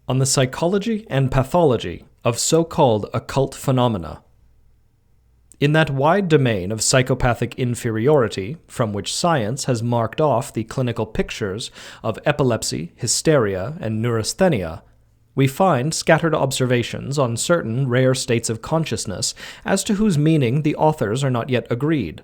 on the psychology and pathology of so-called occult phenomena. In that wide domain of psychopathic inferiority, from which science has marked off the clinical pictures of epilepsy, hysteria, and neurasthenia, we find scattered observations on certain rare states of consciousness as to whose meaning the authors are not yet agreed.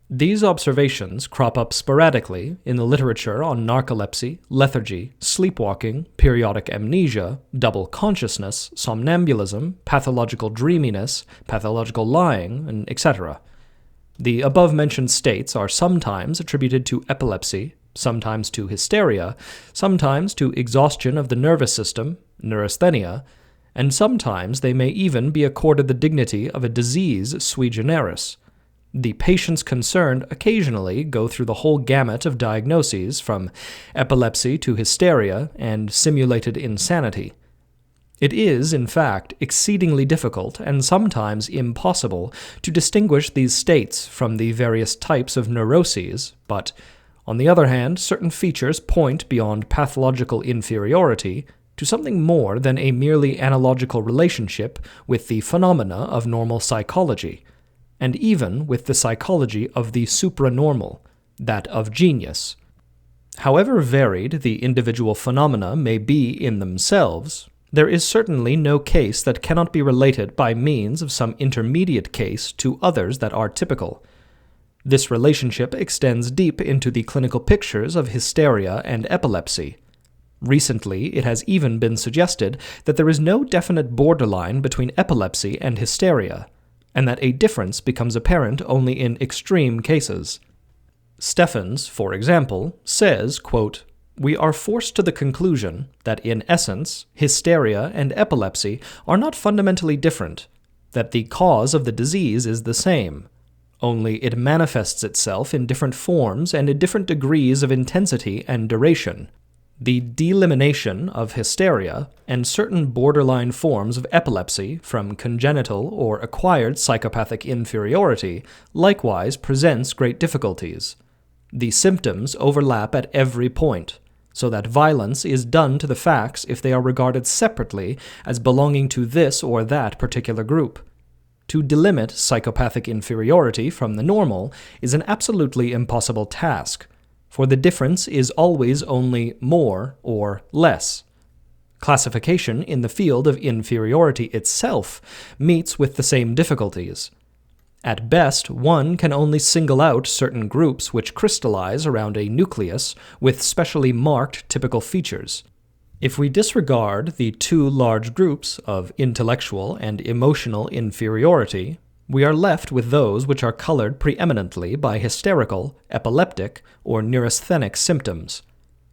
These observations crop up sporadically in the literature on narcolepsy, lethargy, sleepwalking, periodic amnesia, double consciousness, somnambulism, pathological dreaminess, pathological lying, and etc. The above-mentioned states are sometimes attributed to epilepsy, sometimes to hysteria, sometimes to exhaustion of the nervous system, neurasthenia, and sometimes they may even be accorded the dignity of a disease sui generis. The patients concerned occasionally go through the whole gamut of diagnoses, from epilepsy to hysteria and simulated insanity. It is, in fact, exceedingly difficult and sometimes impossible to distinguish these states from the various types of neuroses, but, on the other hand, certain features point beyond pathological inferiority to something more than a merely analogical relationship with the phenomena of normal psychology, and even with the psychology of the supranormal, that of genius. However varied the individual phenomena may be in themselves, there is certainly no case that cannot be related by means of some intermediate case to others that are typical. This relationship extends deep into the clinical pictures of hysteria and epilepsy. Recently, it has even been suggested that there is no definite borderline between epilepsy and hysteria, and that a difference becomes apparent only in extreme cases. Steffens, for example, says, quote, "We are forced to the conclusion that in essence, hysteria and epilepsy are not fundamentally different, that the cause of the disease is the same, only it manifests itself in different forms and in different degrees of intensity and duration. The delimitation of hysteria and certain borderline forms of epilepsy from congenital or acquired psychopathic inferiority likewise presents great difficulties. The symptoms overlap at every point, so that violence is done to the facts if they are regarded separately as belonging to this or that particular group. To delimit psychopathic inferiority from the normal is an absolutely impossible task, for the difference is always only more or less. Classification in the field of inferiority itself meets with the same difficulties. At best, one can only single out certain groups which crystallize around a nucleus with specially marked typical features. If we disregard the two large groups of intellectual and emotional inferiority, we are left with those which are colored preeminently by hysterical, epileptic, or neurasthenic symptoms,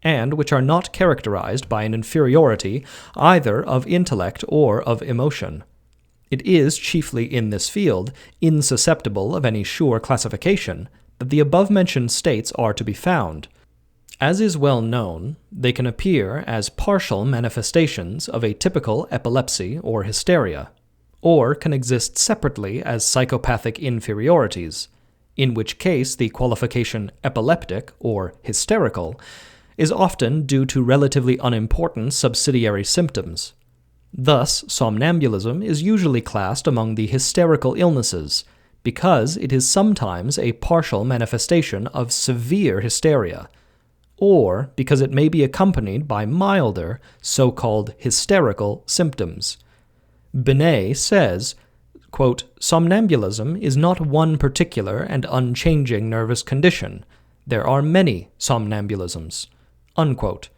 and which are not characterized by an inferiority either of intellect or of emotion. It is chiefly in this field, insusceptible of any sure classification, that the above-mentioned states are to be found. As is well known, they can appear as partial manifestations of a typical epilepsy or hysteria, or can exist separately as psychopathic inferiorities, in which case the qualification epileptic or hysterical is often due to relatively unimportant subsidiary symptoms. Thus, somnambulism is usually classed among the hysterical illnesses, because it is sometimes a partial manifestation of severe hysteria, or because it may be accompanied by milder, so-called hysterical symptoms. Binet says, quote, "Somnambulism is not one particular and unchanging nervous condition. There are many somnambulisms." Unquote.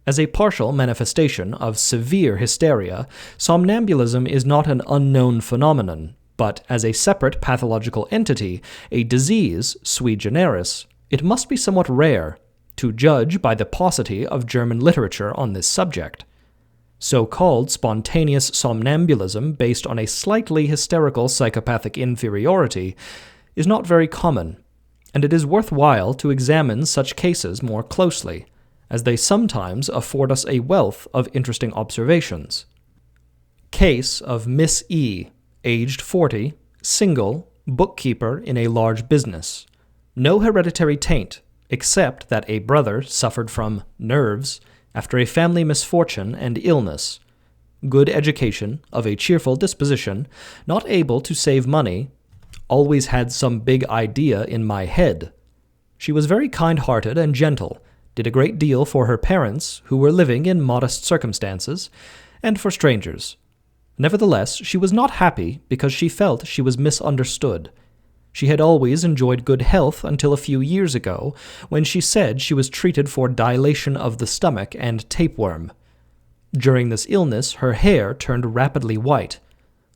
As a partial manifestation of severe hysteria, somnambulism is not an unknown phenomenon, but as a separate pathological entity, a disease sui generis, it must be somewhat rare, to judge by the paucity of German literature on this subject. So-called spontaneous somnambulism based on a slightly hysterical psychopathic inferiority is not very common, and it is worthwhile to examine such cases more closely, as they sometimes afford us a wealth of interesting observations. Case of Miss E., aged 40, single, bookkeeper in a large business. No hereditary taint, except that a brother suffered from nerves, after a family misfortune and illness. Good education, of a cheerful disposition, not able to save money, always had some big idea in my head. She was very kind-hearted and gentle, did a great deal for her parents, who were living in modest circumstances, and for strangers. Nevertheless, she was not happy because she felt she was misunderstood. She had always enjoyed good health until a few years ago, when she said she was treated for dilation of the stomach and tapeworm. During this illness, her hair turned rapidly white.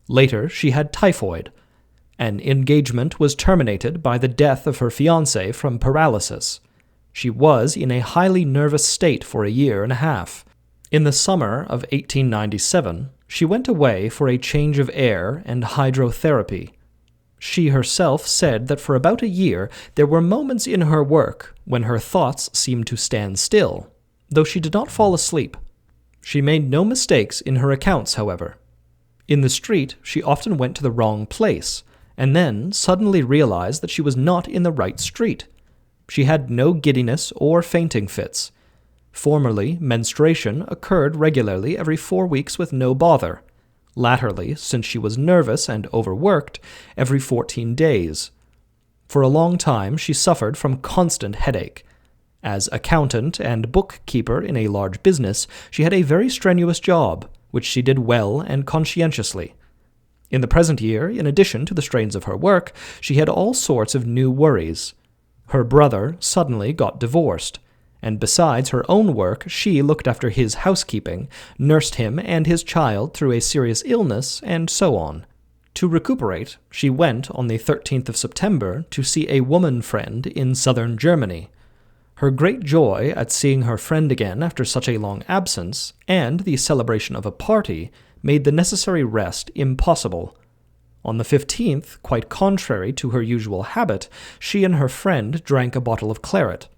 Later, she had typhoid. An engagement was terminated by the death of her fiancé from paralysis. She was in a highly nervous state for a year and a half. In the summer of 1897, she went away for a change of air and hydrotherapy. She herself said that for about a year there were moments in her work when her thoughts seemed to stand still, though she did not fall asleep. She made no mistakes in her accounts, however. In the street, she often went to the wrong place, and then suddenly realized that she was not in the right street. She had no giddiness or fainting fits. Formerly, menstruation occurred regularly every 4 weeks with no bother. Latterly, since she was nervous and overworked, every 14 days. For a long time she suffered from constant headache. As accountant and bookkeeper in a large business, she had a very strenuous job, which she did well and conscientiously. In the present year, in addition to the strains of her work, she had all sorts of new worries. Her brother suddenly got divorced, and besides her own work, she looked after his housekeeping, nursed him and his child through a serious illness, and so on. To recuperate, she went on the 13th of September to see a woman friend in southern Germany. Her great joy at seeing her friend again after such a long absence, and the celebration of a party, made the necessary rest impossible. On the 15th, quite contrary to her usual habit, she and her friend drank a bottle of claret.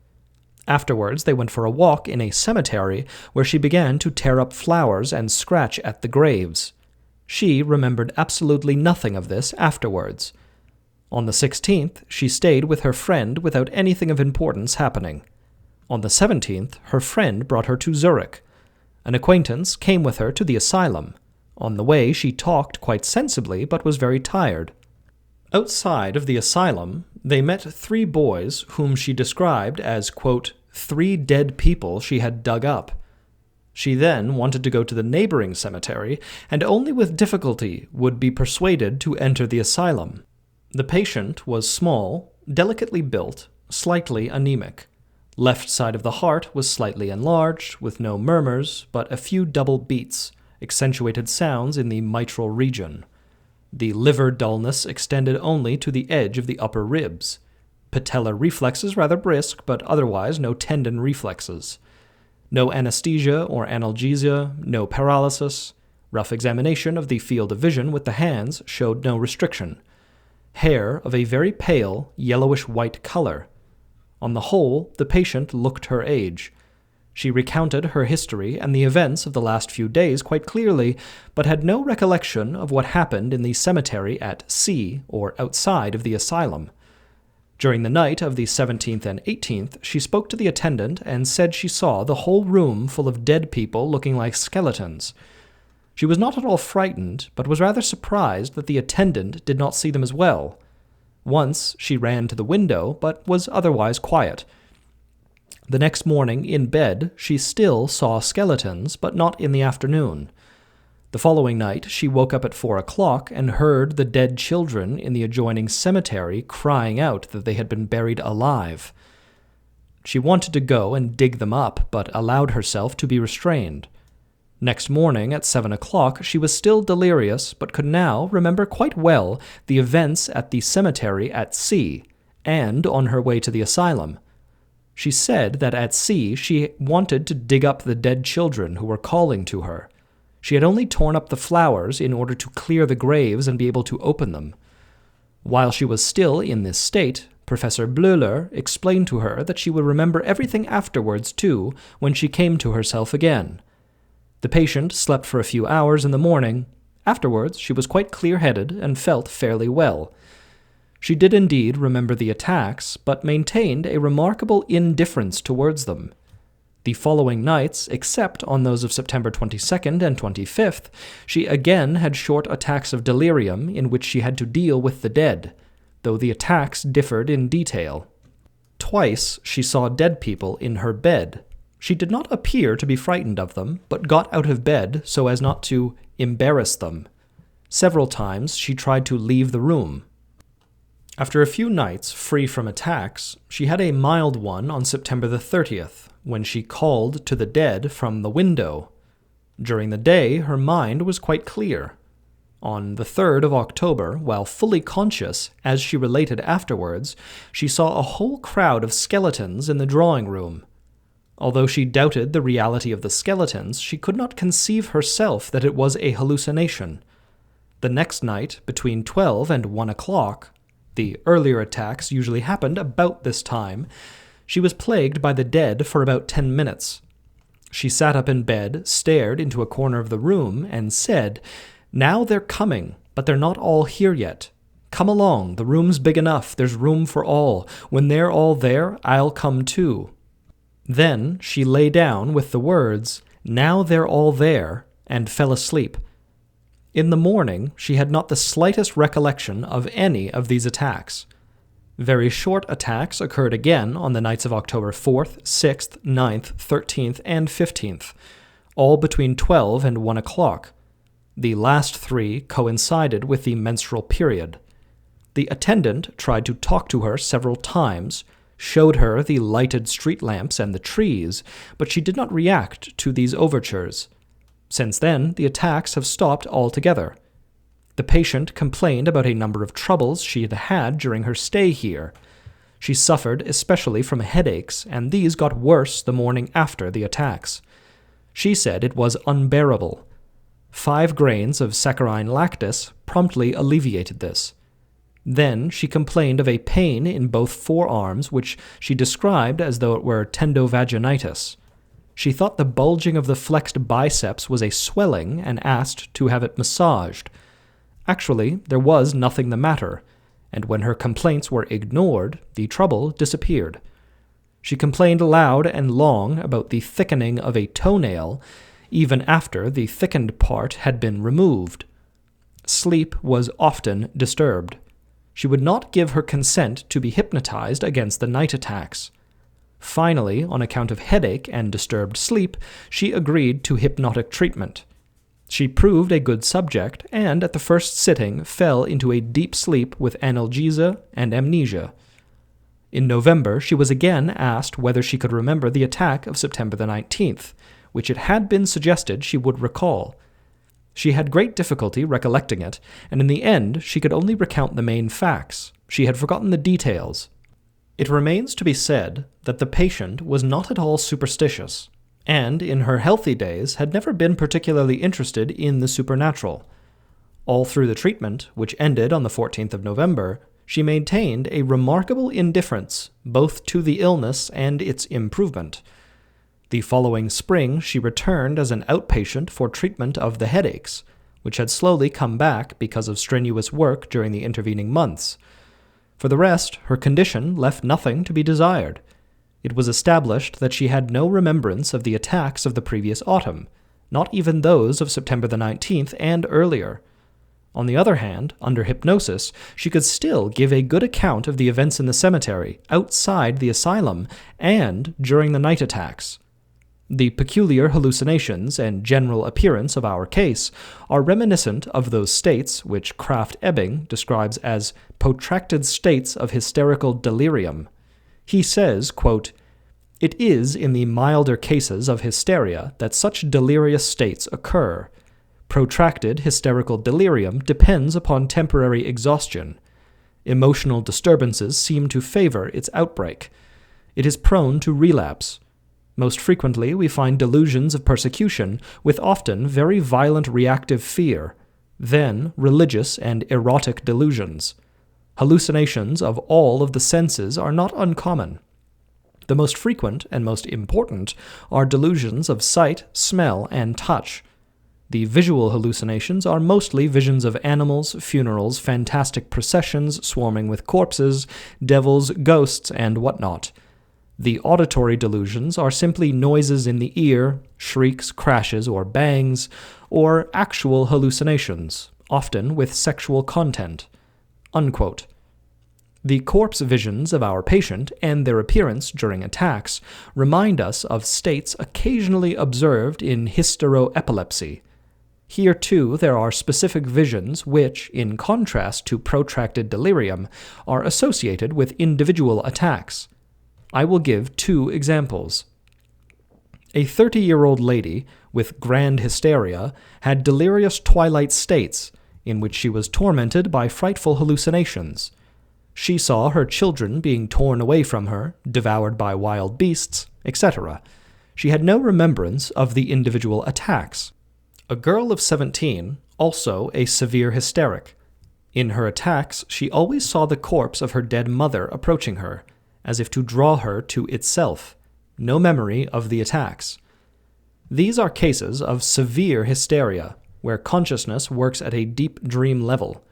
Afterwards they went for a walk in a cemetery, where she began to tear up flowers and scratch at the graves. She remembered absolutely nothing of this afterwards. On the 16th, she stayed with her friend without anything of importance happening. On the 17th, her friend brought her to Zurich. An acquaintance came with her to the asylum. On the way she talked quite sensibly, but was very tired. Outside of the asylum, they met 3 boys whom she described as, quote, 3 dead people she had dug up. She then wanted to go to the neighboring cemetery, and only with difficulty would be persuaded to enter the asylum. The patient was small, delicately built, slightly anemic. Left side of the heart was slightly enlarged, with no murmurs, but a few double beats, accentuated sounds in the mitral region. The liver dullness extended only to the edge of the upper ribs. Patellar reflexes rather brisk, but otherwise no tendon reflexes. No anesthesia or analgesia, no paralysis. Rough examination of the field of vision with the hands showed no restriction. Hair of a very pale, yellowish-white color. On the whole, the patient looked her age. She recounted her history and the events of the last few days quite clearly, but had no recollection of what happened in the cemetery at C, or outside of the asylum. During the night of the 17th and 18th, she spoke to the attendant and said she saw the whole room full of dead people looking like skeletons. She was not at all frightened, but was rather surprised that the attendant did not see them as well. Once she ran to the window, but was otherwise quiet. The next morning, in bed, she still saw skeletons, but not in the afternoon. The following night, she woke up at 4 o'clock and heard the dead children in the adjoining cemetery crying out that they had been buried alive. She wanted to go and dig them up, but allowed herself to be restrained. Next morning, at 7 o'clock, she was still delirious, but could now remember quite well the events at the cemetery at C, and on her way to the asylum. She said that at C she wanted to dig up the dead children who were calling to her. She had only torn up the flowers in order to clear the graves and be able to open them. While she was still in this state, Professor Bleuler explained to her that she would remember everything afterwards too when she came to herself again. The patient slept for a few hours in the morning. Afterwards she was quite clear-headed and felt fairly well. She did indeed remember the attacks, but maintained a remarkable indifference towards them. The following nights, except on those of September 22nd and 25th, she again had short attacks of delirium in which she had to deal with the dead, though the attacks differed in detail. Twice she saw dead people in her bed. She did not appear to be frightened of them, but got out of bed so as not to embarrass them. Several times she tried to leave the room. After a few nights free from attacks, she had a mild one on September the 30th, when she called to the dead from the window. During the day, her mind was quite clear. On the 3rd of October, while fully conscious, as she related afterwards, she saw a whole crowd of skeletons in the drawing room. Although she doubted the reality of the skeletons, she could not conceive herself that it was a hallucination. The next night, between 12 and 1 o'clock, the earlier attacks usually happened about this time, she was plagued by the dead for about 10 minutes. She sat up in bed, stared into a corner of the room, and said, "Now they're coming, but they're not all here yet. Come along, the room's big enough, there's room for all. When they're all there, I'll come too." Then she lay down with the words, "Now they're all there," and fell asleep. In the morning, she had not the slightest recollection of any of these attacks. Very short attacks occurred again on the nights of October 4th, 6th, 9th, 13th, and 15th, all between 12 and 1 o'clock. The last three coincided with the menstrual period. The attendant tried to talk to her several times, showed her the lighted street lamps and the trees, but she did not react to these overtures. Since then, the attacks have stopped altogether. The patient complained about a number of troubles she had had during her stay here. She suffered especially from headaches, and these got worse the morning after the attacks. She said it was unbearable. 5 grains of saccharine lactis promptly alleviated this. Then she complained of a pain in both forearms, which she described as though it were tendovaginitis. She thought the bulging of the flexed biceps was a swelling and asked to have it massaged. Actually, there was nothing the matter, and when her complaints were ignored, the trouble disappeared. She complained loud and long about the thickening of a toenail, even after the thickened part had been removed. Sleep was often disturbed. She would not give her consent to be hypnotized against the night attacks. Finally, on account of headache and disturbed sleep, she agreed to hypnotic treatment. She proved a good subject, and at the first sitting fell into a deep sleep with analgesia and amnesia. In November, she was again asked whether she could remember the attack of September the 19th, which it had been suggested she would recall. She had great difficulty recollecting it, and in the end she could only recount the main facts. She had forgotten the details. It remains to be said that the patient was not at all superstitious, and in her healthy days had never been particularly interested in the supernatural. All through the treatment, which ended on the 14th of November, she maintained a remarkable indifference both to the illness and its improvement. The following spring she returned as an outpatient for treatment of the headaches, which had slowly come back because of strenuous work during the intervening months. For the rest, her condition left nothing to be desired. It was established that she had no remembrance of the attacks of the previous autumn, not even those of September the 19th and earlier. On the other hand, under hypnosis, she could still give a good account of the events in the cemetery, outside the asylum, and during the night attacks. The peculiar hallucinations and general appearance of our case are reminiscent of those states which Krafft-Ebing describes as protracted states of hysterical delirium. He says, quote, "It is in the milder cases of hysteria that such delirious states occur. Protracted hysterical delirium depends upon temporary exhaustion. Emotional disturbances seem to favor its outbreak. It is prone to relapse. Most frequently we find delusions of persecution, with often very violent reactive fear, then religious and erotic delusions. Hallucinations of all of the senses are not uncommon. The most frequent and most important are delusions of sight, smell, and touch. The visual hallucinations are mostly visions of animals, funerals, fantastic processions swarming with corpses, devils, ghosts, and whatnot. The auditory delusions are simply noises in the ear, shrieks, crashes, or bangs, or actual hallucinations, often with sexual content." Unquote. The corpse visions of our patient and their appearance during attacks remind us of states occasionally observed in hysteroepilepsy. Here, too, there are specific visions which, in contrast to protracted delirium, are associated with individual attacks. I will give 2 examples. A 30-year-old lady with grand hysteria had delirious twilight states in which she was tormented by frightful hallucinations. She saw her children being torn away from her, devoured by wild beasts, etc. She had no remembrance of the individual attacks. A girl of 17, also a severe hysteric. In her attacks, she always saw the corpse of her dead mother approaching her, as if to draw her to itself. No memory of the attacks. These are cases of severe hysteria, where consciousness works at a deep dream level.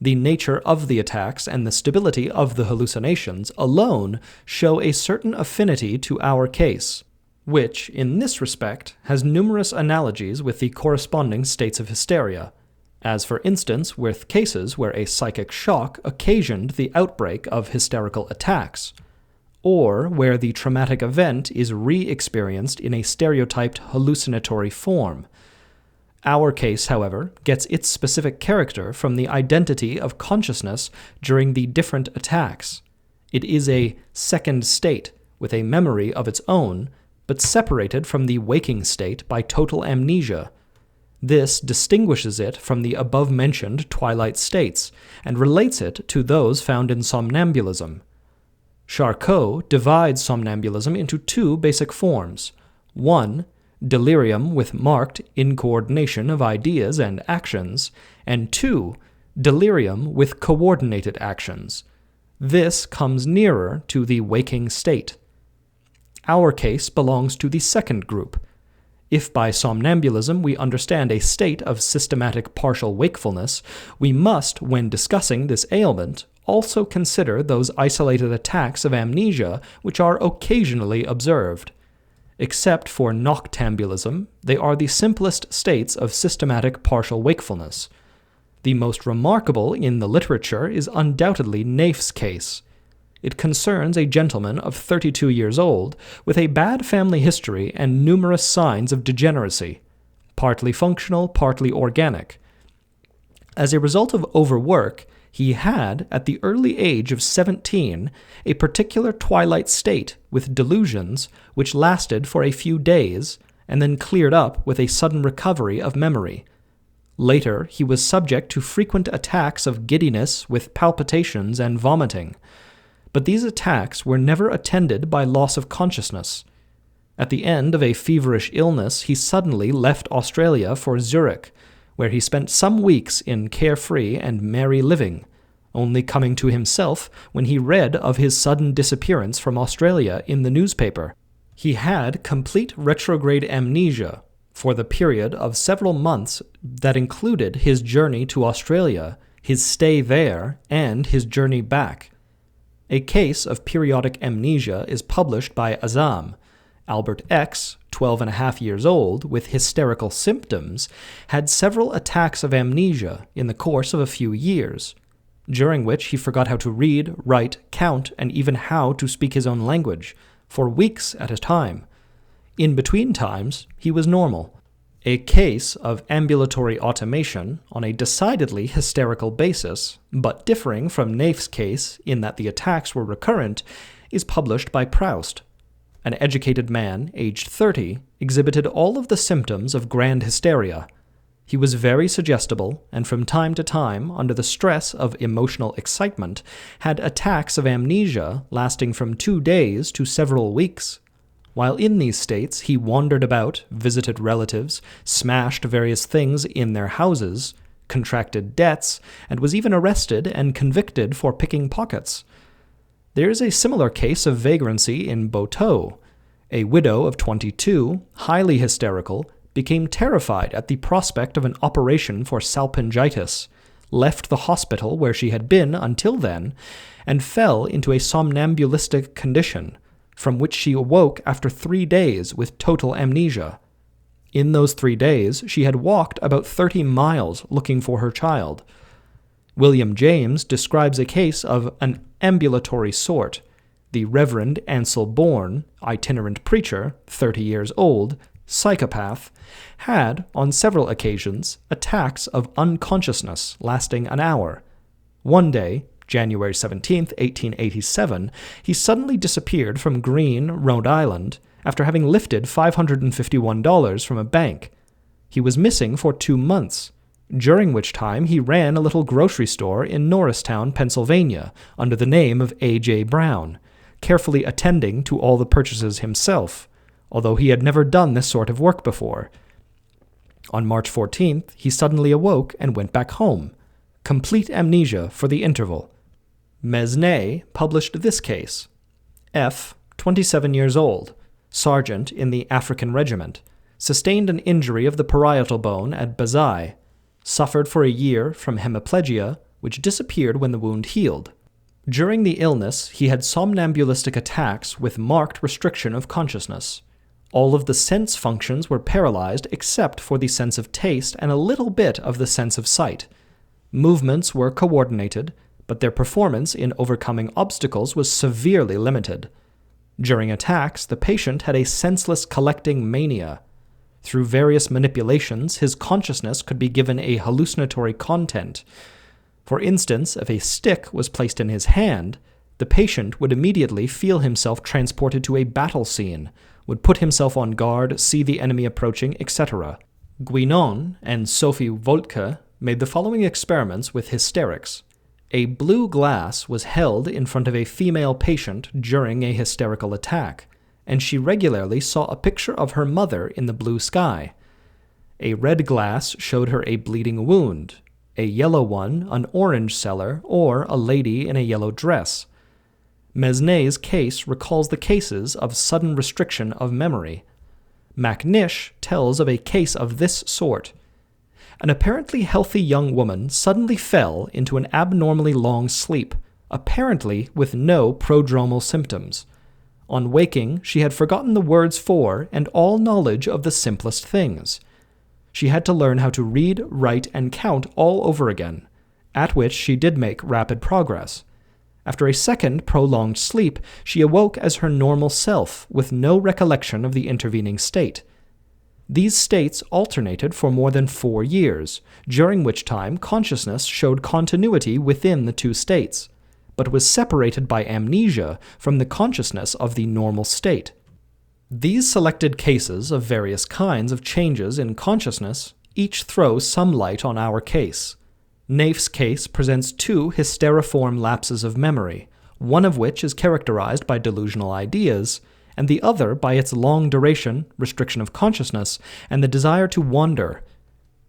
The nature of the attacks and the stability of the hallucinations alone show a certain affinity to our case, which, in this respect, has numerous analogies with the corresponding states of hysteria, as for instance with cases where a psychic shock occasioned the outbreak of hysterical attacks, or where the traumatic event is re-experienced in a stereotyped hallucinatory form. Our case, however, gets its specific character from the identity of consciousness during the different attacks. It is a second state with a memory of its own, but separated from the waking state by total amnesia. This distinguishes it from the above-mentioned twilight states, and relates it to those found in somnambulism. Charcot divides somnambulism into 2 basic forms. 1. Delirium with marked incoordination of ideas and actions, and 2. Delirium with coordinated actions. This comes nearer to the waking state. Our case belongs to the second group. If by somnambulism we understand a state of systematic partial wakefulness, we must, when discussing this ailment, also consider those isolated attacks of amnesia which are occasionally observed. Except for noctambulism, they are the simplest states of systematic partial wakefulness. The most remarkable in the literature is undoubtedly Naiff's case. It concerns a gentleman of 32 years old with a bad family history and numerous signs of degeneracy, partly functional, partly organic. As a result of overwork, he had, at the early age of 17, a particular twilight state with delusions which lasted for a few days and then cleared up with a sudden recovery of memory. Later, he was subject to frequent attacks of giddiness with palpitations and vomiting. But these attacks were never attended by loss of consciousness. At the end of a feverish illness, he suddenly left Australia for Zurich, where he spent some weeks in carefree and merry living, only coming to himself when he read of his sudden disappearance from Australia in the newspaper. He had complete retrograde amnesia for the period of several months that included his journey to Australia, his stay there, and his journey back. A case of periodic amnesia is published by Azam. Albert X, 12.5 years old, with hysterical symptoms, had several attacks of amnesia in the course of a few years, during which he forgot how to read, write, count, and even how to speak his own language, for weeks at a time. In between times, he was normal. A case of ambulatory automation on a decidedly hysterical basis, but differing from Naiff's case in that the attacks were recurrent, is published by Proust. An educated man, aged 30, exhibited all of the symptoms of grand hysteria. He was very suggestible, and from time to time, under the stress of emotional excitement, had attacks of amnesia lasting from 2 days to several weeks. While in these states, he wandered about, visited relatives, smashed various things in their houses, contracted debts, and was even arrested and convicted for picking pockets. There is a similar case of vagrancy in Boteau. A widow of 22, highly hysterical, became terrified at the prospect of an operation for salpingitis, left the hospital where she had been until then, and fell into a somnambulistic condition, from which she awoke after 3 days with total amnesia. In those 3 days, she had walked about 30 miles looking for her child. William James describes a case of an ambulatory sort. The Reverend Ansel Bourne, itinerant preacher, 30 years old, psychopath, had, on several occasions, attacks of unconsciousness lasting an hour. One day, January 17, 1887, he suddenly disappeared from Greene, Rhode Island, after having lifted $551 from a bank. He was missing for 2 months, during which time he ran a little grocery store in Norristown, Pennsylvania, under the name of A.J. Brown, carefully attending to all the purchases himself, although he had never done this sort of work before. On March 14th, he suddenly awoke and went back home. Complete amnesia for the interval. Mesnay published this case. F., 27 years old, sergeant in the African Regiment, sustained an injury of the parietal bone at Bazai, suffered for a year from hemiplegia, which disappeared when the wound healed. During the illness, he had somnambulistic attacks with marked restriction of consciousness. All of the sense functions were paralyzed except for the sense of taste and a little bit of the sense of sight. Movements were coordinated, but their performance in overcoming obstacles was severely limited. During attacks, the patient had a senseless collecting mania. Through various manipulations, his consciousness could be given a hallucinatory content. For instance, if a stick was placed in his hand, the patient would immediately feel himself transported to a battle scene, would put himself on guard, see the enemy approaching, etc. Guinon and Sophie Voltke made the following experiments with hysterics. A blue glass was held in front of a female patient during a hysterical attack, and she regularly saw a picture of her mother in the blue sky. A red glass showed her a bleeding wound, a yellow one an orange cellar or a lady in a yellow dress. Mesnay's case recalls the cases of sudden restriction of memory. Macnish tells of a case of this sort. An apparently healthy young woman suddenly fell into an abnormally long sleep, apparently with no prodromal symptoms. On waking, she had forgotten the words for and all knowledge of the simplest things. She had to learn how to read, write, and count all over again, at which she did make rapid progress. After a second prolonged sleep, she awoke as her normal self, with no recollection of the intervening state. These states alternated for more than 4 years, during which time consciousness showed continuity within the two states, but was separated by amnesia from the consciousness of the normal state. These selected cases of various kinds of changes in consciousness each throw some light on our case. Naif's case presents 2 hysteriform lapses of memory, one of which is characterized by delusional ideas, and the other by its long duration, restriction of consciousness, and the desire to wander.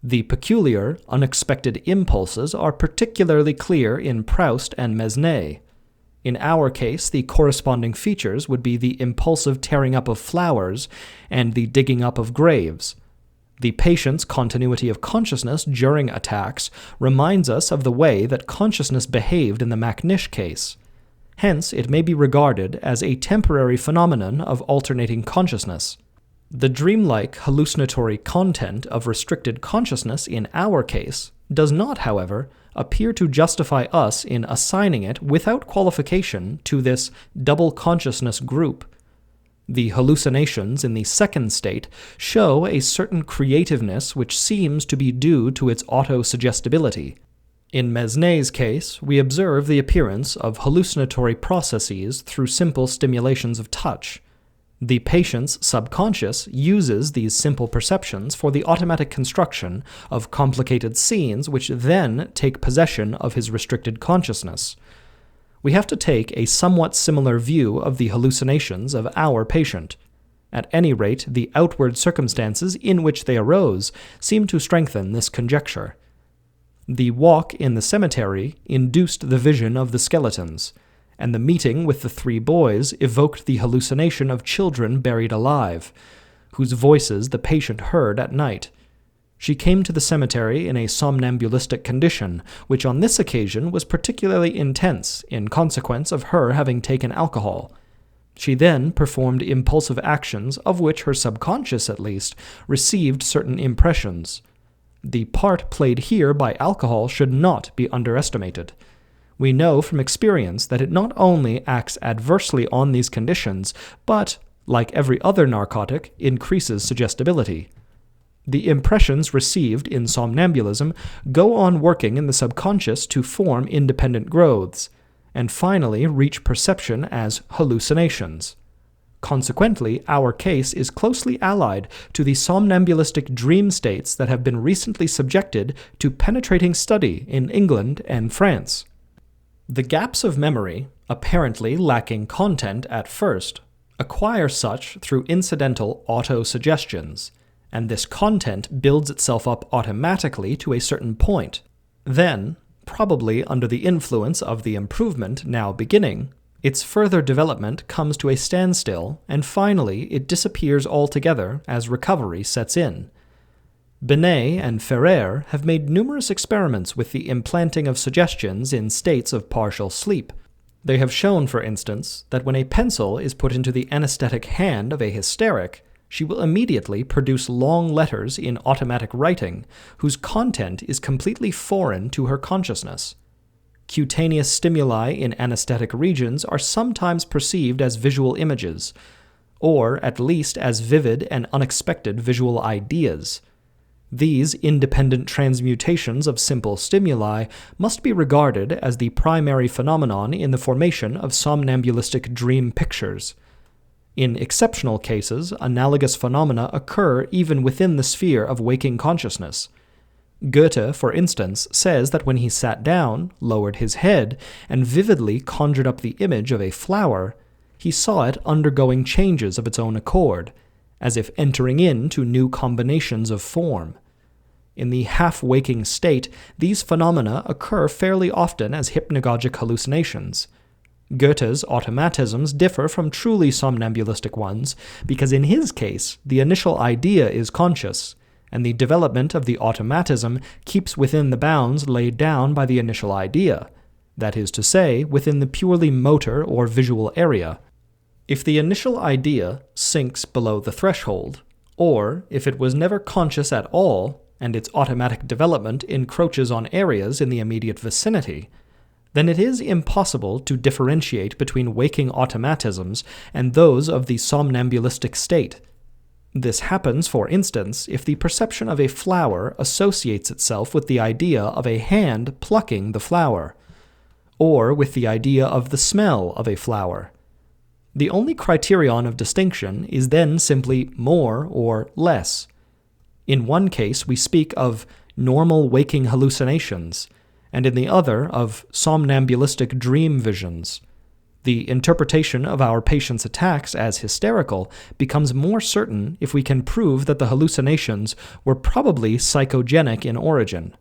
The peculiar, unexpected impulses are particularly clear in Proust and Mesnay. In our case, the corresponding features would be the impulsive tearing up of flowers and the digging up of graves. The patient's continuity of consciousness during attacks reminds us of the way that consciousness behaved in the Macnish case. Hence, it may be regarded as a temporary phenomenon of alternating consciousness. The dreamlike hallucinatory content of restricted consciousness in our case does not, however, appear to justify us in assigning it without qualification to this double consciousness group. The hallucinations in the second state show a certain creativeness which seems to be due to its auto-suggestibility. In Mesnay's case, we observe the appearance of hallucinatory processes through simple stimulations of touch. The patient's subconscious uses these simple perceptions for the automatic construction of complicated scenes which then take possession of his restricted consciousness. We have to take a somewhat similar view of the hallucinations of our patient. At any rate, the outward circumstances in which they arose seem to strengthen this conjecture. The walk in the cemetery induced the vision of the skeletons, and the meeting with the 3 boys evoked the hallucination of children buried alive, whose voices the patient heard at night. She came to the cemetery in a somnambulistic condition, which on this occasion was particularly intense in consequence of her having taken alcohol. She then performed impulsive actions of which her subconscious, at least, received certain impressions. The part played here by alcohol should not be underestimated. We know from experience that it not only acts adversely on these conditions, but, like every other narcotic, increases suggestibility. The impressions received in somnambulism go on working in the subconscious to form independent growths, and finally reach perception as hallucinations. Consequently, our case is closely allied to the somnambulistic dream states that have been recently subjected to penetrating study in England and France. The gaps of memory, apparently lacking content at first, acquire such through incidental auto-suggestions, and this content builds itself up automatically to a certain point. Then, probably under the influence of the improvement now beginning, its further development comes to a standstill, and finally it disappears altogether as recovery sets in. Binet and Ferrer have made numerous experiments with the implanting of suggestions in states of partial sleep. They have shown, for instance, that when a pencil is put into the anesthetic hand of a hysteric, she will immediately produce long letters in automatic writing, whose content is completely foreign to her consciousness. Cutaneous stimuli in anesthetic regions are sometimes perceived as visual images, or at least as vivid and unexpected visual ideas. These independent transmutations of simple stimuli must be regarded as the primary phenomenon in the formation of somnambulistic dream pictures. In exceptional cases, analogous phenomena occur even within the sphere of waking consciousness. Goethe, for instance, says that when he sat down, lowered his head, and vividly conjured up the image of a flower, he saw it undergoing changes of its own accord, as if entering into new combinations of form. In the half-waking state, these phenomena occur fairly often as hypnagogic hallucinations. Goethe's automatisms differ from truly somnambulistic ones because in his case, the initial idea is conscious, and the development of the automatism keeps within the bounds laid down by the initial idea, that is to say, within the purely motor or visual area. If the initial idea sinks below the threshold, or if it was never conscious at all, and its automatic development encroaches on areas in the immediate vicinity, then it is impossible to differentiate between waking automatisms and those of the somnambulistic state. This happens, for instance, if the perception of a flower associates itself with the idea of a hand plucking the flower, or with the idea of the smell of a flower. The only criterion of distinction is then simply more or less. In one case, we speak of normal waking hallucinations, and in the other of somnambulistic dream visions. The interpretation of our patient's attacks as hysterical becomes more certain if we can prove that the hallucinations were probably psychogenic in origin.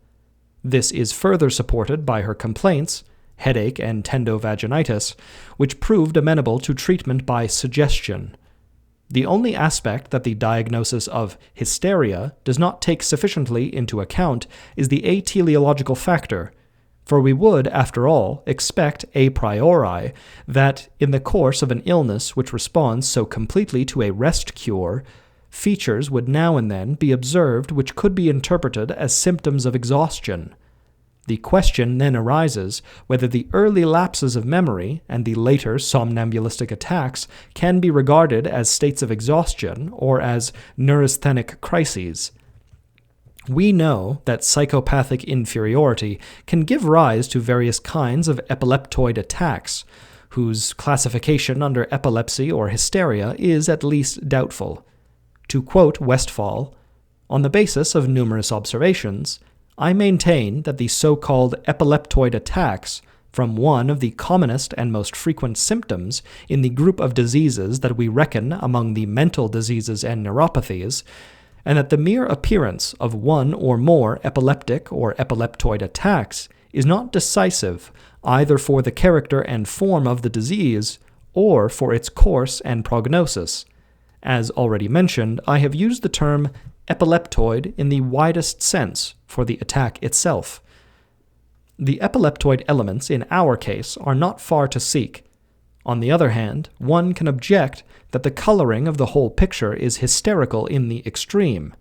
This is further supported by her complaints, headache and tendovaginitis, which proved amenable to treatment by suggestion. The only aspect that the diagnosis of hysteria does not take sufficiently into account is the ateleological factor, for we would, after all, expect a priori that, in the course of an illness which responds so completely to a rest cure, features would now and then be observed which could be interpreted as symptoms of exhaustion. The question then arises whether the early lapses of memory and the later somnambulistic attacks can be regarded as states of exhaustion or as neurasthenic crises. We know that psychopathic inferiority can give rise to various kinds of epileptoid attacks, whose classification under epilepsy or hysteria is at least doubtful. To quote Westphal, "On the basis of numerous observations, I maintain that the so-called epileptoid attacks from one of the commonest and most frequent symptoms in the group of diseases that we reckon among the mental diseases and neuropathies, and that the mere appearance of one or more epileptic or epileptoid attacks is not decisive either for the character and form of the disease or for its course and prognosis. As already mentioned, I have used the term epileptoid in the widest sense for the attack itself. The epileptoid elements in our case are not far to seek. On the other hand, one can object that the coloring of the whole picture is hysterical in the extreme.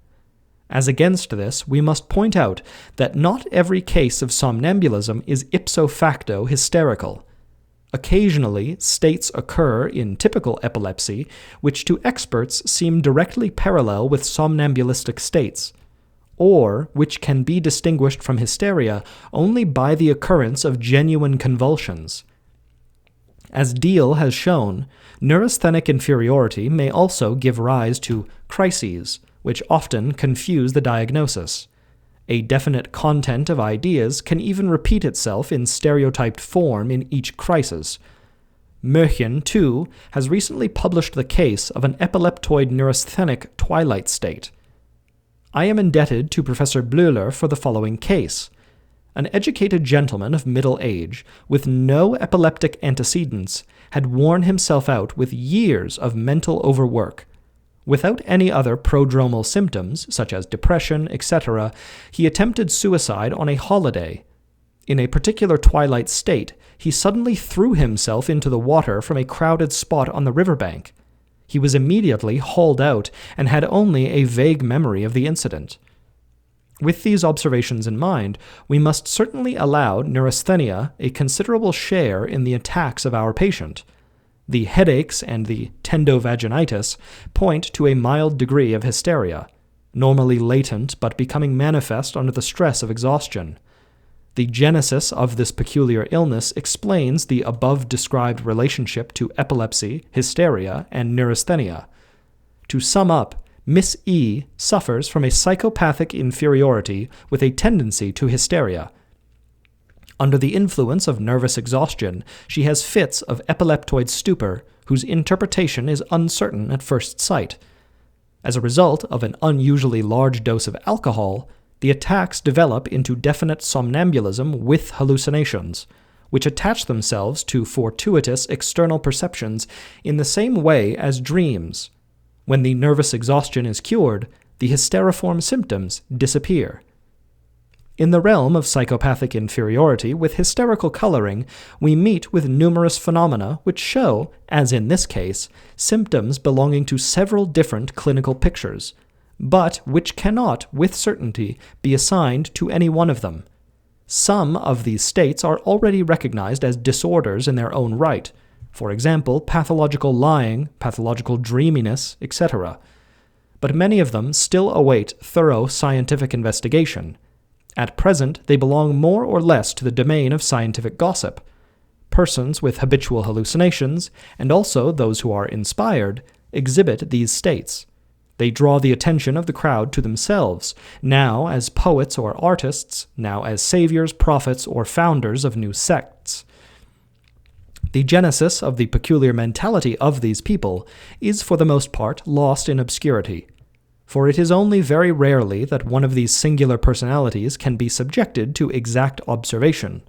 As against this, we must point out that not every case of somnambulism is ipso facto hysterical. Occasionally, states occur in typical epilepsy which to experts seem directly parallel with somnambulistic states, or which can be distinguished from hysteria only by the occurrence of genuine convulsions. As Deal has shown, neurasthenic inferiority may also give rise to crises, which often confuse the diagnosis. A definite content of ideas can even repeat itself in stereotyped form in each crisis. Mörchen, too, has recently published the case of an epileptoid neurasthenic twilight state. I am indebted to Professor Bleuler for the following case. An educated gentleman of middle age, with no epileptic antecedents, had worn himself out with years of mental overwork. Without any other prodromal symptoms, such as depression, etc., he attempted suicide on a holiday. In a particular twilight state, he suddenly threw himself into the water from a crowded spot on the riverbank. He was immediately hauled out and had only a vague memory of the incident. With these observations in mind, we must certainly allow neurasthenia a considerable share in the attacks of our patient. The headaches and the tendovaginitis point to a mild degree of hysteria, normally latent but becoming manifest under the stress of exhaustion. The genesis of this peculiar illness explains the above-described relationship to epilepsy, hysteria, and neurasthenia. To sum up, Miss E suffers from a psychopathic inferiority with a tendency to hysteria. Under the influence of nervous exhaustion, she has fits of epileptoid stupor, whose interpretation is uncertain at first sight. As a result of an unusually large dose of alcohol, the attacks develop into definite somnambulism with hallucinations, which attach themselves to fortuitous external perceptions in the same way as dreams. When the nervous exhaustion is cured, the hysteriform symptoms disappear. In the realm of psychopathic inferiority with hysterical coloring, we meet with numerous phenomena which show, as in this case, symptoms belonging to several different clinical pictures, but which cannot, with certainty, be assigned to any one of them. Some of these states are already recognized as disorders in their own right, for example, pathological lying, pathological dreaminess, etc. But many of them still await thorough scientific investigation. At present, they belong more or less to the domain of scientific gossip. Persons with habitual hallucinations, and also those who are inspired, exhibit these states. They draw the attention of the crowd to themselves, now as poets or artists, now as saviors, prophets, or founders of new sects. The genesis of the peculiar mentality of these people is for the most part lost in obscurity, for it is only very rarely that one of these singular personalities can be subjected to exact observation.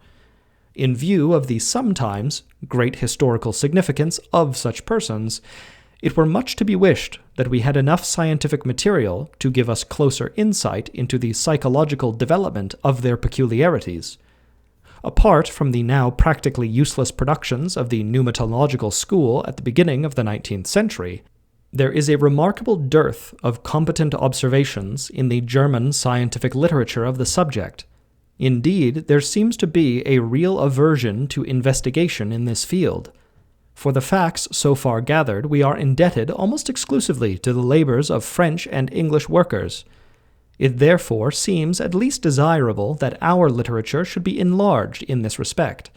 In view of the sometimes great historical significance of such persons, it were much to be wished that we had enough scientific material to give us closer insight into the psychological development of their peculiarities. Apart from the now practically useless productions of the pneumatological school at the beginning of the 19th century, there is a remarkable dearth of competent observations in the German scientific literature of the subject. Indeed, there seems to be a real aversion to investigation in this field. For the facts so far gathered, we are indebted almost exclusively to the labors of French and English workers. It therefore seems at least desirable that our literature should be enlarged in this respect.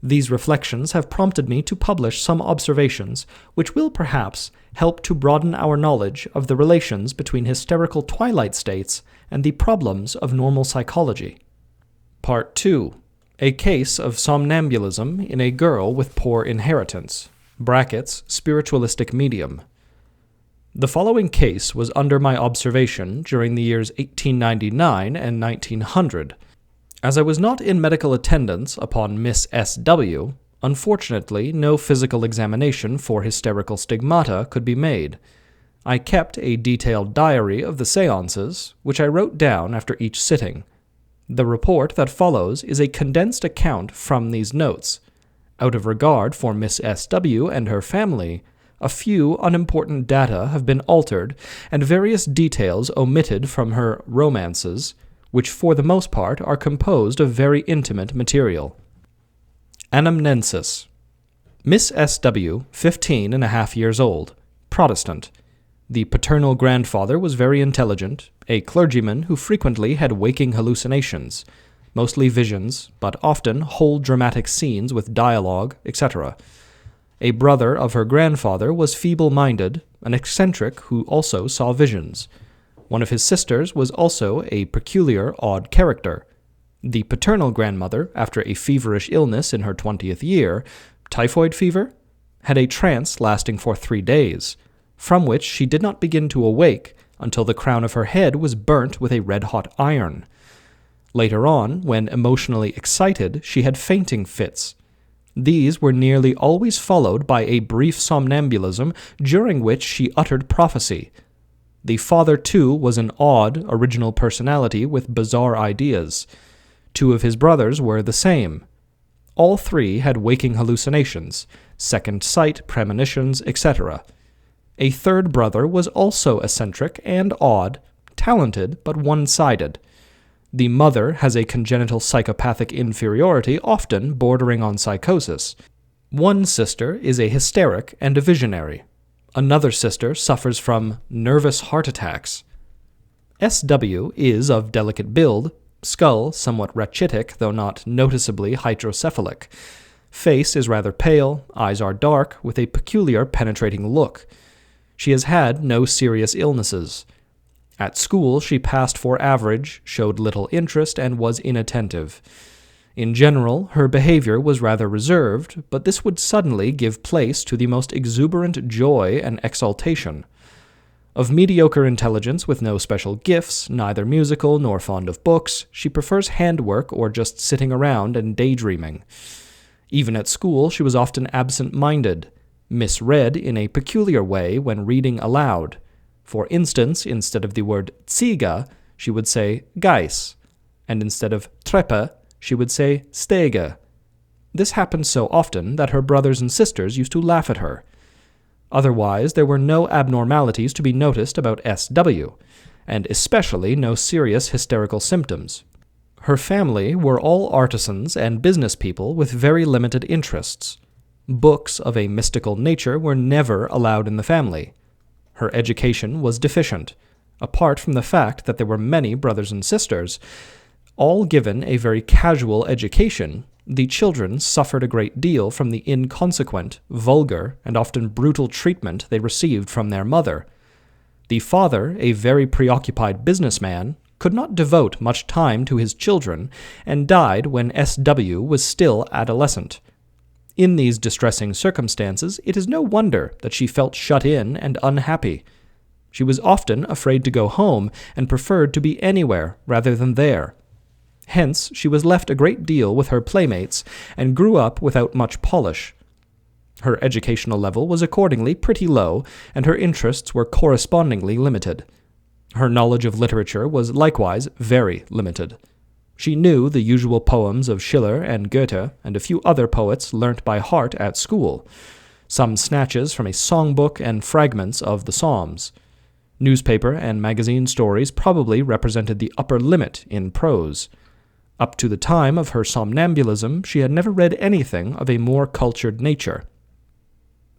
These reflections have prompted me to publish some observations which will perhaps help to broaden our knowledge of the relations between hysterical twilight states and the problems of normal psychology. Part 2. A case of somnambulism in a girl with poor inheritance. (Spiritualistic medium). The following case was under my observation during the years 1899 and 1900. As I was not in medical attendance upon Miss S.W., unfortunately no physical examination for hysterical stigmata could be made. I kept a detailed diary of the séances, which I wrote down after each sitting. The report that follows is a condensed account from these notes. Out of regard for Miss S.W. and her family, a few unimportant data have been altered and various details omitted from her romances, which for the most part are composed of very intimate material. Anamnesis. Miss S.W., 15.5 years old, Protestant. The paternal grandfather was very intelligent, a clergyman who frequently had waking hallucinations, mostly visions, but often whole dramatic scenes with dialogue, etc. A brother of her grandfather was feeble-minded, an eccentric who also saw visions. One of his sisters was also a peculiar, odd character. The paternal grandmother, after a feverish illness in her 20th year, typhoid fever, had a trance lasting for 3 days, from which she did not begin to awake until the crown of her head was burnt with a red-hot iron. Later on, when emotionally excited, she had fainting fits. These were nearly always followed by a brief somnambulism during which she uttered prophecy. The father, too, was an odd, original personality with bizarre ideas. 2 of his brothers were the same. All 3 had waking hallucinations, second sight, premonitions, etc. A third brother was also eccentric and odd, talented but one-sided. The mother has a congenital psychopathic inferiority, often bordering on psychosis. One sister is a hysteric and a visionary. Another sister suffers from nervous heart attacks. S.W. is of delicate build, skull somewhat rachitic, though not noticeably hydrocephalic. Face is rather pale, eyes are dark, with a peculiar penetrating look. She has had no serious illnesses. At school she passed for average, showed little interest, and was inattentive. In general, her behavior was rather reserved, but this would suddenly give place to the most exuberant joy and exaltation. Of mediocre intelligence with no special gifts, neither musical nor fond of books, she prefers handwork or just sitting around and daydreaming. Even at school she was often absent-minded, misread in a peculiar way when reading aloud. For instance, instead of the word Ziege, she would say Geiss, and instead of Treppe, she would say Stege. This happened so often that her brothers and sisters used to laugh at her. Otherwise, there were no abnormalities to be noticed about S.W., and especially no serious hysterical symptoms. Her family were all artisans and business people with very limited interests. Books of a mystical nature were never allowed in the family. Her education was deficient, apart from the fact that there were many brothers and sisters. All given a very casual education, the children suffered a great deal from the inconsequent, vulgar, and often brutal treatment they received from their mother. The father, a very preoccupied businessman, could not devote much time to his children, and died when S.W. was still adolescent. In these distressing circumstances, it is no wonder that she felt shut in and unhappy. She was often afraid to go home, and preferred to be anywhere rather than there. Hence, she was left a great deal with her playmates, and grew up without much polish. Her educational level was accordingly pretty low, and her interests were correspondingly limited. Her knowledge of literature was likewise very limited. She knew the usual poems of Schiller and Goethe, and a few other poets learnt by heart at school, some snatches from a songbook and fragments of the Psalms. Newspaper and magazine stories probably represented the upper limit in prose. Up to the time of her somnambulism, she had never read anything of a more cultured nature.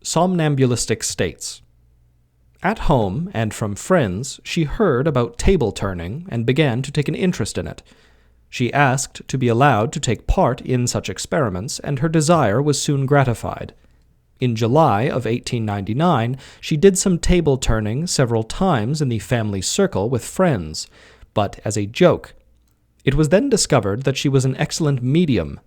Somnambulistic states. At home, and from friends, she heard about table turning and began to take an interest in it. She asked to be allowed to take part in such experiments, and her desire was soon gratified. In July of 1899, she did some table turning several times in the family circle with friends, but as a joke. It was then discovered that she was an excellent medium.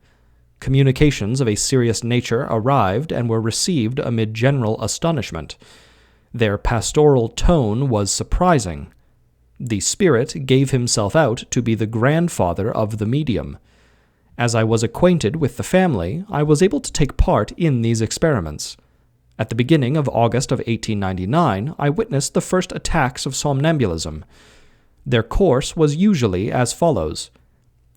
Communications of a serious nature arrived and were received amid general astonishment. Their pastoral tone was surprising. The spirit gave himself out to be the grandfather of the medium. As I was acquainted with the family, I was able to take part in these experiments. At the beginning of August of 1899, I witnessed the first attacks of somnambulism. Their course was usually as follows.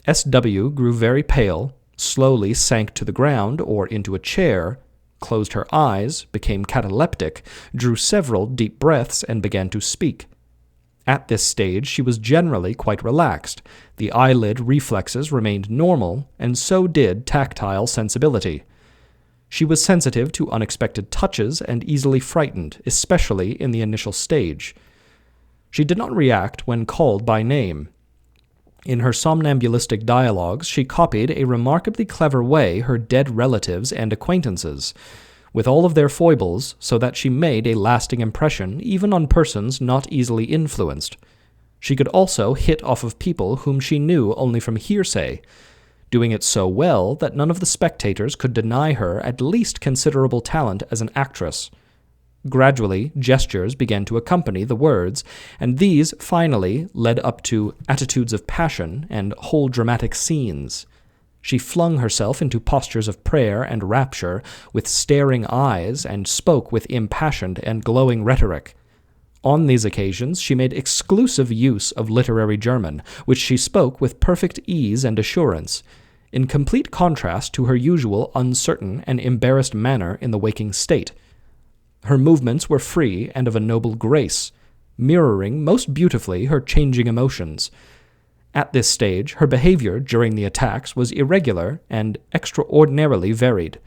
S.W. grew very pale, slowly sank to the ground or into a chair, closed her eyes, became cataleptic, drew several deep breaths, and began to speak. At this stage, she was generally quite relaxed. The eyelid reflexes remained normal, and so did tactile sensibility. She was sensitive to unexpected touches and easily frightened, especially in the initial stage. She did not react when called by name. In her somnambulistic dialogues, she copied a remarkably clever way her dead relatives and acquaintances, with all of their foibles, so that she made a lasting impression even on persons not easily influenced. She could also hit off of people whom she knew only from hearsay, doing it so well that none of the spectators could deny her at least considerable talent as an actress. Gradually, gestures began to accompany the words, and these finally led up to attitudes of passion and whole dramatic scenes. She flung herself into postures of prayer and rapture with staring eyes and spoke with impassioned and glowing rhetoric. On these occasions, she made exclusive use of literary German, which she spoke with perfect ease and assurance, in complete contrast to her usual uncertain and embarrassed manner in the waking state. Her movements were free and of a noble grace, mirroring most beautifully her changing emotions. At this stage, her behavior during the attacks was irregular and extraordinarily varied.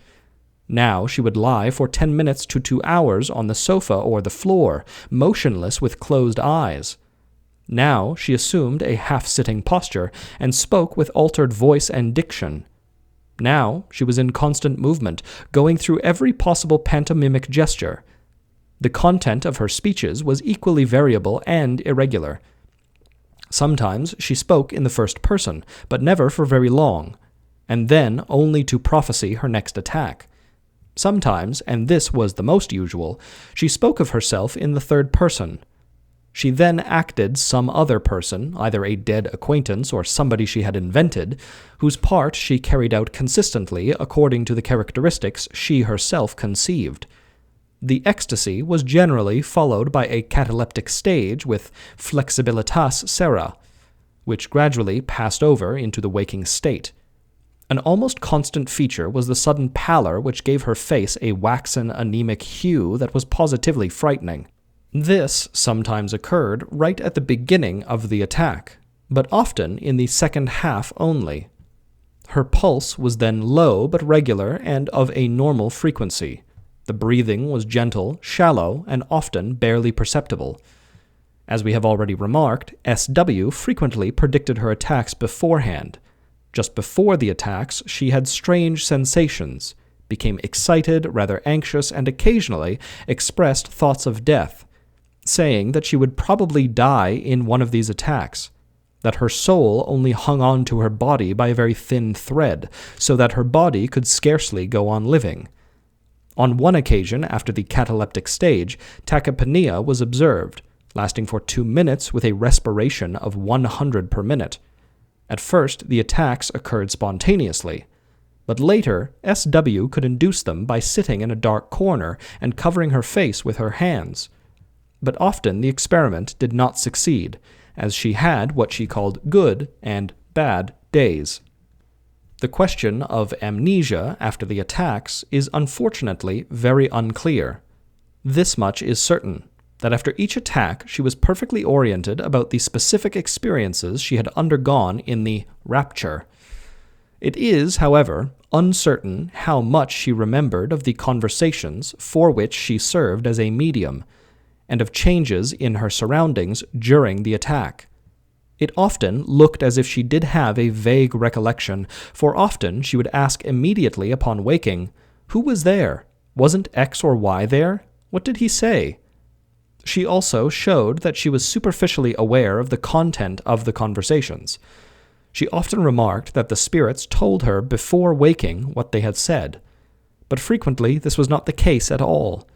Now she would lie for 10 minutes to 2 hours on the sofa or the floor, motionless with closed eyes. Now she assumed a half-sitting posture and spoke with altered voice and diction. Now she was in constant movement, going through every possible pantomimic gesture. The content of her speeches was equally variable and irregular. Sometimes she spoke in the first person, but never for very long, and then only to prophesy her next attack. Sometimes, and this was the most usual, she spoke of herself in the third person. She then acted some other person, either a dead acquaintance or somebody she had invented, whose part she carried out consistently according to the characteristics she herself conceived. The ecstasy was generally followed by a cataleptic stage with flexibilitas sera, which gradually passed over into the waking state. An almost constant feature was the sudden pallor which gave her face a waxen, anemic hue that was positively frightening. This sometimes occurred right at the beginning of the attack, but often in the second half only. Her pulse was then low but regular and of a normal frequency. The breathing was gentle, shallow, and often barely perceptible. As we have already remarked, SW frequently predicted her attacks beforehand. Just before the attacks, she had strange sensations, became excited, rather anxious, and occasionally expressed thoughts of death, saying that she would probably die in one of these attacks, that her soul only hung on to her body by a very thin thread, so that her body could scarcely go on living. On one occasion, after the cataleptic stage, tachypnea was observed, lasting for 2 minutes with a respiration of 100 per minute. At first, the attacks occurred spontaneously, but later, SW could induce them by sitting in a dark corner and covering her face with her hands. But often the experiment did not succeed, as she had what she called good and bad days. The question of amnesia after the attacks is unfortunately very unclear. This much is certain, that after each attack she was perfectly oriented about the specific experiences she had undergone in the rapture. It is, however, uncertain how much she remembered of the conversations for which she served as a medium, and of changes in her surroundings during the attack. It often looked as if she did have a vague recollection, for often she would ask immediately upon waking, "Who was there? Wasn't X or Y there? What did he say?" She also showed that she was superficially aware of the content of the conversations. She often remarked that the spirits told her before waking what they had said, but frequently this was not the case at all.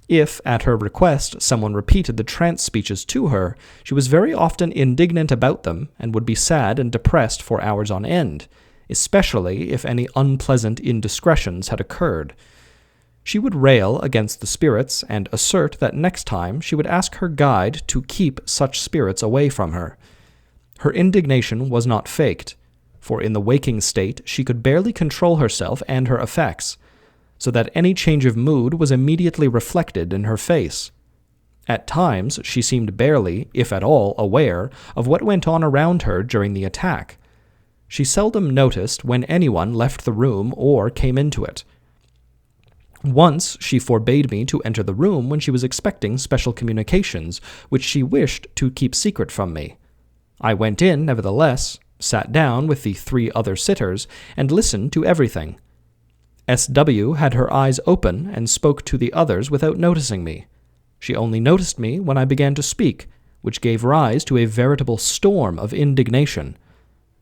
If, at her request, someone repeated the trance speeches to her, she was very often indignant about them and would be sad and depressed for hours on end, especially if any unpleasant indiscretions had occurred. She would rail against the spirits and assert that next time she would ask her guide to keep such spirits away from her. Her indignation was not faked, for in the waking state she could barely control herself and her effects, so that any change of mood was immediately reflected in her face. At times she seemed barely, if at all, aware of what went on around her during the attack. She seldom noticed when anyone left the room or came into it. Once she forbade me to enter the room when she was expecting special communications, which she wished to keep secret from me. I went in, nevertheless, sat down with the 3 other sitters, and listened to everything. SW had her eyes open and spoke to the others without noticing me. She only noticed me when I began to speak, which gave rise to a veritable storm of indignation.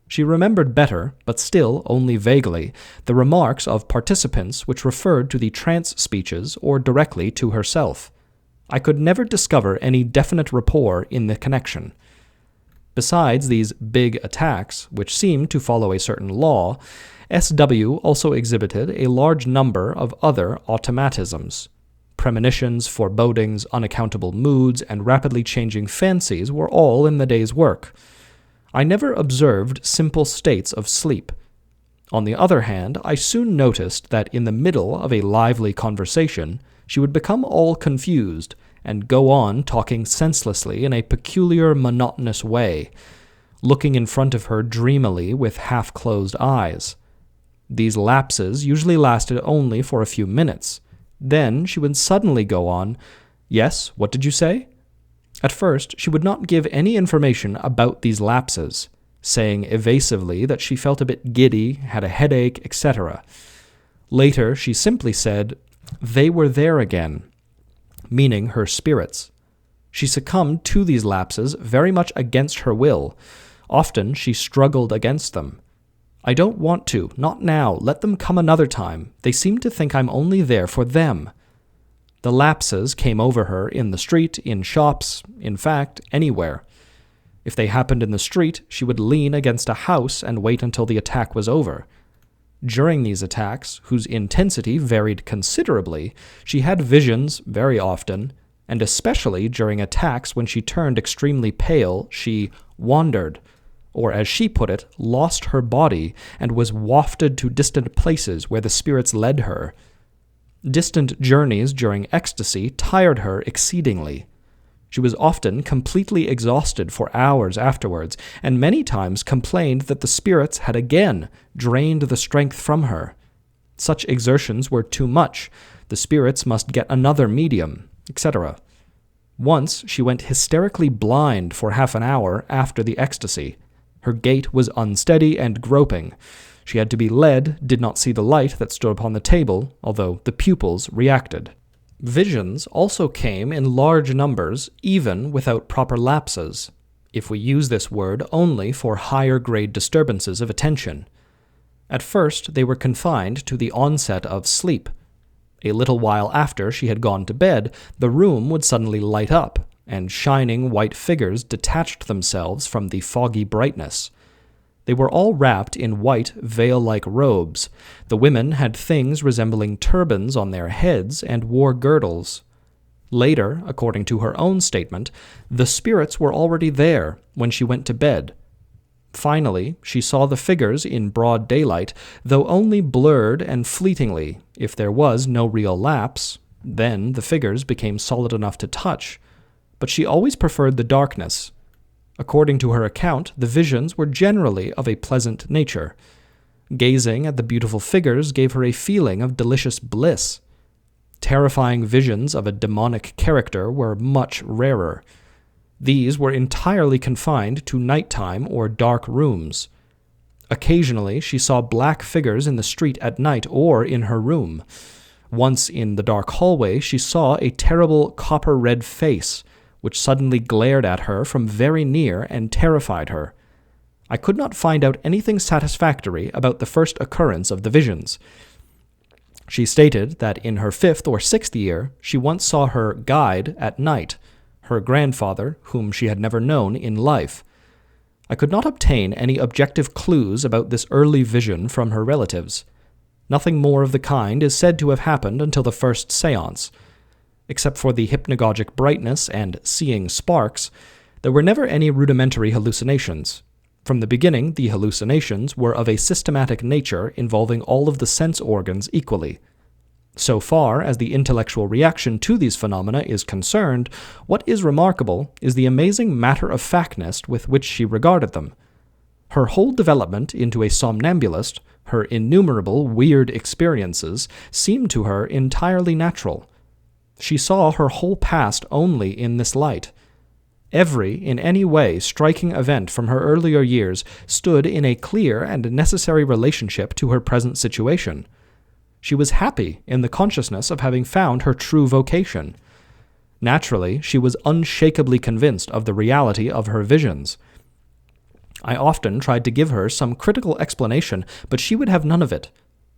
She remembered better, but still only vaguely, the remarks of participants which referred to the trance speeches or directly to herself. I could never discover any definite rapport in the connection. Besides these big attacks, which seemed to follow a certain law, SW also exhibited a large number of other automatisms. Premonitions, forebodings, unaccountable moods, and rapidly changing fancies were all in the day's work. I never observed simple states of sleep. On the other hand, I soon noticed that in the middle of a lively conversation, she would become all confused, and go on talking senselessly in a peculiar monotonous way, looking in front of her dreamily with half-closed eyes. These lapses usually lasted only for a few minutes. Then she would suddenly go on, "Yes, what did you say?" At first, she would not give any information about these lapses, saying evasively that she felt a bit giddy, had a headache, etc. Later, she simply said, "They were there again," meaning her spirits. She succumbed to these lapses very much against her will. Often she struggled against them. "I don't want to, not now, let them come another time. They seem to think I'm only there for them." The lapses came over her in the street, in shops, in fact, anywhere. If they happened in the street, she would lean against a house and wait until the attack was over. During these attacks, whose intensity varied considerably, she had visions very often, and especially during attacks when she turned extremely pale, she wandered, or as she put it, lost her body, and was wafted to distant places where the spirits led her. Distant journeys during ecstasy tired her exceedingly. She was often completely exhausted for hours afterwards, and many times complained that the spirits had again drained the strength from her. Such exertions were too much. The spirits must get another medium, etc. Once she went hysterically blind for half an hour after the ecstasy. Her gait was unsteady and groping. She had to be led, did not see the light that stood upon the table, although the pupils reacted. Visions also came in large numbers, even without proper lapses, if we use this word only for higher-grade disturbances of attention. At first, they were confined to the onset of sleep. A little while after she had gone to bed, the room would suddenly light up, and shining white figures detached themselves from the foggy brightness. They were all wrapped in white veil-like robes. The women had things resembling turbans on their heads and wore girdles. Later, according to her own statement, the spirits were already there when she went to bed. Finally, she saw the figures in broad daylight, though only blurred and fleetingly. If there was no real lapse, then the figures became solid enough to touch. But she always preferred the darkness. According to her account, the visions were generally of a pleasant nature. Gazing at the beautiful figures gave her a feeling of delicious bliss. Terrifying visions of a demonic character were much rarer. These were entirely confined to nighttime or dark rooms. Occasionally, she saw black figures in the street at night or in her room. Once in the dark hallway, she saw a terrible copper-red face, which suddenly glared at her from very near and terrified her. I could not find out anything satisfactory about the first occurrence of the visions. She stated that in her 5th or 6th year, she once saw her guide at night, her grandfather, whom she had never known in life. I could not obtain any objective clues about this early vision from her relatives. Nothing more of the kind is said to have happened until the first séance. Except for the hypnagogic brightness and seeing sparks, there were never any rudimentary hallucinations. From the beginning, the hallucinations were of a systematic nature involving all of the sense organs equally. So far as the intellectual reaction to these phenomena is concerned, what is remarkable is the amazing matter-of-factness with which she regarded them. Her whole development into a somnambulist, her innumerable weird experiences, seemed to her entirely natural. She saw her whole past only in this light. Every, in any way, striking event from her earlier years stood in a clear and necessary relationship to her present situation. She was happy in the consciousness of having found her true vocation. Naturally, she was unshakably convinced of the reality of her visions. I often tried to give her some critical explanation, but she would have none of it,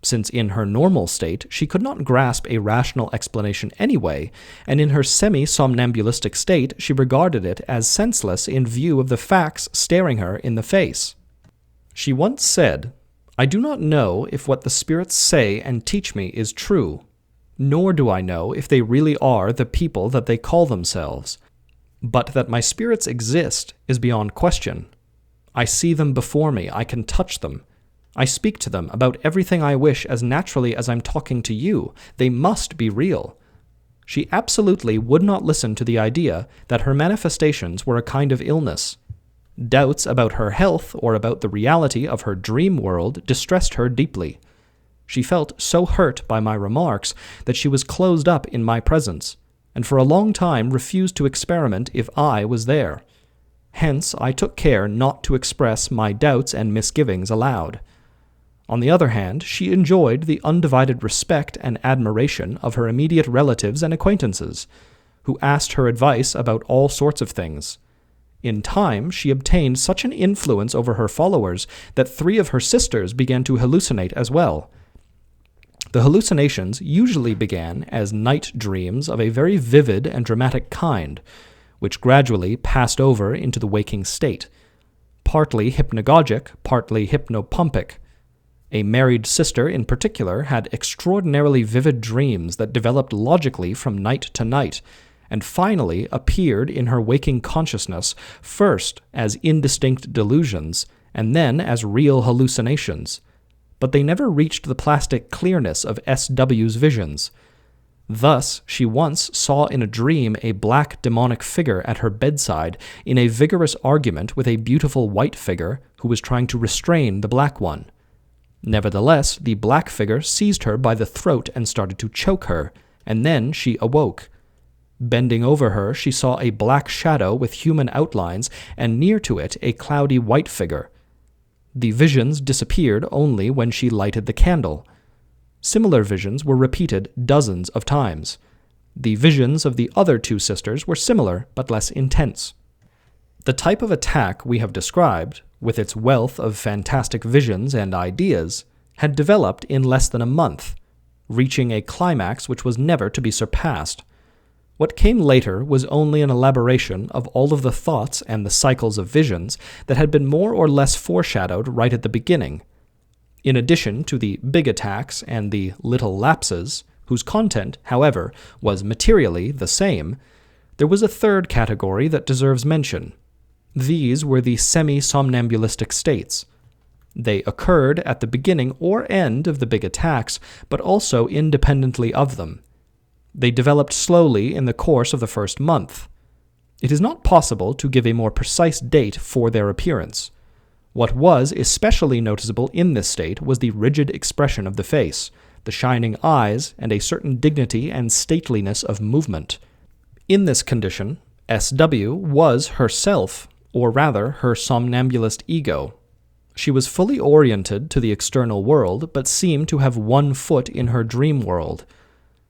since in her normal state she could not grasp a rational explanation anyway, and in her semi-somnambulistic state she regarded it as senseless in view of the facts staring her in the face. She once said, "I do not know if what the spirits say and teach me is true, nor do I know if they really are the people that they call themselves, but that my spirits exist is beyond question. I see them before me, I can touch them. I speak to them about everything I wish as naturally as I'm talking to you. They must be real." She absolutely would not listen to the idea that her manifestations were a kind of illness. Doubts about her health or about the reality of her dream world distressed her deeply. She felt so hurt by my remarks that she was closed up in my presence, and for a long time refused to experiment if I was there. Hence, I took care not to express my doubts and misgivings aloud. On the other hand, she enjoyed the undivided respect and admiration of her immediate relatives and acquaintances, who asked her advice about all sorts of things. In time, she obtained such an influence over her followers that 3 of her sisters began to hallucinate as well. The hallucinations usually began as night dreams of a very vivid and dramatic kind, which gradually passed over into the waking state, partly hypnagogic, partly hypnopompic. A married sister in particular had extraordinarily vivid dreams that developed logically from night to night, and finally appeared in her waking consciousness, first as indistinct delusions, and then as real hallucinations. But they never reached the plastic clearness of S.W.'s visions. Thus, she once saw in a dream a black demonic figure at her bedside in a vigorous argument with a beautiful white figure who was trying to restrain the black one. Nevertheless, the black figure seized her by the throat and started to choke her, and then she awoke. Bending over her, she saw a black shadow with human outlines, and near to it a cloudy white figure. The visions disappeared only when she lighted the candle. Similar visions were repeated dozens of times. The visions of the other 2 sisters were similar but less intense. The type of attack we have described, with its wealth of fantastic visions and ideas, had developed in less than a month, reaching a climax which was never to be surpassed. What came later was only an elaboration of all of the thoughts and the cycles of visions that had been more or less foreshadowed right at the beginning. In addition to the big attacks and the little lapses, whose content, however, was materially the same, there was a third category that deserves mention. These were the semi-somnambulistic states. They occurred at the beginning or end of the big attacks, but also independently of them. They developed slowly in the course of the first month. It is not possible to give a more precise date for their appearance. What was especially noticeable in this state was the rigid expression of the face, the shining eyes, and a certain dignity and stateliness of movement. In this condition, S.W. was herself, or rather her somnambulist ego. She was fully oriented to the external world, but seemed to have one foot in her dream world.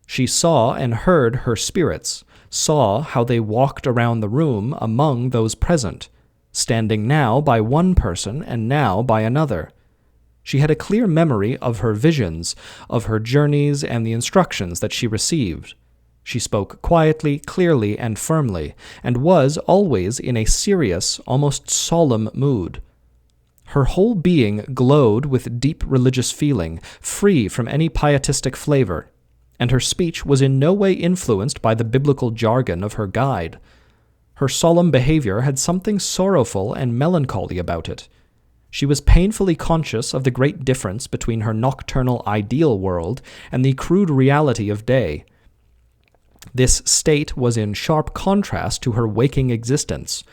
She saw and heard her spirits, saw how they walked around the room among those present, standing now by one person and now by another. She had a clear memory of her visions, of her journeys and the instructions that she received. She spoke quietly, clearly, and firmly, and was always in a serious, almost solemn mood. Her whole being glowed with deep religious feeling, free from any pietistic flavor, and her speech was in no way influenced by the biblical jargon of her guide. Her solemn behavior had something sorrowful and melancholy about it. She was painfully conscious of the great difference between her nocturnal ideal world and the crude reality of day. This state was in sharp contrast to her waking existence.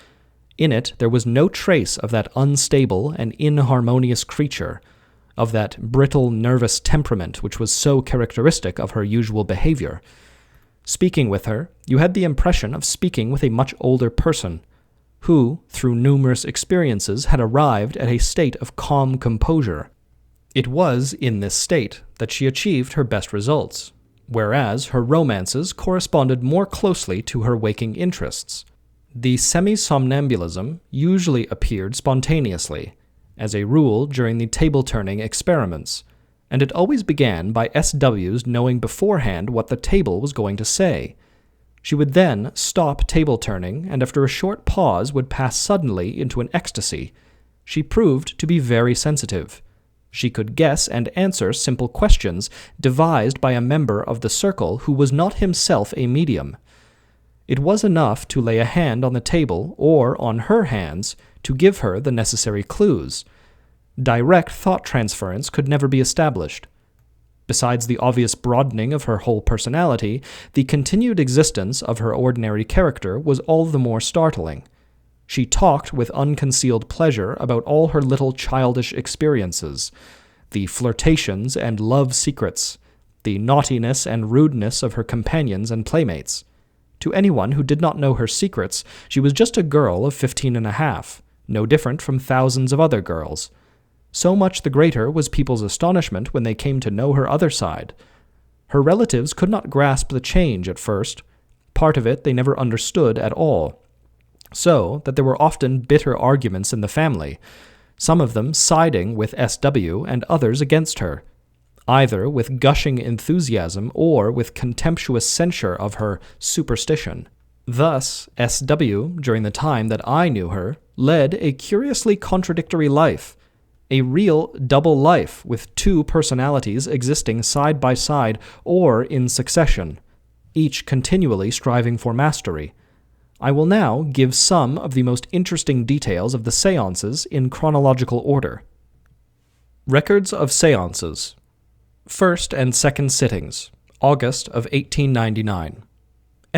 In it there was no trace of that unstable and inharmonious creature, of that brittle nervous temperament which was so characteristic of her usual behavior. Speaking with her, you had the impression of speaking with a much older person, who, through numerous experiences, had arrived at a state of calm composure. It was in this state that she achieved her best results, whereas her romances corresponded more closely to her waking interests. The semi-somnambulism usually appeared spontaneously, as a rule during the table-turning experiments, and it always began by SW's knowing beforehand what the table was going to say. She would then stop table-turning, and after a short pause would pass suddenly into an ecstasy. She proved to be very sensitive. She could guess and answer simple questions devised by a member of the circle who was not himself a medium. It was enough to lay a hand on the table or on her hands to give her the necessary clues. Direct thought transference could never be established. Besides the obvious broadening of her whole personality, the continued existence of her ordinary character was all the more startling. She talked with unconcealed pleasure about all her little childish experiences, the flirtations and love secrets, the naughtiness and rudeness of her companions and playmates. To anyone who did not know her secrets, she was just a girl of 15.5, no different from thousands of other girls. So much the greater was people's astonishment when they came to know her other side. Her relatives could not grasp the change at first. Part of it they never understood at all. So that there were often bitter arguments in the family, some of them siding with SW and others against her, either with gushing enthusiasm or with contemptuous censure of her superstition. Thus, SW, during the time that I knew her, led a curiously contradictory life, a real double life with two personalities existing side by side or in succession, each continually striving for mastery. I will now give some of the most interesting details of the séances in chronological order. Records of séances. First and second sittings, August of 1899.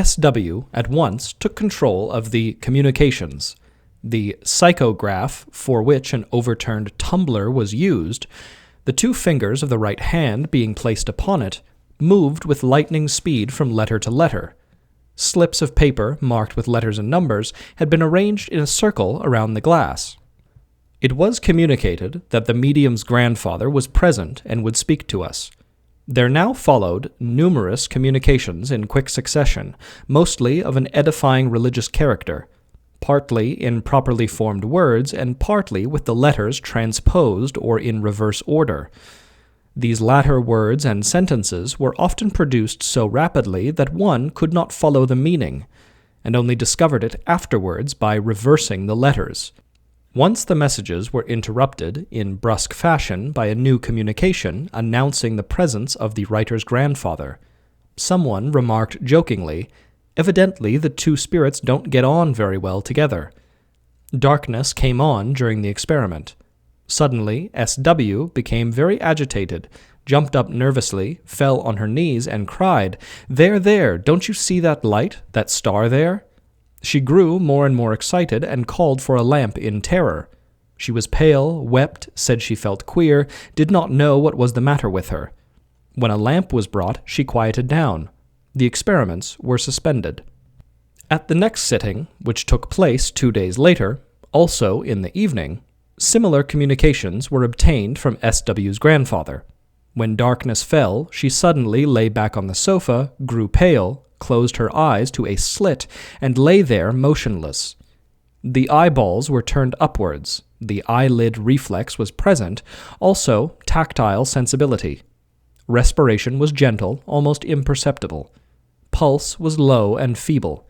SW at once took control of the communications. The psychograph, for which an overturned tumbler was used, the two fingers of the right hand being placed upon it, moved with lightning speed from letter to letter. Slips of paper, marked with letters and numbers, had been arranged in a circle around the glass. It was communicated that the medium's grandfather was present and would speak to us. There now followed numerous communications in quick succession, mostly of an edifying religious character, partly in properly formed words and partly with the letters transposed or in reverse order. These latter words and sentences were often produced so rapidly that one could not follow the meaning, and only discovered it afterwards by reversing the letters. Once the messages were interrupted in brusque fashion by a new communication announcing the presence of the writer's grandfather. Someone remarked jokingly, "Evidently the two spirits don't get on very well together." Darkness came on during the experiment. Suddenly, SW became very agitated, jumped up nervously, fell on her knees, and cried, there, don't you see that light, that star there?" She grew more and more excited and called for a lamp in terror. She was pale, wept, said she felt queer, did not know what was the matter with her. When a lamp was brought, she quieted down. The experiments were suspended. At the next sitting, which took place 2 days later, also in the evening, similar communications were obtained from SW's grandfather. When darkness fell, she suddenly lay back on the sofa, grew pale, closed her eyes to a slit, and lay there motionless. The eyeballs were turned upwards, the eyelid reflex was present, also tactile sensibility. Respiration was gentle, almost imperceptible. Pulse was low and feeble.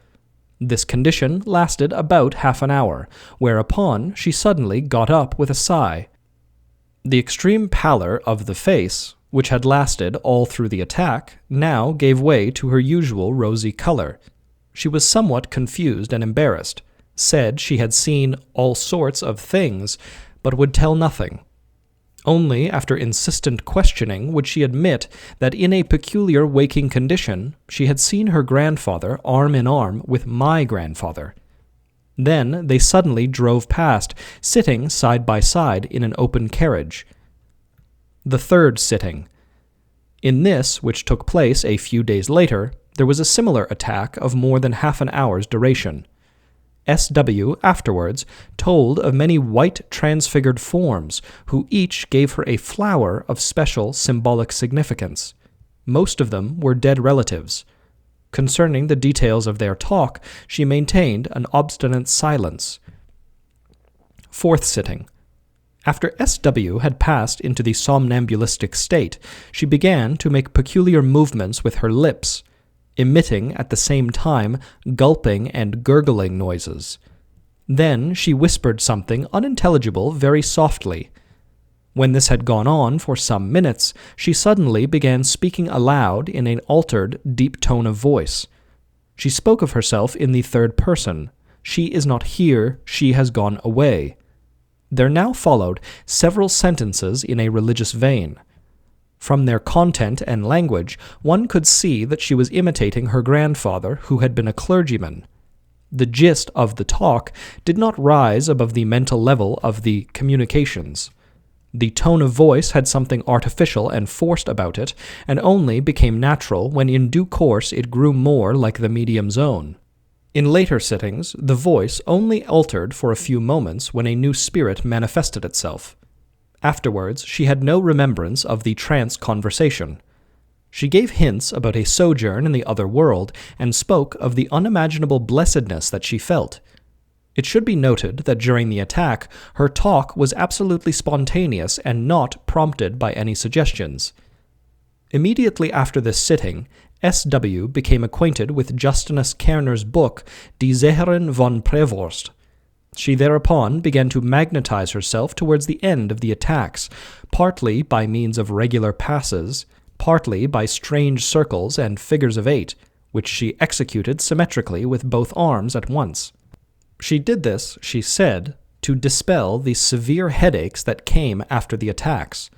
This condition lasted about half an hour, whereupon she suddenly got up with a sigh. The extreme pallor of the face, which had lasted all through the attack, now gave way to her usual rosy color. She was somewhat confused and embarrassed, said she had seen all sorts of things, but would tell nothing. Only after insistent questioning would she admit that in a peculiar waking condition she had seen her grandfather arm in arm with my grandfather. Then they suddenly drove past, sitting side by side in an open carriage. The third sitting. In this, which took place a few days later, there was a similar attack of more than half an hour's duration. S.W. afterwards told of many white transfigured forms, who each gave her a flower of special symbolic significance. Most of them were dead relatives. Concerning the details of their talk, she maintained an obstinate silence. Fourth sitting. After S.W. had passed into the somnambulistic state, she began to make peculiar movements with her lips, emitting at the same time gulping and gurgling noises. Then she whispered something unintelligible very softly. When this had gone on for some minutes, she suddenly began speaking aloud in an altered, deep tone of voice. She spoke of herself in the third person. She is not here, she has gone away. There now followed several sentences in a religious vein. From their content and language, one could see that she was imitating her grandfather, who had been a clergyman. The gist of the talk did not rise above the mental level of the communications. The tone of voice had something artificial and forced about it, and only became natural when in due course it grew more like the medium's own. In later sittings, the voice only altered for a few moments when a new spirit manifested itself. Afterwards, she had no remembrance of the trance conversation. She gave hints about a sojourn in the other world, and spoke of the unimaginable blessedness that she felt. It should be noted that during the attack, her talk was absolutely spontaneous and not prompted by any suggestions. Immediately after this sitting, S.W. became acquainted with Justinus Kerner's book, Die Zeherin von Prevorst. She thereupon began to magnetize herself towards the end of the attacks, partly by means of regular passes, partly by strange circles and figures of 8, which she executed symmetrically with both arms at once. She did this, she said, to dispel the severe headaches that came after the attacks.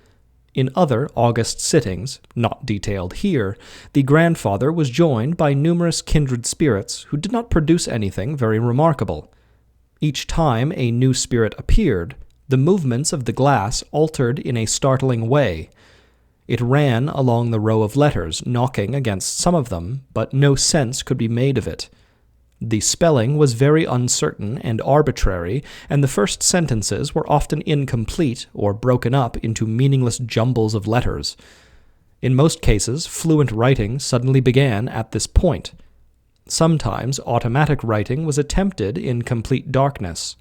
In other August sittings, not detailed here, the grandfather was joined by numerous kindred spirits who did not produce anything very remarkable. Each time a new spirit appeared, the movements of the glass altered in a startling way. It ran along the row of letters, knocking against some of them, but no sense could be made of it. The spelling was very uncertain and arbitrary, and the first sentences were often incomplete or broken up into meaningless jumbles of letters. In most cases, fluent writing suddenly began at this point. Sometimes automatic writing was attempted in complete darkness.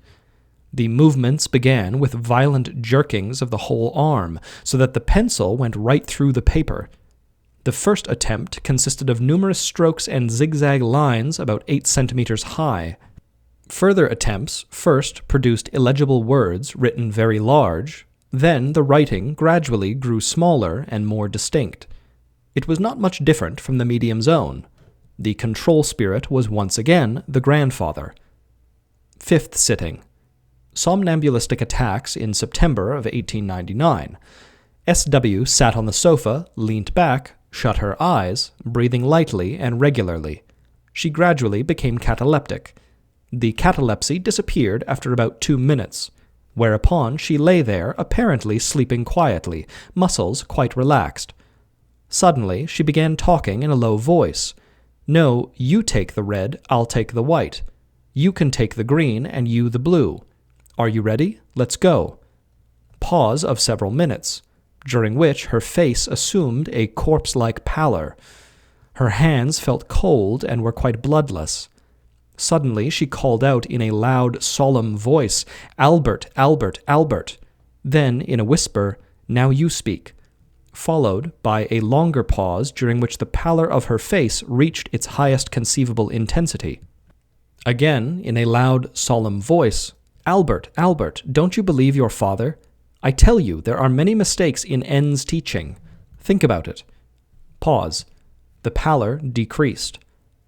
The movements began with violent jerkings of the whole arm, so that the pencil went right through the paper. The first attempt consisted of numerous strokes and zigzag lines about 8 centimeters high. Further attempts first produced illegible words written very large, then the writing gradually grew smaller and more distinct. It was not much different from the medium's own. The control spirit was once again the grandfather. Fifth sitting. Somnambulistic attacks in September of 1899. S.W. sat on the sofa, leant back, shut her eyes, breathing lightly and regularly. She gradually became cataleptic. The catalepsy disappeared after about 2 minutes, whereupon she lay there apparently sleeping quietly, muscles quite relaxed. Suddenly she began talking in a low voice. "No, you take the red, I'll take the white. You can take the green, and you the blue. Are you ready? Let's go." Pause of several minutes, during which her face assumed a corpse-like pallor. Her hands felt cold and were quite bloodless. Suddenly she called out in a loud, solemn voice, "Albert, Albert, Albert." Then, in a whisper, "Now you speak," followed by a longer pause during which the pallor of her face reached its highest conceivable intensity. Again, in a loud, solemn voice, "Albert, Albert, don't you believe your father? I tell you, there are many mistakes in N's teaching. Think about it." Pause. The pallor decreased.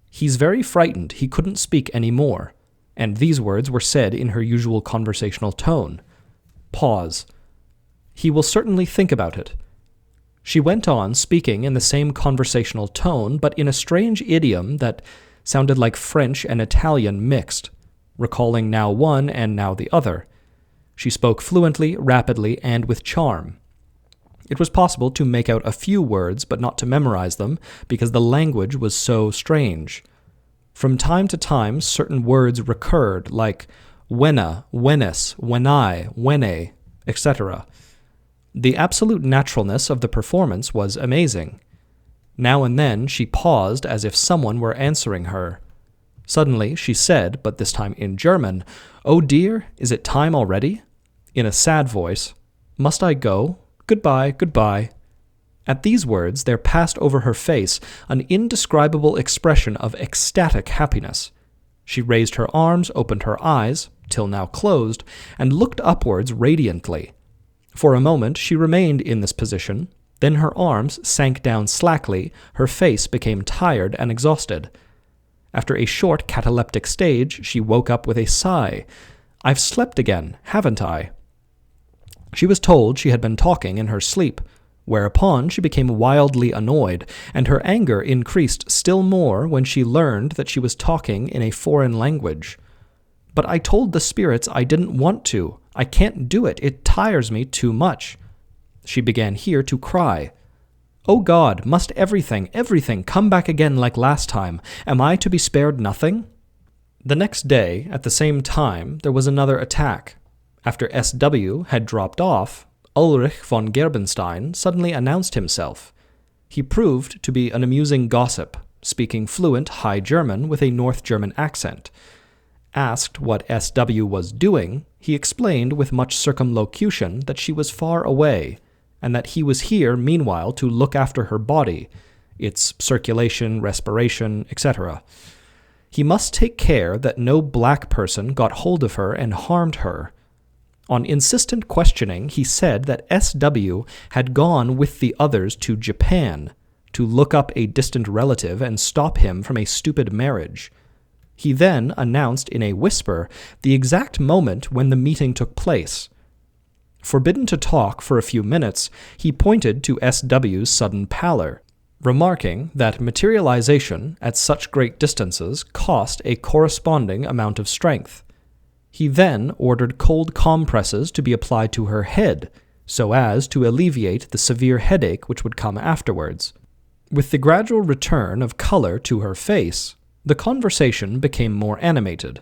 "He's very frightened, he couldn't speak any more," and these words were said in her usual conversational tone. Pause. He will certainly think about it. She went on, speaking in the same conversational tone, but in a strange idiom that sounded like French and Italian mixed, recalling now one and now the other. She spoke fluently, rapidly, and with charm. It was possible to make out a few words, but not to memorize them, because the language was so strange. From time to time, certain words recurred, like wena, wenis, wenai, wene, etc. The absolute naturalness of the performance was amazing. Now and then she paused as if someone were answering her. Suddenly she said, but this time in German, "Oh dear, is it time already?" In a sad voice, "Must I go? Goodbye, goodbye." At these words there passed over her face an indescribable expression of ecstatic happiness. She raised her arms, opened her eyes, till now closed, and looked upwards radiantly. For a moment she remained in this position, then her arms sank down slackly, her face became tired and exhausted. After a short cataleptic stage, she woke up with a sigh. "I've slept again, haven't I?" She was told she had been talking in her sleep, whereupon she became wildly annoyed, and her anger increased still more when she learned that she was talking in a foreign language. "But I told the spirits I didn't want to. I can't do it. It tires me too much." She began here to cry. "Oh God, must everything come back again like last time? Am I to be spared nothing?" The next day, at the same time, there was another attack. After S.W. had dropped off, Ulrich von Gerbenstein suddenly announced himself. He proved to be an amusing gossip, speaking fluent High German with a North German accent. Asked what S.W. was doing, he explained with much circumlocution that she was far away, and that he was here meanwhile to look after her body, its circulation, respiration, etc. He must take care that no black person got hold of her and harmed her. On insistent questioning, he said that S.W. had gone with the others to Japan to look up a distant relative and stop him from a stupid marriage. He then announced in a whisper the exact moment when the meeting took place. Forbidden to talk for a few minutes, he pointed to S.W.'s sudden pallor, remarking that materialization at such great distances cost a corresponding amount of strength. He then ordered cold compresses to be applied to her head, so as to alleviate the severe headache which would come afterwards. With the gradual return of color to her face, the conversation became more animated.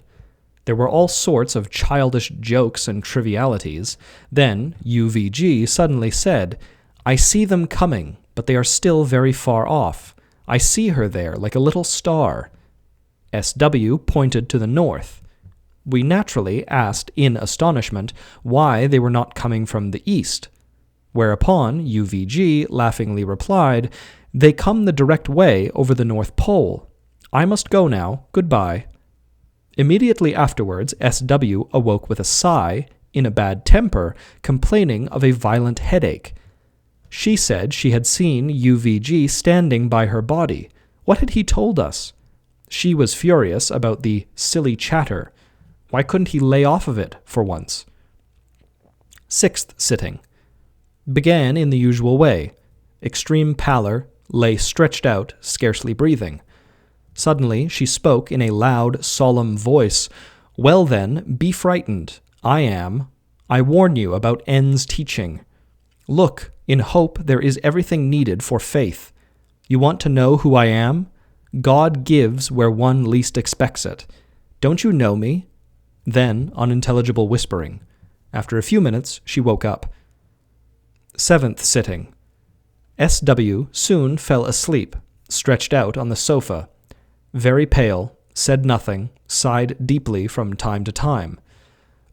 There were all sorts of childish jokes and trivialities. Then UVG suddenly said, "I see them coming, but they are still very far off. I see her there like a little star." S.W. pointed to the north. We naturally asked in astonishment why they were not coming from the east, whereupon UVG laughingly replied, "They come the direct way over the North Pole. I must go now. Goodbye." Immediately afterwards, S.W. awoke with a sigh, in a bad temper, complaining of a violent headache. She said she had seen UVG standing by her body. What had he told us? She was furious about the silly chatter. Why couldn't he lay off of it for once? Sixth sitting. Began in the usual way. Extreme pallor, lay stretched out, scarcely breathing. Suddenly she spoke in a loud, solemn voice. "Well then, be frightened. I am. I warn you about N's teaching. Look, in hope there is everything needed for faith. You want to know who I am? God gives where one least expects it. Don't you know me?" Then unintelligible whispering. After a few minutes, she woke up. Seventh sitting. S.W. soon fell asleep, stretched out on the sofa. Very pale, said nothing, sighed deeply from time to time.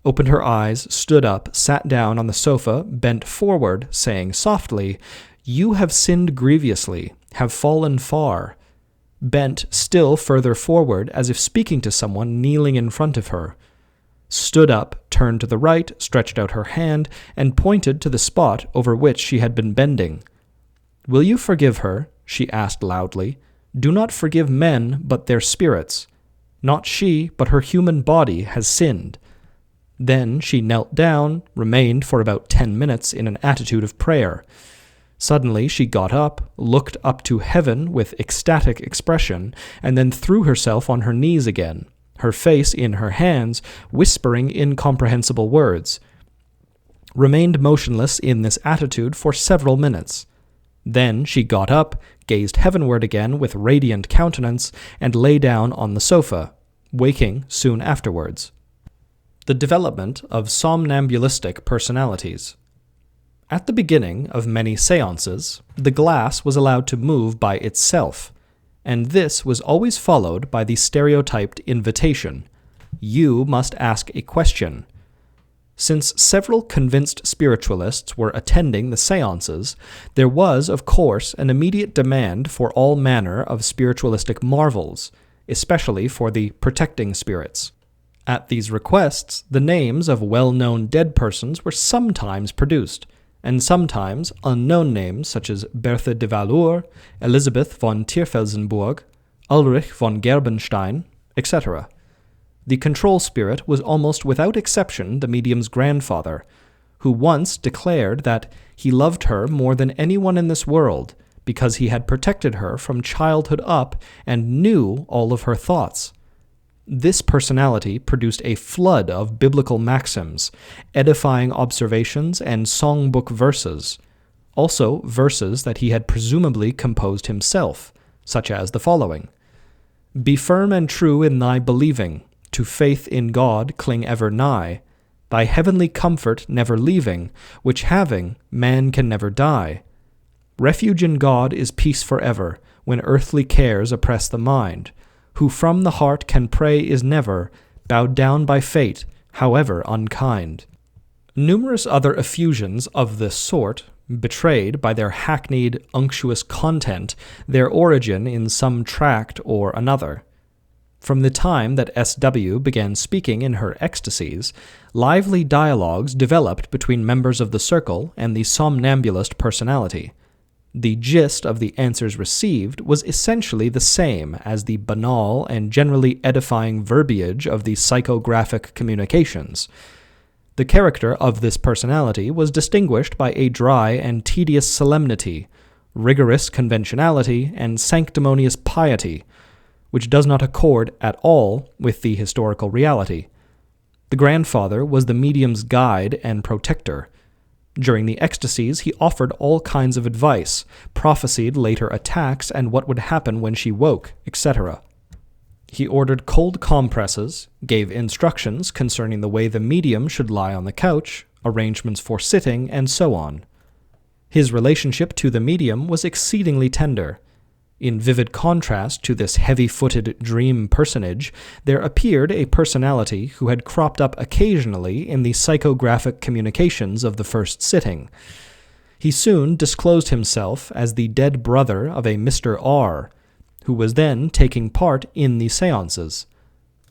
Opened her eyes, stood up, sat down on the sofa, bent forward, saying softly, "You have sinned grievously, have fallen far." Bent still further forward, as if speaking to someone kneeling in front of her. Stood up, turned to the right, stretched out her hand, and pointed to the spot over which she had been bending. "Will you forgive her?" she asked loudly. "Do not forgive men, but their spirits. Not she, but her human body has sinned." Then she knelt down, remained for about 10 minutes in an attitude of prayer. Suddenly she got up, looked up to heaven with ecstatic expression, and then threw herself on her knees again, her face in her hands, whispering incomprehensible words. Remained motionless in this attitude for several minutes. Then she got up, gazed heavenward again with radiant countenance, and lay down on the sofa, waking soon afterwards. The development of somnambulistic personalities. At the beginning of many seances, the glass was allowed to move by itself, and this was always followed by the stereotyped invitation, "You must ask a question." Since several convinced spiritualists were attending the seances, there was, of course, an immediate demand for all manner of spiritualistic marvels, especially for the protecting spirits. At these requests, the names of well-known dead persons were sometimes produced, and sometimes unknown names such as Bertha de Valour, Elizabeth von Tierfelsenburg, Ulrich von Gerbenstein, etc. The control spirit was almost without exception the medium's grandfather, who once declared that he loved her more than anyone in this world because he had protected her from childhood up and knew all of her thoughts. This personality produced a flood of biblical maxims, edifying observations, and songbook verses, also verses that he had presumably composed himself, such as the following: "Be firm and true in thy believing, to faith in God cling ever nigh, thy heavenly comfort never leaving, which having, man can never die. Refuge in God is peace forever, when earthly cares oppress the mind. Who from the heart can pray is never bowed down by fate, however unkind." Numerous other effusions of this sort betrayed by their hackneyed, unctuous content their origin in some tract or another. From the time that S.W. began speaking in her ecstasies, lively dialogues developed between members of the circle and the somnambulist personality. The gist of the answers received was essentially the same as the banal and generally edifying verbiage of the psychographic communications. The character of this personality was distinguished by a dry and tedious solemnity, rigorous conventionality, and sanctimonious piety, which does not accord at all with the historical reality. The grandfather was the medium's guide and protector. During the ecstasies, he offered all kinds of advice, prophesied later attacks and what would happen when she woke, etc. He ordered cold compresses, gave instructions concerning the way the medium should lie on the couch, arrangements for sitting, and so on. His relationship to the medium was exceedingly tender. In vivid contrast to this heavy-footed dream personage, there appeared a personality who had cropped up occasionally in the psychographic communications of the first sitting. He soon disclosed himself as the dead brother of a Mr. R., who was then taking part in the seances.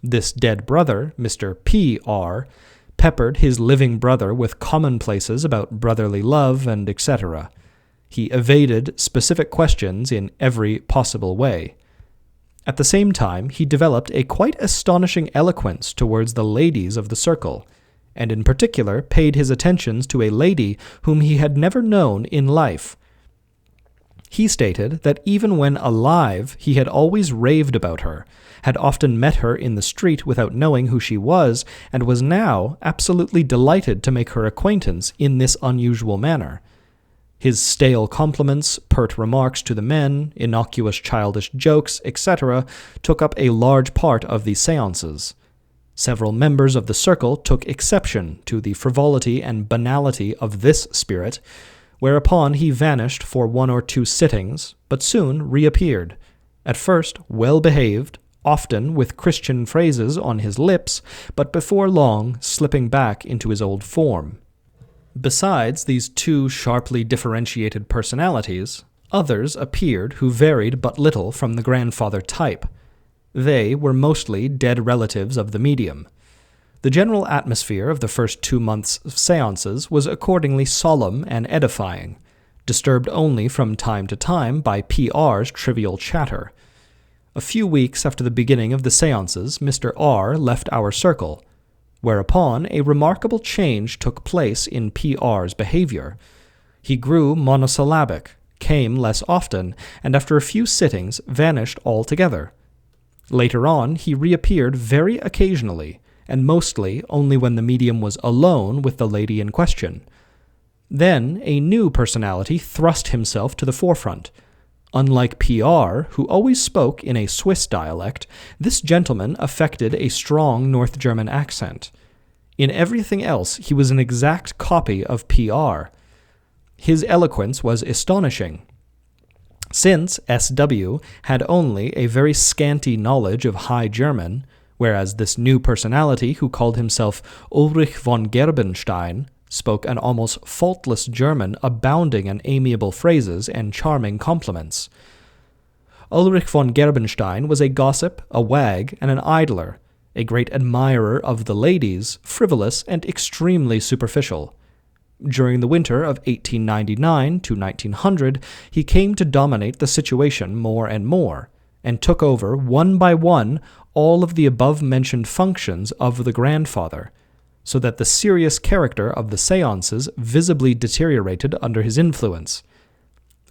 This dead brother, Mr. P.R., peppered his living brother with commonplaces about brotherly love and etc. He evaded specific questions in every possible way. At the same time, he developed a quite astonishing eloquence towards the ladies of the circle, and in particular paid his attentions to a lady whom he had never known in life. He stated that even when alive, he had always raved about her, had often met her in the street without knowing who she was, and was now absolutely delighted to make her acquaintance in this unusual manner. His stale compliments, pert remarks to the men, innocuous childish jokes, etc., took up a large part of the seances. Several members of the circle took exception to the frivolity and banality of this spirit, whereupon he vanished for 1 or 2 sittings, but soon reappeared, at first well-behaved, often with Christian phrases on his lips, but before long slipping back into his old form. Besides these 2 sharply differentiated personalities, others appeared who varied but little from the grandfather type. They were mostly dead relatives of the medium. The general atmosphere of the first 2 months of seances was accordingly solemn and edifying, disturbed only from time to time by P.R.'s trivial chatter. A few weeks after the beginning of the seances, Mr. R. left our circle. whereupon a remarkable change took place in PR's behavior. He grew monosyllabic, came less often, and after a few sittings vanished altogether. Later on, he reappeared very occasionally, and mostly only when the medium was alone with the lady in question. Then a new personality thrust himself to the forefront. Unlike PR, who always spoke in a Swiss dialect, this gentleman affected a strong North German accent. In everything else, he was an exact copy of PR. His eloquence was astonishing. Since SW had only a very scanty knowledge of High German, whereas this new personality, who called himself Ulrich von Gerbenstein, spoke an almost faultless German abounding in amiable phrases and charming compliments. Ulrich von Gerbenstein was a gossip, a wag, and an idler, a great admirer of the ladies, frivolous and extremely superficial. During the winter of 1899 to 1900, he came to dominate the situation more and more, and took over, one by one, all of the above-mentioned functions of the grandfather, so that the serious character of the séances visibly deteriorated under his influence.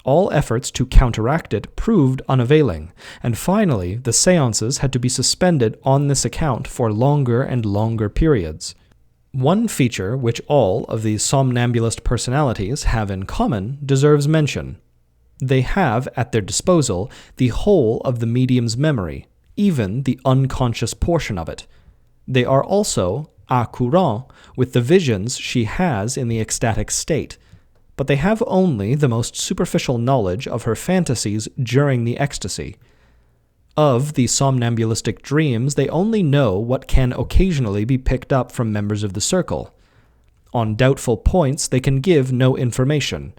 All efforts to counteract it proved unavailing, and finally the séances had to be suspended on this account for longer and longer periods. One feature which all of these somnambulist personalities have in common deserves mention. They have at their disposal the whole of the medium's memory, even the unconscious portion of it. They are also à courant with the visions she has in the ecstatic state, but they have only the most superficial knowledge of her fantasies during the ecstasy. Of the somnambulistic dreams, they only know what can occasionally be picked up from members of the circle. On doubtful points, they can give no information,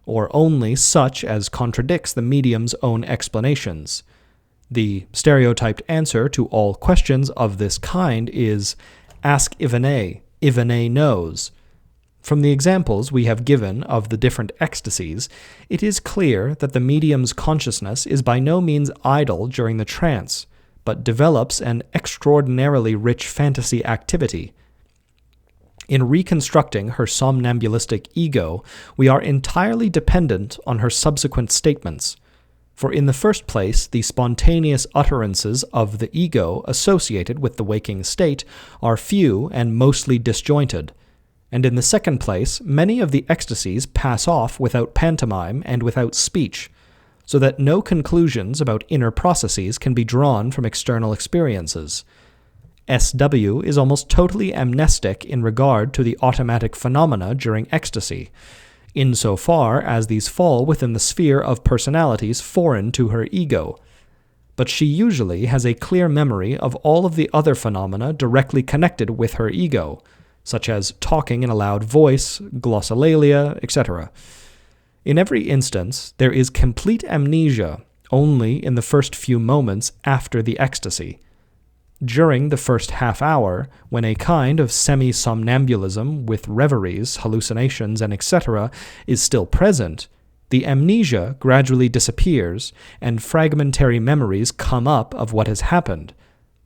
or only such as contradicts the medium's own explanations. The stereotyped answer to all questions of this kind is, "Ask Ivanay knows." From the examples we have given of the different ecstasies, it is clear that the medium's consciousness is by no means idle during the trance, but develops an extraordinarily rich fantasy activity. In reconstructing her somnambulistic ego, we are entirely dependent on her subsequent statements. For in the first place, the spontaneous utterances of the ego associated with the waking state are few and mostly disjointed, and in the second place, many of the ecstasies pass off without pantomime and without speech, so that no conclusions about inner processes can be drawn from external experiences. SW is almost totally amnestic in regard to the automatic phenomena during ecstasy, insofar as these fall within the sphere of personalities foreign to her ego, but she usually has a clear memory of all of the other phenomena directly connected with her ego, such as talking in a loud voice, glossolalia, etc. In every instance, there is complete amnesia only in the first few moments after the ecstasy. During the first half hour, when a kind of semi-somnambulism with reveries, hallucinations, and etc. is still present, the amnesia gradually disappears, and fragmentary memories come up of what has happened,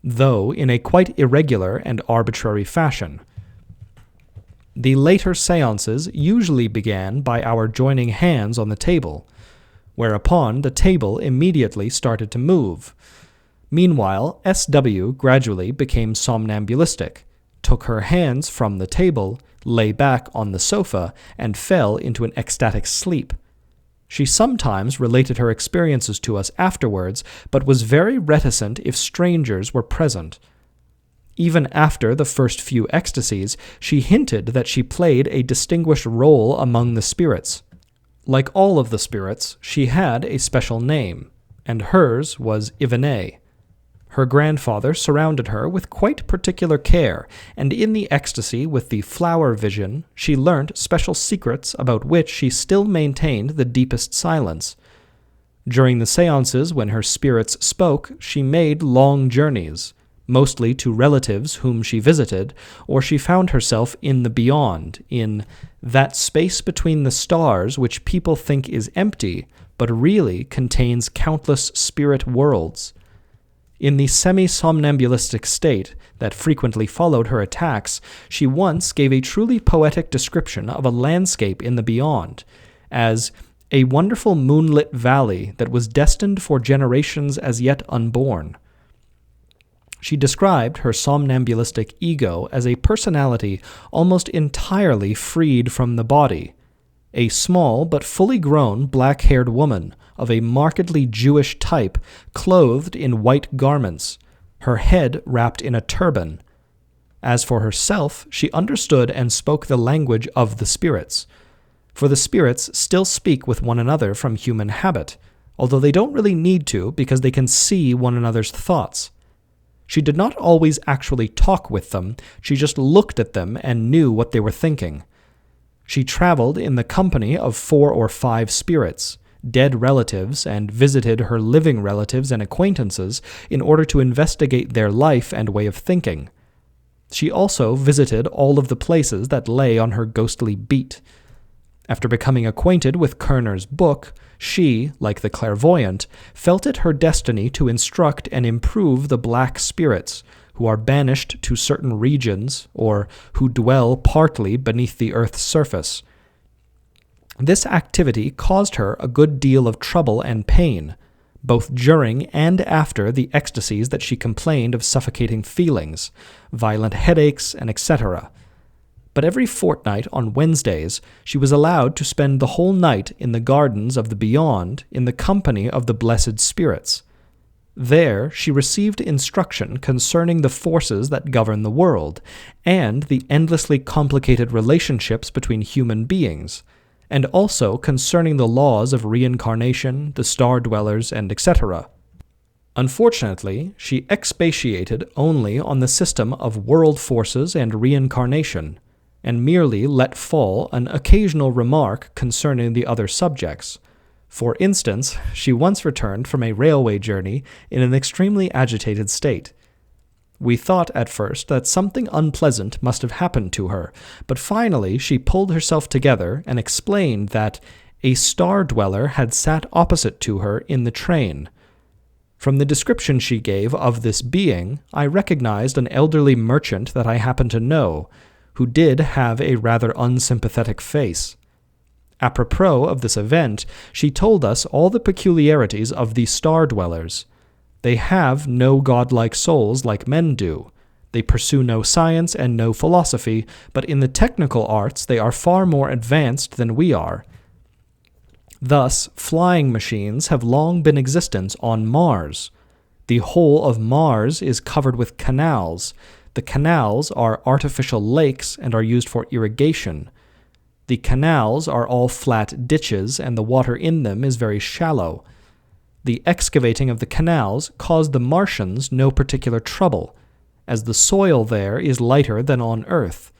though in a quite irregular and arbitrary fashion. The later séances usually began by our joining hands on the table, whereupon the table immediately started to move. Meanwhile, SW gradually became somnambulistic, took her hands from the table, lay back on the sofa, and fell into an ecstatic sleep. She sometimes related her experiences to us afterwards, but was very reticent if strangers were present. Even after the first few ecstasies, she hinted that she played a distinguished role among the spirits. Like all of the spirits, she had a special name, and hers was Ivanay. Her grandfather surrounded her with quite particular care, and in the ecstasy with the flower vision, she learnt special secrets about which she still maintained the deepest silence. During the séances when her spirits spoke, she made long journeys, mostly to relatives whom she visited, or she found herself in the beyond, in that space between the stars which people think is empty, but really contains countless spirit worlds. In the semi-somnambulistic state that frequently followed her attacks, she once gave a truly poetic description of a landscape in the beyond as a wonderful moonlit valley that was destined for generations as yet unborn. She described her somnambulistic ego as a personality almost entirely freed from the body, a small but fully grown black-haired woman of a markedly Jewish type, clothed in white garments, her head wrapped in a turban. As for herself, she understood and spoke the language of the spirits, for the spirits still speak with one another from human habit, although they don't really need to because they can see one another's thoughts. She did not always actually talk with them, she just looked at them and knew what they were thinking. She traveled in the company of 4 or 5 spirits, dead relatives, and visited her living relatives and acquaintances in order to investigate their life and way of thinking. She also visited all of the places that lay on her ghostly beat. After becoming acquainted with Kerner's book, she, like the clairvoyant, felt it her destiny to instruct and improve the black spirits, who are banished to certain regions, or who dwell partly beneath the earth's surface. This activity caused her a good deal of trouble and pain, both during and after the ecstasies that she complained of suffocating feelings, violent headaches, and etc. But every fortnight on Wednesdays she was allowed to spend the whole night in the gardens of the beyond in the company of the blessed spirits. There she received instruction concerning the forces that govern the world, and the endlessly complicated relationships between human beings, and also concerning the laws of reincarnation, the star-dwellers, and etc. Unfortunately, she expatiated only on the system of world forces and reincarnation, and merely let fall an occasional remark concerning the other subjects. For instance, she once returned from a railway journey in an extremely agitated state. We thought at first that something unpleasant must have happened to her, but finally she pulled herself together and explained that a star-dweller had sat opposite to her in the train. From the description she gave of this being, I recognized an elderly merchant that I happened to know, who did have a rather unsympathetic face. Apropos of this event, she told us all the peculiarities of the star-dwellers. They have no godlike souls like men do. They pursue no science and no philosophy, but in the technical arts they are far more advanced than we are. Thus, flying machines have long been existent on Mars. The whole of Mars is covered with canals. The canals are artificial lakes and are used for irrigation. The canals are all flat ditches, and the water in them is very shallow. The excavating of the canals caused the Martians no particular trouble, as the soil there is lighter than on Earth.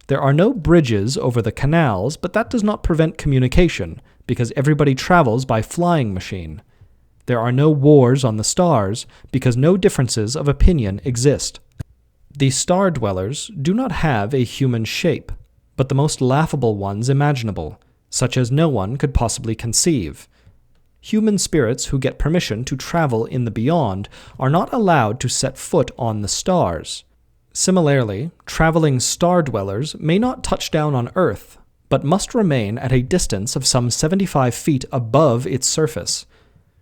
There are no bridges over the canals, but that does not prevent communication, because everybody travels by flying machine. There are no wars on the stars, because no differences of opinion exist. The star-dwellers do not have a human shape, but the most laughable ones imaginable, such as no one could possibly conceive. Human spirits who get permission to travel in the beyond are not allowed to set foot on the stars. Similarly, traveling star-dwellers may not touch down on Earth, but must remain at a distance of some 75 feet above its surface.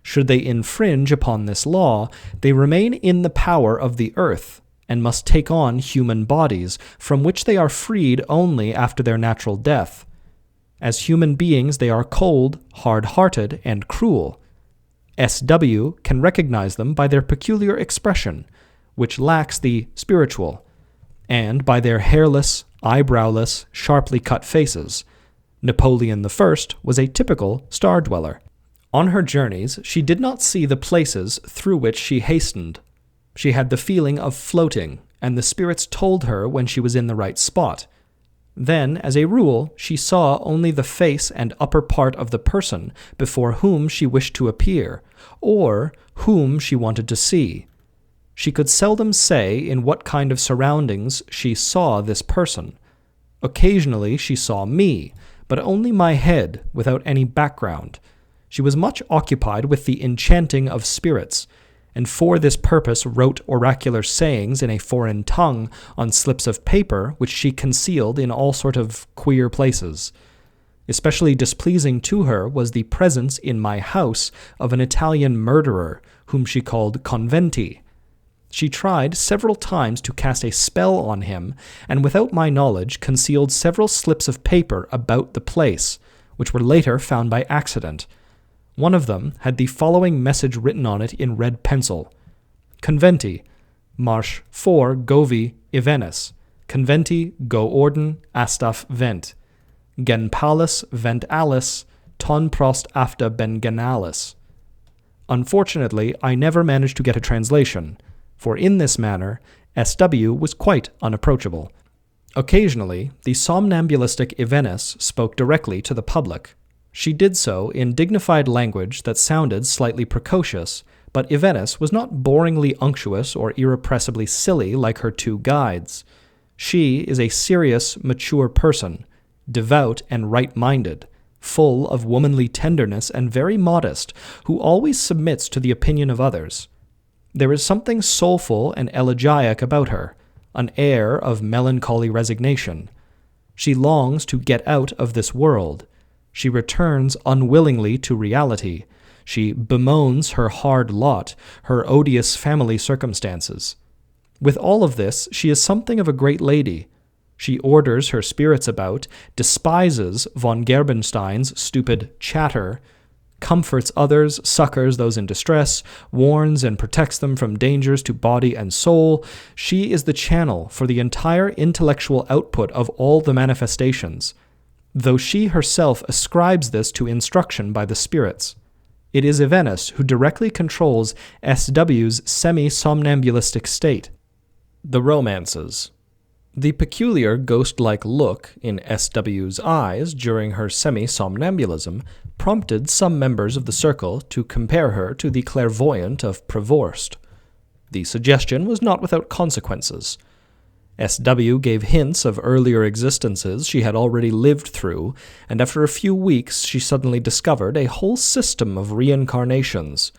Should they infringe upon this law, they remain in the power of the Earth, and must take on human bodies, from which they are freed only after their natural death. As human beings they are cold, hard-hearted, and cruel. SW can recognize them by their peculiar expression, which lacks the spiritual, and by their hairless, eyebrowless, sharply cut faces. Napoleon I was a typical star-dweller. On her journeys she did not see the places through which she hastened. She had the feeling of floating, and the spirits told her when she was in the right spot. Then, as a rule, she saw only the face and upper part of the person before whom she wished to appear, or whom she wanted to see. She could seldom say in what kind of surroundings she saw this person. Occasionally she saw me, but only my head, without any background. She was much occupied with the enchanting of spirits, and for this purpose wrote oracular sayings in a foreign tongue on slips of paper which she concealed in all sort of queer places. Especially displeasing to her was the presence in my house of an Italian murderer, whom she called Conventi. She tried several times to cast a spell on him, and without my knowledge concealed several slips of paper about the place, which were later found by accident. One of them had the following message written on it in red pencil: Conventi, Marsch 4 Govi Ivenis, Conventi go orden astaf vent, gen palus vent alis, ton prost afta ben genalis. Unfortunately, I never managed to get a translation, for in this manner, SW was quite unapproachable. Occasionally, the somnambulistic Ivenis spoke directly to the public. She did so in dignified language that sounded slightly precocious, but Ivenis was not boringly unctuous or irrepressibly silly like her two guides. She is a serious, mature person, devout and right-minded, full of womanly tenderness and very modest, who always submits to the opinion of others. There is something soulful and elegiac about her, an air of melancholy resignation. She longs to get out of this world. She returns unwillingly to reality. She bemoans her hard lot, her odious family circumstances. With all of this, she is something of a great lady. She orders her spirits about, despises von Gerbenstein's stupid chatter, comforts others, succors those in distress, warns and protects them from dangers to body and soul. She is the channel for the entire intellectual output of all the manifestations, though she herself ascribes this to instruction by the spirits. It is Ivenis who directly controls SW's semi-somnambulistic state. The romances. The peculiar ghost-like look in SW's eyes during her semi-somnambulism prompted some members of the circle to compare her to the clairvoyant of Prevorst. The suggestion was not without consequences. SW gave hints of earlier existences she had already lived through, and after a few weeks she suddenly discovered a whole system of reincarnations,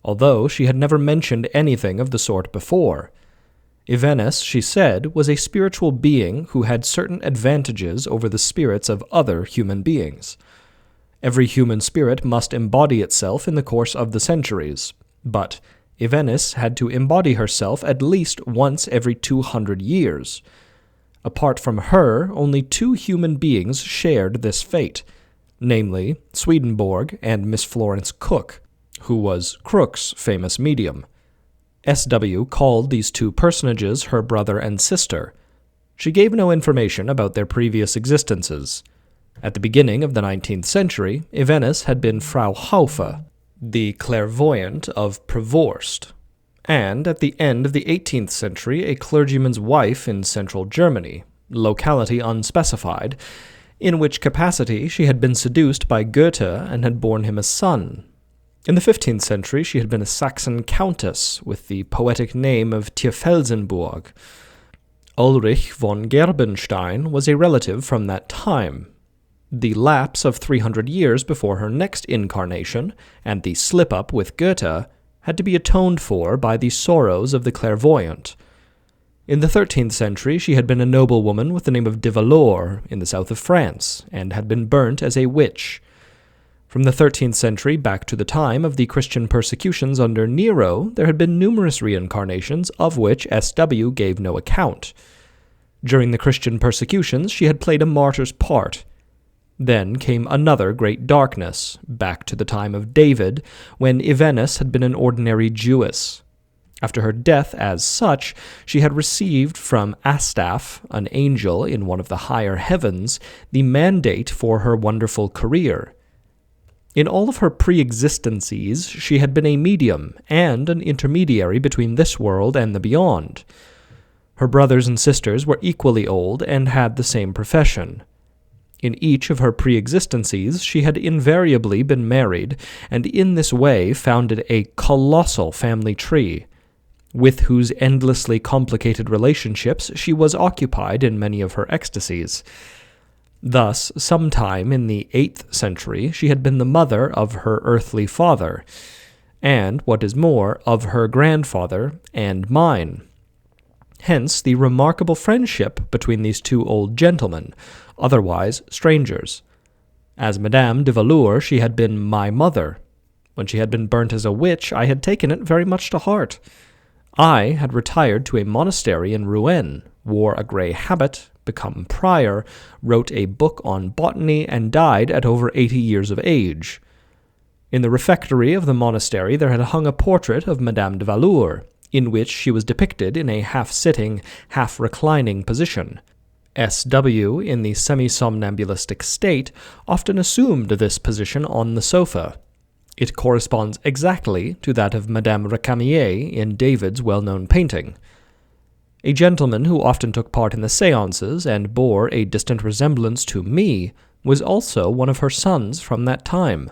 although she had never mentioned anything of the sort before. Ivenis, she said, was a spiritual being who had certain advantages over the spirits of other human beings. Every human spirit must embody itself in the course of the centuries, but Ivenis had to embody herself at least once every 200 years. Apart from her, only two human beings shared this fate, namely Swedenborg and Miss Florence Cook, who was Crook's famous medium. SW called these two personages her brother and sister. She gave no information about their previous existences. At the beginning of the 19th century, Ivenis had been Frau Haufe, the clairvoyant of Prevorst, and at the end of the 18th century a clergyman's wife in central Germany, locality unspecified, in which capacity she had been seduced by Goethe and had borne him a son. In the 15th century she had been a Saxon countess with the poetic name of Tierfelsenburg. Ulrich von Gerbenstein was a relative from that time. The lapse of 300 years before her next incarnation, and the slip-up with Goethe, had to be atoned for by the sorrows of the clairvoyant. In the 13th century she had been a noblewoman with the name of de Valois in the south of France, and had been burnt as a witch. From the 13th century back to the time of the Christian persecutions under Nero, there had been numerous reincarnations, of which SW gave no account. During the Christian persecutions she had played a martyr's part. Then came another great darkness, back to the time of David, when Ivenis had been an ordinary Jewess. After her death as such, she had received from Astaph, an angel in one of the higher heavens, the mandate for her wonderful career. In all of her pre-existences, she had been a medium and an intermediary between this world and the beyond. Her brothers and sisters were equally old and had the same profession. In each of her pre-existences, she had invariably been married, and in this way founded a colossal family tree, with whose endlessly complicated relationships she was occupied in many of her ecstasies. Thus, sometime in the 8th century, she had been the mother of her earthly father, and, what is more, of her grandfather and mine. Hence the remarkable friendship between these two old gentlemen, otherwise strangers. As Madame de Valour, she had been my mother. When she had been burnt as a witch, I had taken it very much to heart. I had retired to a monastery in Rouen, wore a grey habit, become prior, wrote a book on botany, and died at over 80 years of age. In the refectory of the monastery there had hung a portrait of Madame de Valour, in which she was depicted in a half-sitting, half-reclining position. S.W., in the semi-somnambulistic state, often assumed this position on the sofa. It corresponds exactly to that of Madame Récamier in David's well-known painting. A gentleman who often took part in the séances and bore a distant resemblance to me was also one of her sons from that time.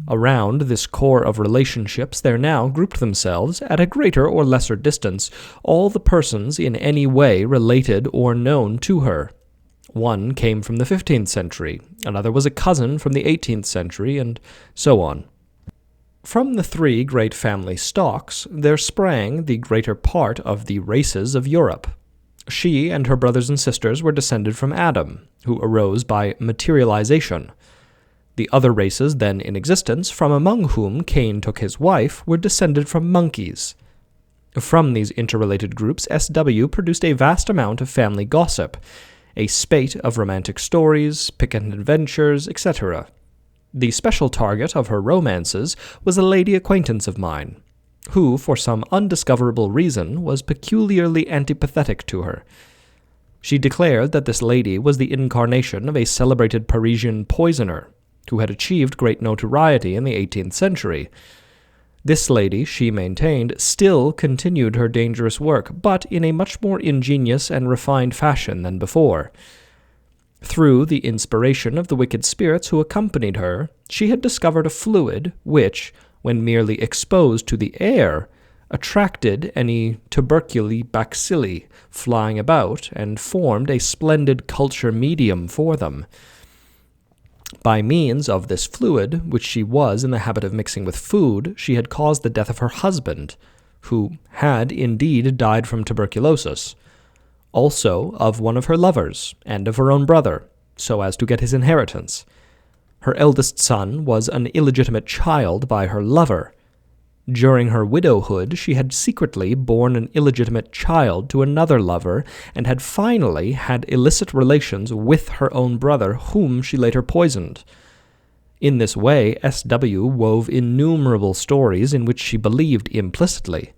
Around this core of relationships there now grouped themselves, at a greater or lesser distance, all the persons in any way related or known to her. One came from the 15th century, another was a cousin from the 18th century, and so on. From the three great family stocks there sprang the greater part of the races of Europe. She and her brothers and sisters were descended from Adam, who arose by materialization. The other races then in existence, from among whom Cain took his wife, were descended from monkeys. From these interrelated groups, S.W. produced a vast amount of family gossip, a spate of romantic stories, piquant adventures, etc. The special target of her romances was a lady acquaintance of mine, who, for some undiscoverable reason, was peculiarly antipathetic to her. She declared that this lady was the incarnation of a celebrated Parisian poisoner, who had achieved great notoriety in the 18th century. This lady, she maintained, still continued her dangerous work, but in a much more ingenious and refined fashion than before. Through the inspiration of the wicked spirits who accompanied her, she had discovered a fluid which, when merely exposed to the air, attracted any tuberculi bacilli flying about and formed a splendid culture medium for them. By means of this fluid, which she was in the habit of mixing with food, she had caused the death of her husband, who had indeed died from tuberculosis, also of one of her lovers, and of her own brother, so as to get his inheritance. Her eldest son was an illegitimate child by her lover. During her widowhood, she had secretly borne an illegitimate child to another lover, and had finally had illicit relations with her own brother, whom she later poisoned. In this way, S.W. wove innumerable stories in which she believed implicitly.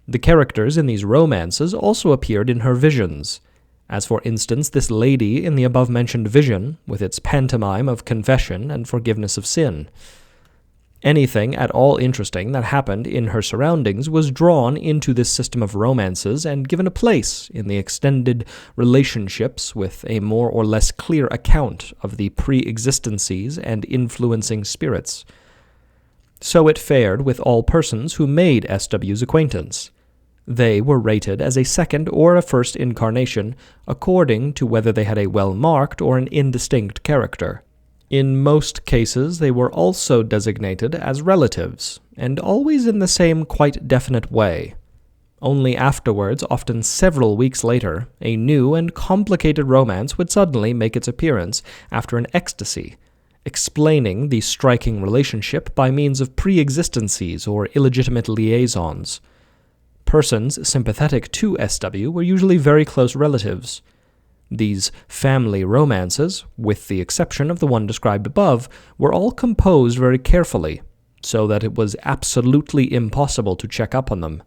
The characters in these romances also appeared in her visions, as for instance this lady in the above-mentioned vision, with its pantomime of confession and forgiveness of sin. Anything at all interesting that happened in her surroundings was drawn into this system of romances and given a place in the extended relationships with a more or less clear account of the pre-existencies and influencing spirits. So it fared with all persons who made S.W.'s acquaintance. They were rated as a second or a first incarnation, according to whether they had a well-marked or an indistinct character. In most cases they were also designated as relatives, and always in the same quite definite way. Only afterwards, often several weeks later, a new and complicated romance would suddenly make its appearance after an ecstasy, explaining the striking relationship by means of pre-existencies or illegitimate liaisons. Persons sympathetic to S.W. were usually very close relatives. These family romances, with the exception of the one described above, were all composed very carefully, so that it was absolutely impossible to check up on them.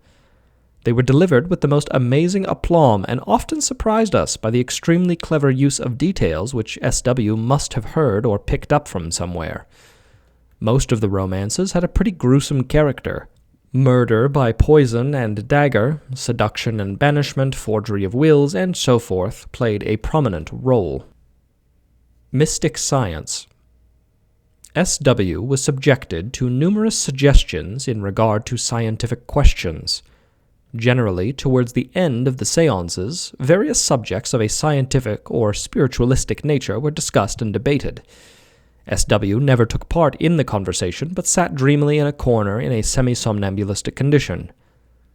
They were delivered with the most amazing aplomb, and often surprised us by the extremely clever use of details which S.W. must have heard or picked up from somewhere. Most of the romances had a pretty gruesome character. Murder by poison and dagger, seduction and banishment, forgery of wills, and so forth played a prominent role. Mystic Science. S.W. was subjected to numerous suggestions in regard to scientific questions. Generally, towards the end of the séances, various subjects of a scientific or spiritualistic nature were discussed and debated. SW never took part in the conversation, but sat dreamily in a corner in a semi-somnambulistic condition.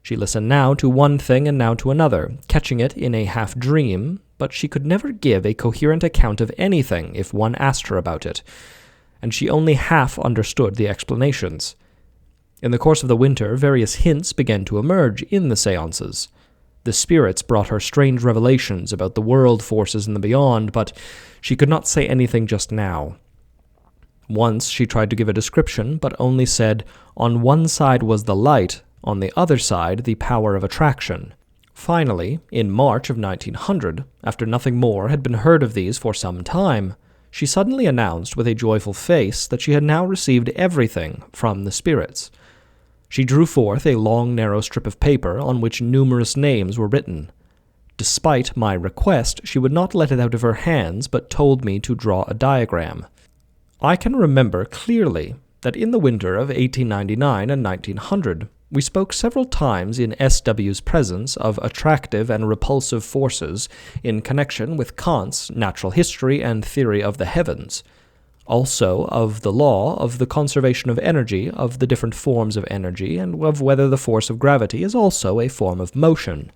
She listened now to one thing and now to another, catching it in a half-dream, but she could never give a coherent account of anything if one asked her about it, and she only half understood the explanations. In the course of the winter, various hints began to emerge in the seances. The spirits brought her strange revelations about the world forces in the beyond, but she could not say anything just now. Once she tried to give a description, but only said, on one side was the light, on the other side the power of attraction. Finally, in March of 1900, after nothing more had been heard of these for some time, she suddenly announced with a joyful face that she had now received everything from the spirits. She drew forth a long, narrow strip of paper on which numerous names were written. Despite my request, she would not let it out of her hands, but told me to draw a diagram. I can remember clearly that in the winter of 1899 and 1900, we spoke several times in SW's presence of attractive and repulsive forces in connection with Kant's natural history and theory of the heavens, also of the law of the conservation of energy, of the different forms of energy, and of whether the force of gravity is also a form of motion.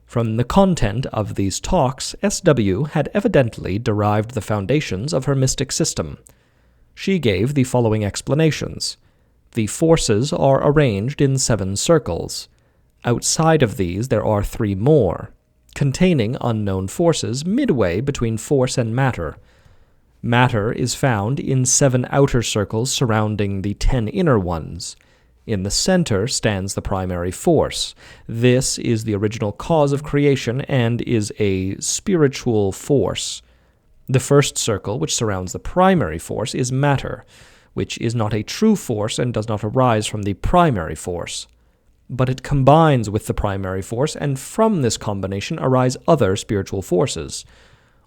From the content of these talks, SW had evidently derived the foundations of her mystic system. She gave the following explanations. The forces are arranged in 7 circles. Outside of these there are 3 more, containing unknown forces midway between force and matter. Matter is found in 7 outer circles surrounding the 10 inner ones. In the center stands the primary force. This is the original cause of creation and is a spiritual force. The first circle, which surrounds the primary force, is matter, which is not a true force and does not arise from the primary force. But it combines with the primary force, and from this combination arise other spiritual forces.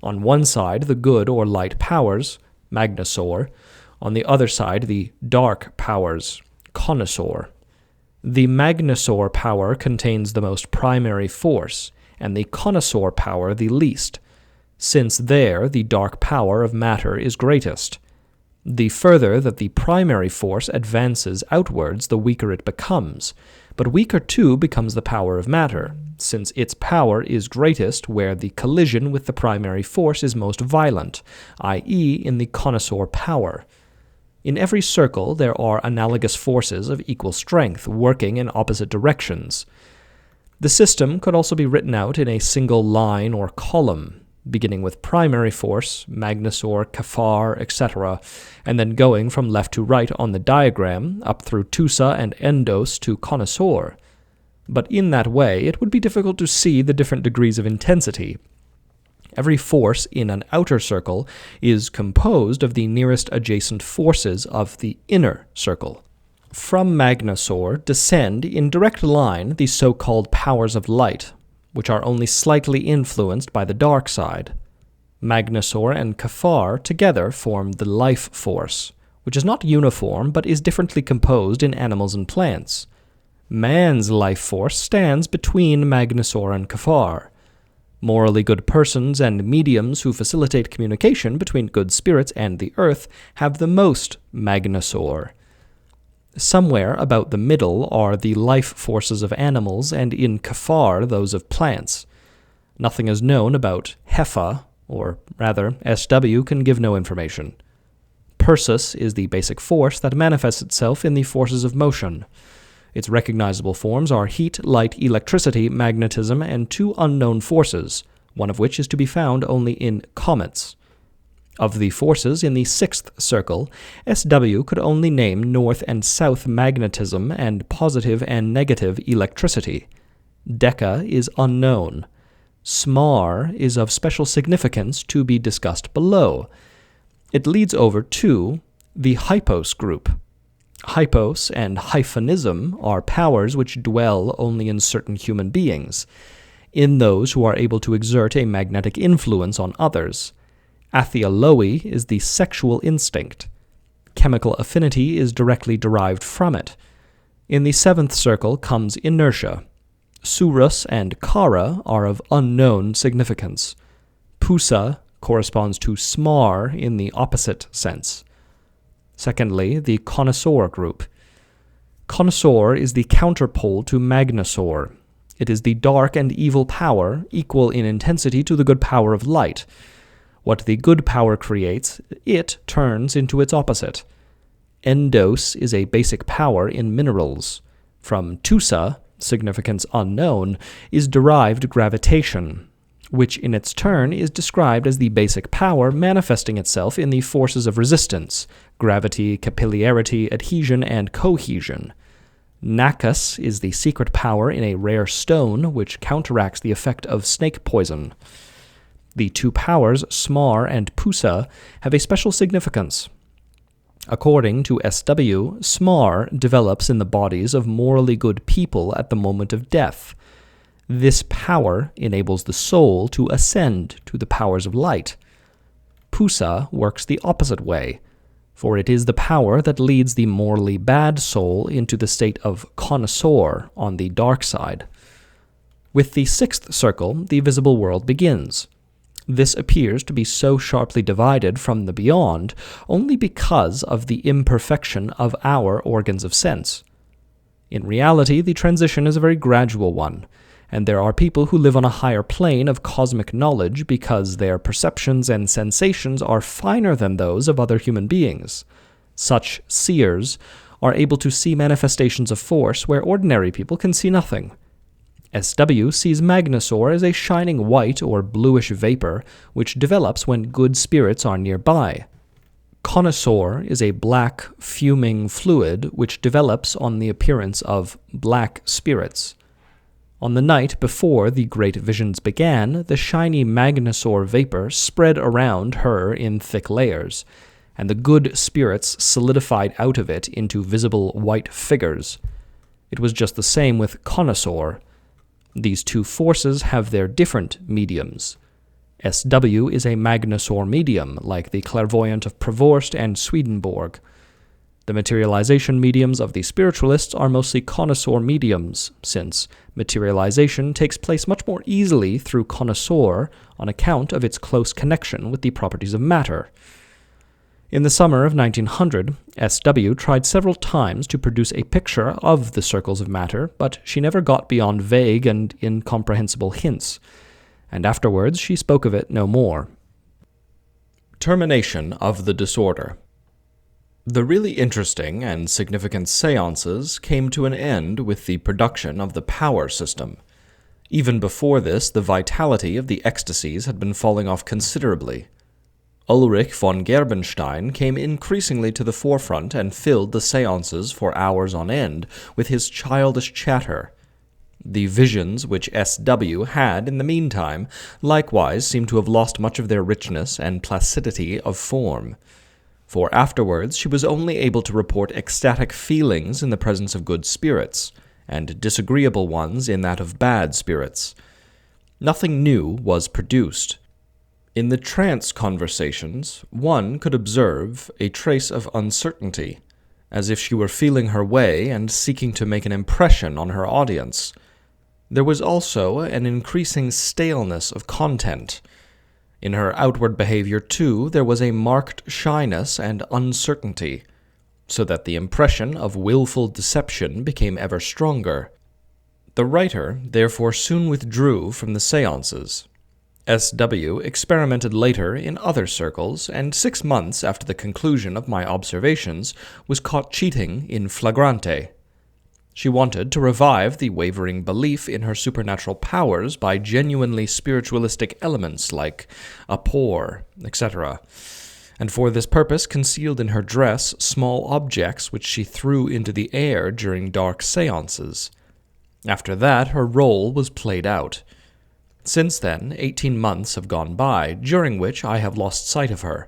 On one side, the good or light powers, magnosaur. On the other side, the dark powers, connoisseur. The magnosaur power contains the most primary force, and the connoisseur power the least, since there the dark power of matter is greatest. The further that the primary force advances outwards, the weaker it becomes, but weaker too becomes the power of matter, since its power is greatest where the collision with the primary force is most violent, i.e. in the connoisseur power. In every circle there are analogous forces of equal strength working in opposite directions. The system could also be written out in a single line or column, beginning with primary force, magnosaur, kafar, etc., and then going from left to right on the diagram, up through tusa and endos to connoisseur. But in that way, it would be difficult to see the different degrees of intensity. Every force in an outer circle is composed of the nearest adjacent forces of the inner circle. From magnosaur descend in direct line the so-called powers of light, which are only slightly influenced by the dark side. Magnosaur and kafar together form the life force, which is not uniform but is differently composed in animals and plants. Man's life force stands between magnosaur and kafar. Morally good persons and mediums who facilitate communication between good spirits and the earth have the most magnosaur. Somewhere about the middle are the life forces of animals, and in kafar those of plants. Nothing is known about Hefa, or rather, SW can give no information. Persis is the basic force that manifests itself in the forces of motion. Its recognizable forms are heat, light, electricity, magnetism, and 2 unknown forces, one of which is to be found only in comets. Of the forces in the 6th circle, SW could only name north and south magnetism and positive and negative electricity. Deca is unknown. Smar is of special significance to be discussed below. It leads over to the hypos group. Hypos and hyphanism are powers which dwell only in certain human beings, in those who are able to exert a magnetic influence on others. Athialoi is the sexual instinct. Chemical affinity is directly derived from it. In the 7th circle comes inertia. Surus and Kara are of unknown significance. Pusa, corresponds to smar in the opposite sense. Secondly, the connoisseur group. Connoisseur is the counterpole to magnosaur. It is the dark and evil power, equal in intensity to the good power of light. What the good power creates, it turns into its opposite. Endos is a basic power in minerals. From tusa, significance unknown, is derived gravitation, which in its turn is described as the basic power manifesting itself in the forces of resistance, gravity, capillarity, adhesion, and cohesion. Nakas is the secret power in a rare stone which counteracts the effect of snake poison. The two powers, smar and pusa, have a special significance. According to SW, smar develops in the bodies of morally good people at the moment of death. This power enables the soul to ascend to the powers of light. Pusa works the opposite way, for it is the power that leads the morally bad soul into the state of connoisseur on the dark side. With the sixth circle, the visible world begins. This appears to be so sharply divided from the beyond only because of the imperfection of our organs of sense. In reality, the transition is a very gradual one, and there are people who live on a higher plane of cosmic knowledge because their perceptions and sensations are finer than those of other human beings. Such seers are able to see manifestations of force where ordinary people can see nothing. SW sees magnosaur as a shining white or bluish vapor which develops when good spirits are nearby. Connoisseur is a black, fuming fluid which develops on the appearance of black spirits. On the night before the great visions began, the shiny magnosaur vapor spread around her in thick layers, and the good spirits solidified out of it into visible white figures. It was just the same with connoisseur. These two forces have their different mediums. SW is a magnosaur medium, like the clairvoyant of Prevorst and Swedenborg. The materialization mediums of the spiritualists are mostly connoisseur mediums, since materialization takes place much more easily through connoisseur on account of its close connection with the properties of matter. In the summer of 1900, SW tried several times to produce a picture of the circles of matter, but she never got beyond vague and incomprehensible hints, and afterwards she spoke of it no more. Termination of the disorder. The really interesting and significant seances came to an end with the production of the power system. Even before this, the vitality of the ecstasies had been falling off considerably. Ulrich von Gerbenstein came increasingly to the forefront and filled the seances for hours on end with his childish chatter. The visions which SW had in the meantime likewise seem to have lost much of their richness and placidity of form, for afterwards she was only able to report ecstatic feelings in the presence of good spirits, and disagreeable ones in that of bad spirits. Nothing new was produced. In the trance conversations, one could observe a trace of uncertainty, as if she were feeling her way and seeking to make an impression on her audience. There was also an increasing staleness of content. In her outward behavior, too, there was a marked shyness and uncertainty, so that the impression of willful deception became ever stronger. The writer therefore soon withdrew from the seances. SW experimented later in other circles, and 6 months after the conclusion of my observations was caught cheating in flagrante. She wanted to revive the wavering belief in her supernatural powers by genuinely spiritualistic elements like appor, etc., and for this purpose concealed in her dress small objects which she threw into the air during dark seances. After that, her role was played out. Since then, 18 months have gone by, during which I have lost sight of her.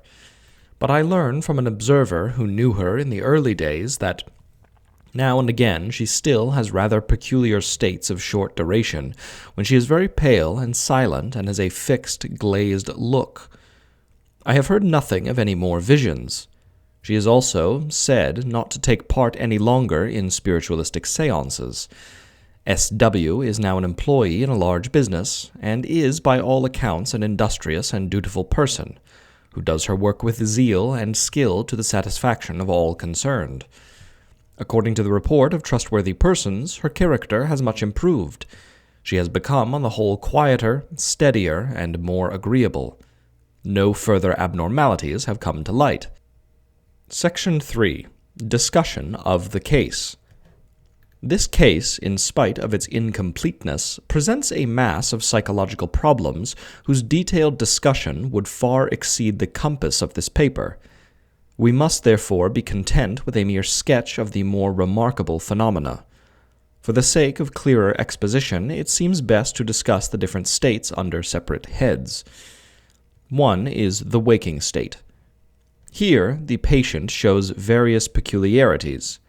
But I learn from an observer who knew her in the early days that now and again she still has rather peculiar states of short duration, when she is very pale and silent and has a fixed, glazed look. I have heard nothing of any more visions. She is also said not to take part any longer in spiritualistic seances. SW is now an employee in a large business, and is by all accounts an industrious and dutiful person, who does her work with zeal and skill to the satisfaction of all concerned. According to the report of trustworthy persons, her character has much improved. She has become, on the whole, quieter, steadier, and more agreeable. No further abnormalities have come to light. Section 3. Discussion of the case. This case, in spite of its incompleteness, presents a mass of psychological problems whose detailed discussion would far exceed the compass of this paper. We must therefore be content with a mere sketch of the more remarkable phenomena. For the sake of clearer exposition, it seems best to discuss the different states under separate heads. One is the waking state. Here, the patient shows various peculiarities.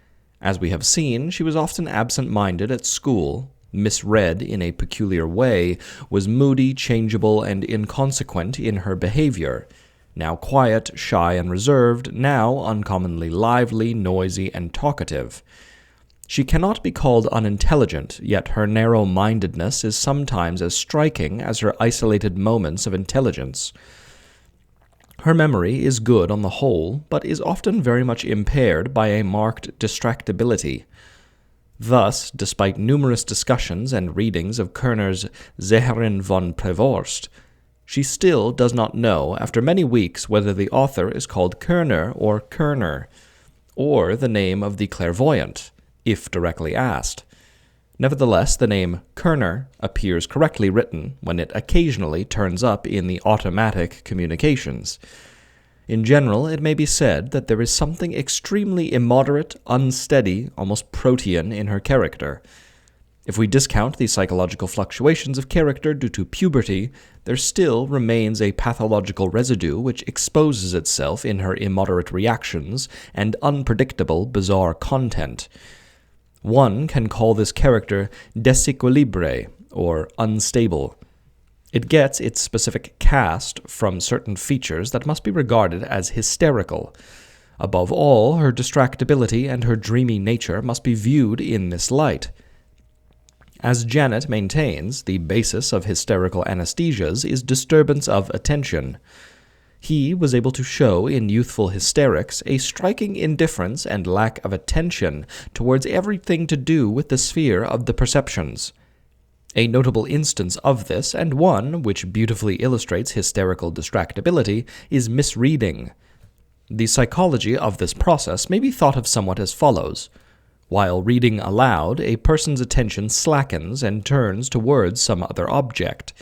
As we have seen, she was often absent-minded at school, misread in a peculiar way, was moody, changeable, and inconsequent in her behavior, now quiet, shy, and reserved, now uncommonly lively, noisy, and talkative. She cannot be called unintelligent, yet her narrow-mindedness is sometimes as striking as her isolated moments of intelligence. Her memory is good on the whole, but is often very much impaired by a marked distractibility. Thus, despite numerous discussions and readings of Kerner's Zeherin von Prevorst, she still does not know, after many weeks, whether the author is called Kerner or Kerner, or the name of the clairvoyant, if directly asked. Nevertheless, the name Kerner appears correctly written when it occasionally turns up in the automatic communications. In general, it may be said that there is something extremely immoderate, unsteady, almost protean in her character. If we discount the psychological fluctuations of character due to puberty, there still remains a pathological residue which exposes itself in her immoderate reactions and unpredictable, bizarre content. One can call this character déséquilibré, or unstable. It gets its specific cast from certain features that must be regarded as hysterical. Above all, her distractibility and her dreamy nature must be viewed in this light. As Janet maintains, the basis of hysterical anesthesias is disturbance of attention. He was able to show in youthful hysterics a striking indifference and lack of attention towards everything to do with the sphere of the perceptions. A notable instance of this, and one which beautifully illustrates hysterical distractibility, is misreading. The psychology of this process may be thought of somewhat as follows. While reading aloud, a person's attention slackens and turns towards some other object.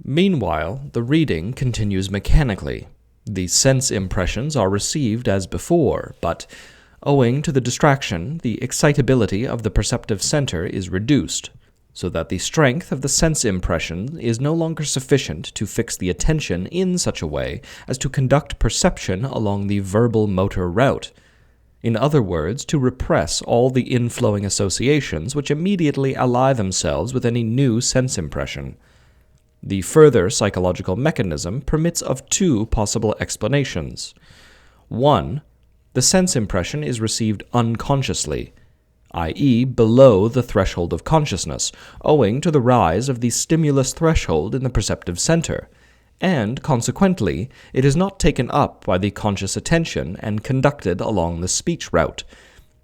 Meanwhile, the reading continues mechanically. The sense impressions are received as before, but, owing to the distraction, the excitability of the perceptive center is reduced, so that the strength of the sense impression is no longer sufficient to fix the attention in such a way as to conduct perception along the verbal motor route. In other words, to repress all the inflowing associations which immediately ally themselves with any new sense impression. The further psychological mechanism permits of two possible explanations. 1. The sense impression is received unconsciously, i.e., below the threshold of consciousness, owing to the rise of the stimulus threshold in the perceptive center, and, consequently, it is not taken up by the conscious attention and conducted along the speech route,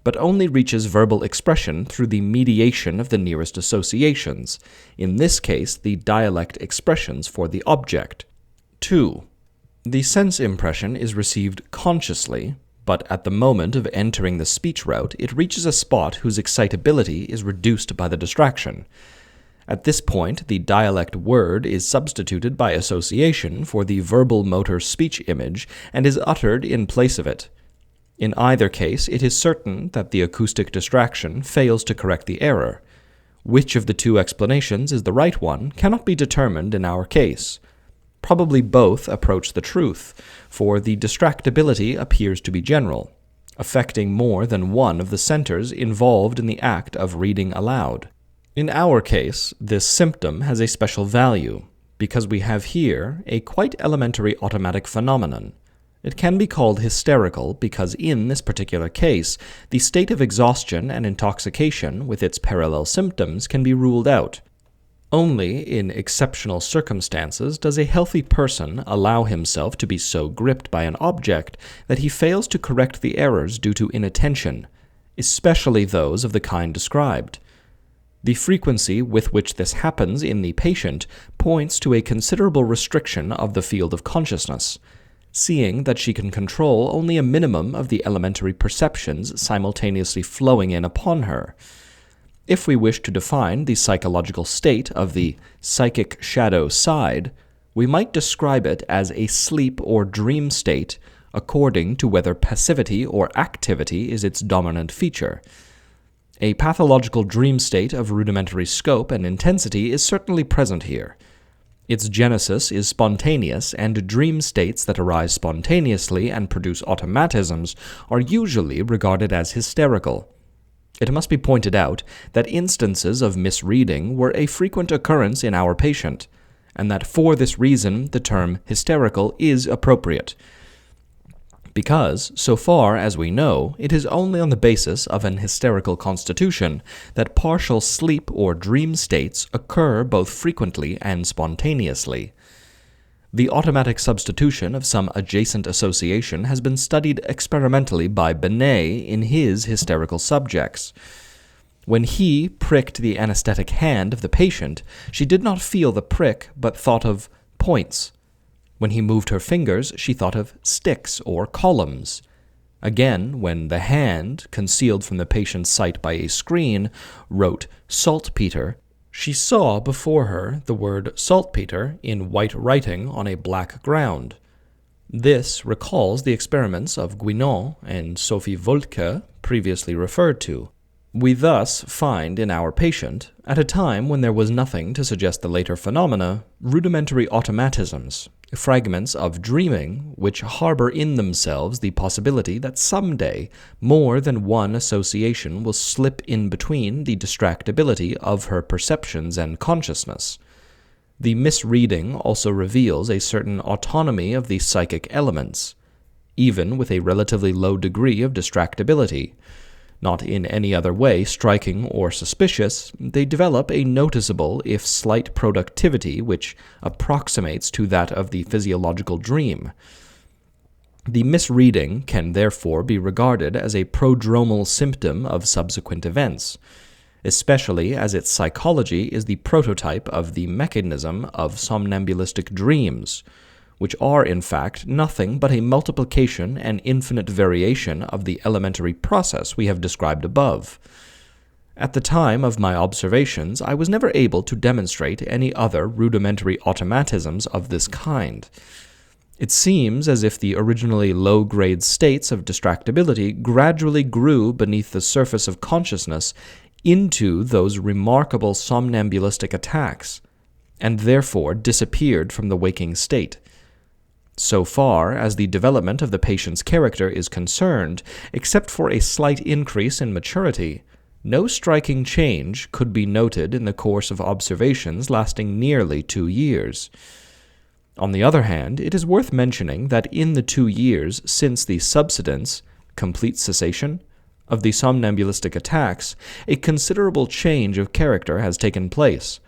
but only reaches verbal expression through the mediation of the nearest associations, in this case the dialect expressions for the object. 2. The sense impression is received consciously, but at the moment of entering the speech route it reaches a spot whose excitability is reduced by the distraction. At this point, the dialect word is substituted by association for the verbal motor speech image and is uttered in place of it. In either case, it is certain that the acoustic distraction fails to correct the error. Which of the two explanations is the right one cannot be determined in our case. Probably both approach the truth, for the distractibility appears to be general, affecting more than one of the centers involved in the act of reading aloud. In our case, this symptom has a special value, because we have here a quite elementary automatic phenomenon, It can be called hysterical because in this particular case, the state of exhaustion and intoxication with its parallel symptoms can be ruled out. Only in exceptional circumstances does a healthy person allow himself to be so gripped by an object that he fails to correct the errors due to inattention, especially those of the kind described. The frequency with which this happens in the patient points to a considerable restriction of the field of consciousness, seeing that she can control only a minimum of the elementary perceptions simultaneously flowing in upon her. If we wish to define the psychological state of the psychic shadow side, we might describe it as a sleep or dream state according to whether passivity or activity is its dominant feature. A pathological dream state of rudimentary scope and intensity is certainly present here. Its genesis is spontaneous, and dream states that arise spontaneously and produce automatisms are usually regarded as hysterical. It must be pointed out that instances of misreading were a frequent occurrence in our patient, and that for this reason the term hysterical is appropriate, because, so far as we know, it is only on the basis of an hysterical constitution that partial sleep or dream states occur both frequently and spontaneously. The automatic substitution of some adjacent association has been studied experimentally by Binet in his hysterical subjects. When he pricked the anesthetic hand of the patient, she did not feel the prick, but thought of points. When he moved her fingers, she thought of sticks or columns. Again, when the hand, concealed from the patient's sight by a screen, wrote saltpeter, she saw before her the word saltpeter in white writing on a black ground. This recalls the experiments of Guinan and Sophie Volke previously referred to. We thus find in our patient, at a time when there was nothing to suggest the later phenomena, rudimentary automatisms, fragments of dreaming which harbor in themselves the possibility that someday more than one association will slip in between the distractibility of her perceptions and consciousness. The misreading also reveals a certain autonomy of the psychic elements, even with a relatively low degree of distractibility. Not in any other way striking or suspicious, they develop a noticeable, if slight, productivity which approximates to that of the physiological dream. The misreading can therefore be regarded as a prodromal symptom of subsequent events, especially as its psychology is the prototype of the mechanism of somnambulistic dreams, which are in fact nothing but a multiplication and infinite variation of the elementary process we have described above. At the time of my observations, I was never able to demonstrate any other rudimentary automatisms of this kind. It seems as if the originally low-grade states of distractibility gradually grew beneath the surface of consciousness into those remarkable somnambulistic attacks, and therefore disappeared from the waking state. So far as the development of the patient's character is concerned, except for a slight increase in maturity, no striking change could be noted in the course of observations lasting nearly 2 years. On the other hand, it is worth mentioning that in the 2 years since the subsidence, complete cessation, of the somnambulistic attacks, a considerable change of character has taken place.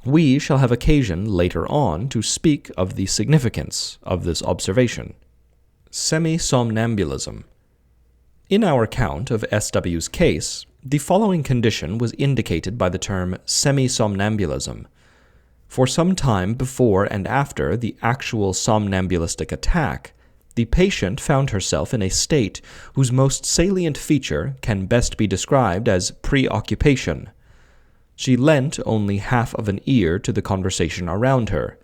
We shall have occasion later on to speak of the significance of this observation. Semi-somnambulism. In our account of S.W.'s case, the following condition was indicated by the term semi-somnambulism. For some time before and after the actual somnambulistic attack, the patient found herself in a state whose most salient feature can best be described as preoccupation. She lent only half of an ear to the conversation around her,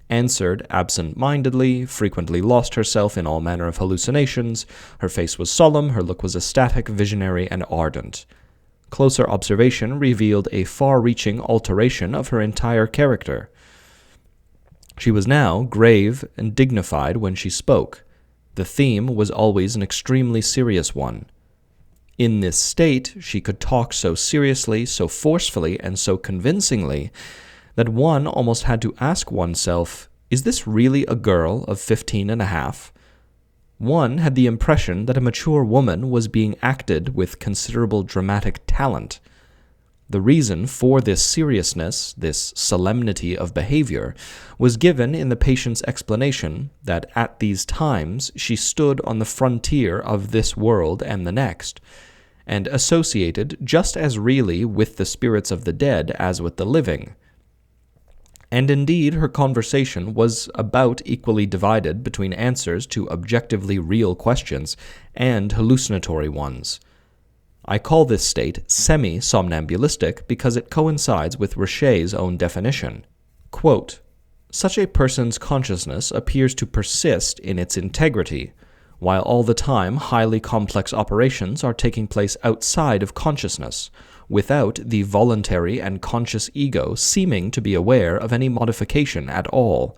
answered absent-mindedly, frequently lost herself in all manner of hallucinations, her face was solemn, her look was ecstatic, visionary, and ardent. Closer observation revealed a far-reaching alteration of her entire character. She was now grave and dignified when she spoke. The theme was always an extremely serious one. In this state, she could talk so seriously, so forcefully, and so convincingly that one almost had to ask oneself, is this really a girl of 15 and a half? One had the impression that a mature woman was being acted with considerable dramatic talent. The reason for this seriousness, this solemnity of behavior, was given in the patient's explanation that at these times she stood on the frontier of this world and the next, and associated just as really with the spirits of the dead as with the living. And indeed her conversation was about equally divided between answers to objectively real questions and hallucinatory ones. I call this state semi-somnambulistic because it coincides with Richer's own definition. Quote, "Such a person's consciousness appears to persist in its integrity, while all the time highly complex operations are taking place outside of consciousness, without the voluntary and conscious ego seeming to be aware of any modification at all.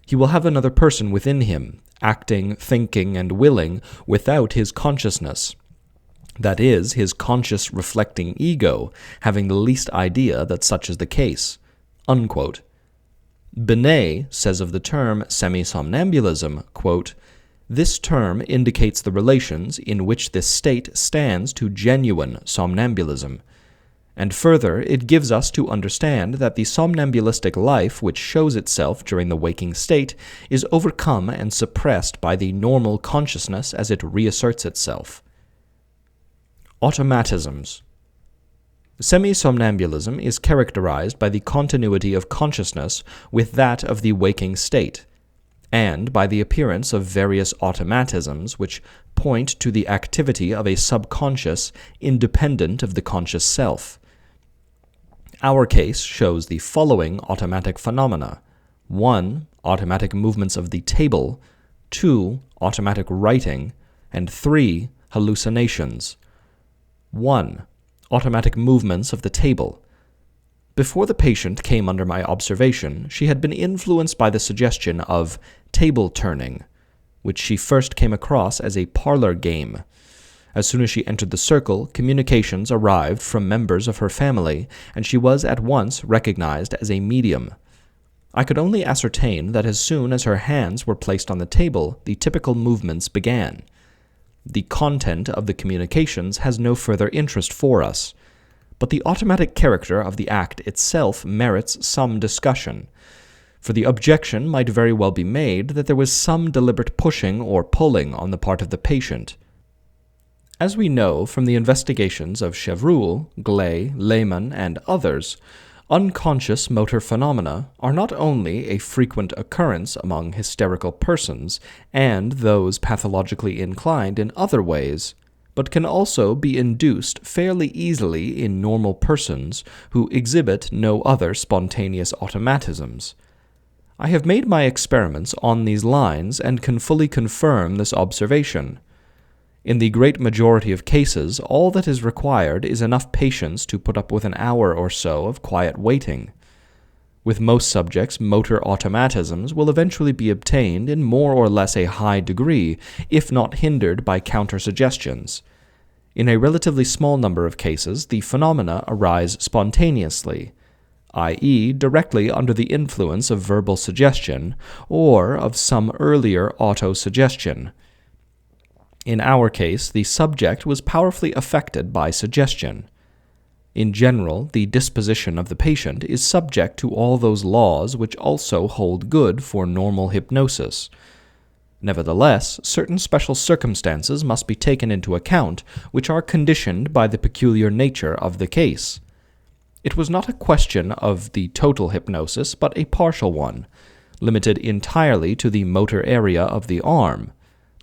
He will have another person within him, acting, thinking, and willing without his consciousness. That is, his conscious reflecting ego having the least idea that such is the case." Unquote. Binet says of the term semi-somnambulism, quote, "This term indicates the relations in which this state stands to genuine somnambulism. And further, it gives us to understand that the somnambulistic life which shows itself during the waking state is overcome and suppressed by the normal consciousness as it reasserts itself." Automatisms. Semi-somnambulism is characterized by the continuity of consciousness with that of the waking state, and by the appearance of various automatisms which point to the activity of a subconscious independent of the conscious self. Our case shows the following automatic phenomena: 1. Automatic movements of the table, 2. Automatic writing, and 3. Hallucinations. 1. Automatic movements of the table. Before the patient came under my observation, she had been influenced by the suggestion of table turning, which she first came across as a parlor game. As soon as she entered the circle, communications arrived from members of her family, and she was at once recognized as a medium. I could only ascertain that as soon as her hands were placed on the table, the typical movements began. The content of the communications has no further interest for us, but the automatic character of the act itself merits some discussion, for the objection might very well be made that there was some deliberate pushing or pulling on the part of the patient. As we know from the investigations of Chevreul, Gley, Lehmann, and others, unconscious motor phenomena are not only a frequent occurrence among hysterical persons and those pathologically inclined in other ways, but can also be induced fairly easily in normal persons who exhibit no other spontaneous automatisms. I have made my experiments on these lines and can fully confirm this observation. In the great majority of cases, all that is required is enough patience to put up with an hour or so of quiet waiting. With most subjects, motor automatisms will eventually be obtained in more or less a high degree, if not hindered by counter-suggestions. In a relatively small number of cases, the phenomena arise spontaneously, i.e., directly under the influence of verbal suggestion or of some earlier auto-suggestion. In our case, the subject was powerfully affected by suggestion. In general, the disposition of the patient is subject to all those laws which also hold good for normal hypnosis. Nevertheless, certain special circumstances must be taken into account, which are conditioned by the peculiar nature of the case. It was not a question of the total hypnosis, but a partial one, limited entirely to the motor area of the arm,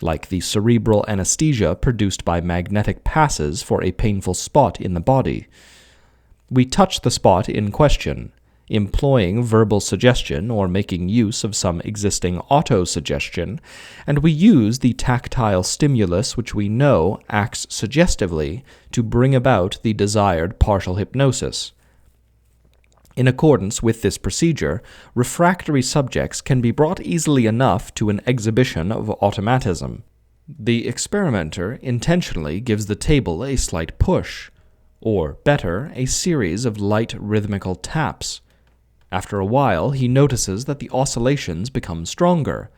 like the cerebral anesthesia produced by magnetic passes for a painful spot in the body. We touch the spot in question, employing verbal suggestion or making use of some existing auto-suggestion, and we use the tactile stimulus which we know acts suggestively to bring about the desired partial hypnosis. In accordance with this procedure, refractory subjects can be brought easily enough to an exhibition of automatism. The experimenter intentionally gives the table a slight push, or better, a series of light rhythmical taps. After a while, he notices that the oscillations become stronger,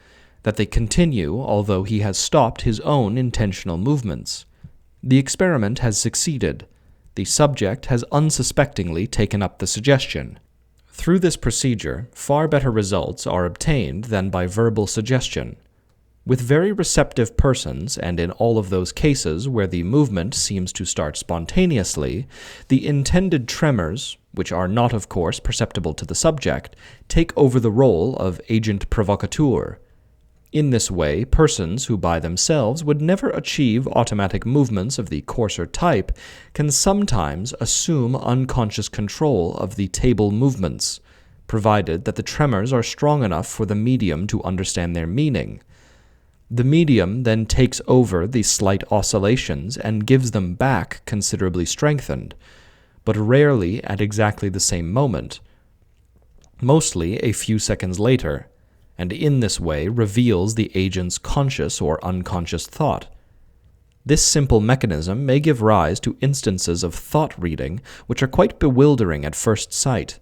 that they continue although he has stopped his own intentional movements. The experiment has succeeded. The subject has unsuspectingly taken up the suggestion. Through this procedure, far better results are obtained than by verbal suggestion. With very receptive persons, and in all of those cases where the movement seems to start spontaneously, the intended tremors, which are not of course perceptible to the subject, take over the role of agent provocateur. In this way, persons who by themselves would never achieve automatic movements of the coarser type can sometimes assume unconscious control of the table movements, provided that the tremors are strong enough for the medium to understand their meaning. The medium then takes over the slight oscillations and gives them back considerably strengthened, but rarely at exactly the same moment, mostly a few seconds later, and in this way reveals the agent's conscious or unconscious thought. This simple mechanism may give rise to instances of thought reading which are quite bewildering at first sight.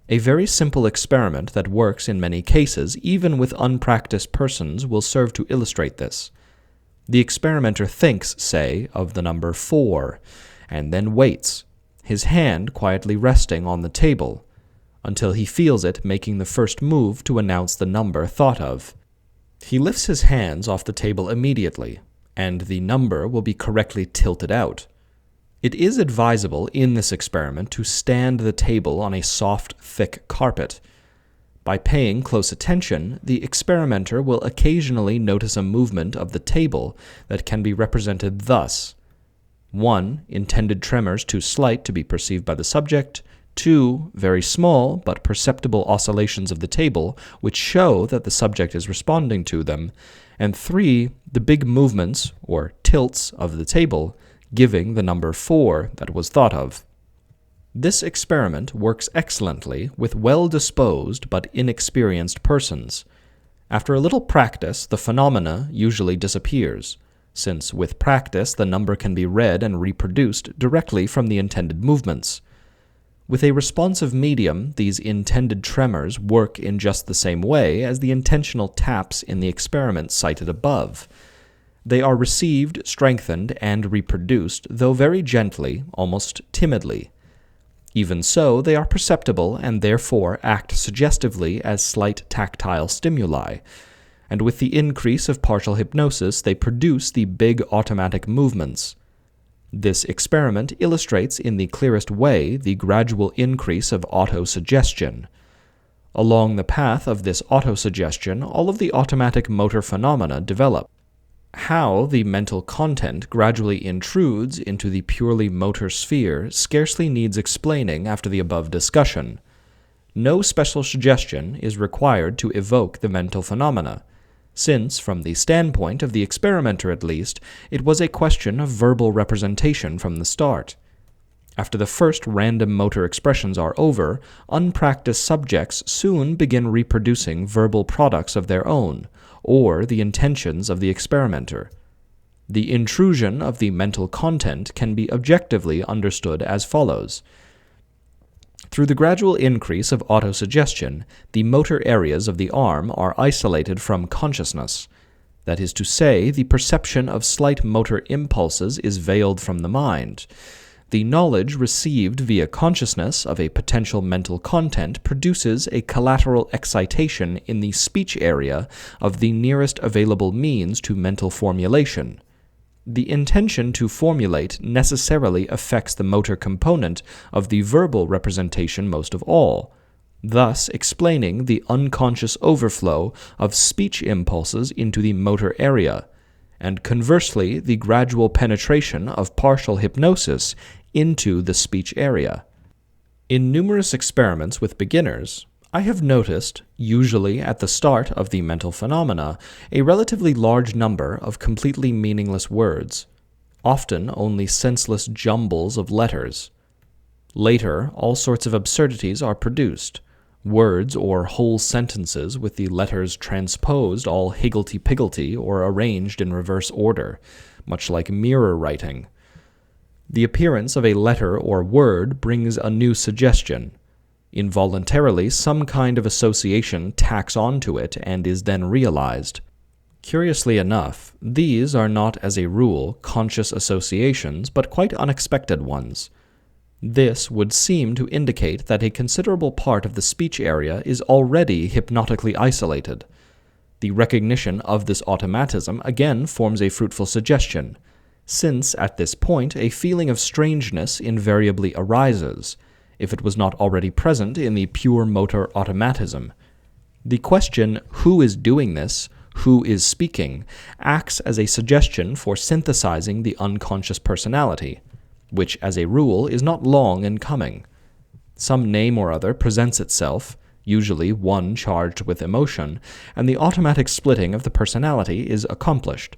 A very simple experiment that works in many cases, even with unpracticed persons, will serve to illustrate this. The experimenter thinks, say, of the number 4, and then waits, his hand quietly resting on the table, until he feels it making the first move to announce the number thought of. He lifts his hands off the table immediately, and the number will be correctly tilted out. It is advisable in this experiment to stand the table on a soft, thick carpet. By paying close attention, the experimenter will occasionally notice a movement of the table that can be represented thus: 1. Intended tremors too slight to be perceived by the subject. 2. Very small but perceptible oscillations of the table which show that the subject is responding to them. And 3. The big movements, or tilts, of the table, giving the number 4 that was thought of. This experiment works excellently with well-disposed but inexperienced persons. After a little practice, the phenomena usually disappears, since with practice the number can be read and reproduced directly from the intended movements. With a responsive medium, these intended tremors work in just the same way as the intentional taps in the experiment cited above. They are received, strengthened, and reproduced, though very gently, almost timidly. Even so, they are perceptible and therefore act suggestively as slight tactile stimuli, and with the increase of partial hypnosis they produce the big automatic movements. This experiment illustrates in the clearest way the gradual increase of autosuggestion. Along the path of this autosuggestion, all of the automatic motor phenomena develop. How the mental content gradually intrudes into the purely motor sphere scarcely needs explaining after the above discussion. No special suggestion is required to evoke the mental phenomena, since, from the standpoint of the experimenter at least, it was a question of verbal representation from the start. After the first random motor expressions are over, unpracticed subjects soon begin reproducing verbal products of their own, or the intentions of the experimenter. The intrusion of the mental content can be objectively understood as follows. Through the gradual increase of autosuggestion, the motor areas of the arm are isolated from consciousness. That is to say, the perception of slight motor impulses is veiled from the mind. The knowledge received via consciousness of a potential mental content produces a collateral excitation in the speech area of the nearest available means to mental formulation. The intention to formulate necessarily affects the motor component of the verbal representation most of all, thus explaining the unconscious overflow of speech impulses into the motor area, and conversely the gradual penetration of partial hypnosis into the speech area. In numerous experiments with beginners, I have noticed, usually at the start of the mental phenomena, a relatively large number of completely meaningless words, often only senseless jumbles of letters. Later, all sorts of absurdities are produced, words or whole sentences with the letters transposed all higgledy-piggledy or arranged in reverse order, much like mirror writing. The appearance of a letter or word brings a new suggestion. Involuntarily, some kind of association tacks onto it and is then realized. Curiously enough, these are not as a rule conscious associations, but quite unexpected ones. This would seem to indicate that a considerable part of the speech area is already hypnotically isolated. The recognition of this automatism again forms a fruitful suggestion, since at this point a feeling of strangeness invariably arises, if it was not already present in the pure motor automatism. The question, who is doing this, who is speaking, acts as a suggestion for synthesizing the unconscious personality, which as a rule is not long in coming. Some name or other presents itself, usually one charged with emotion, and the automatic splitting of the personality is accomplished.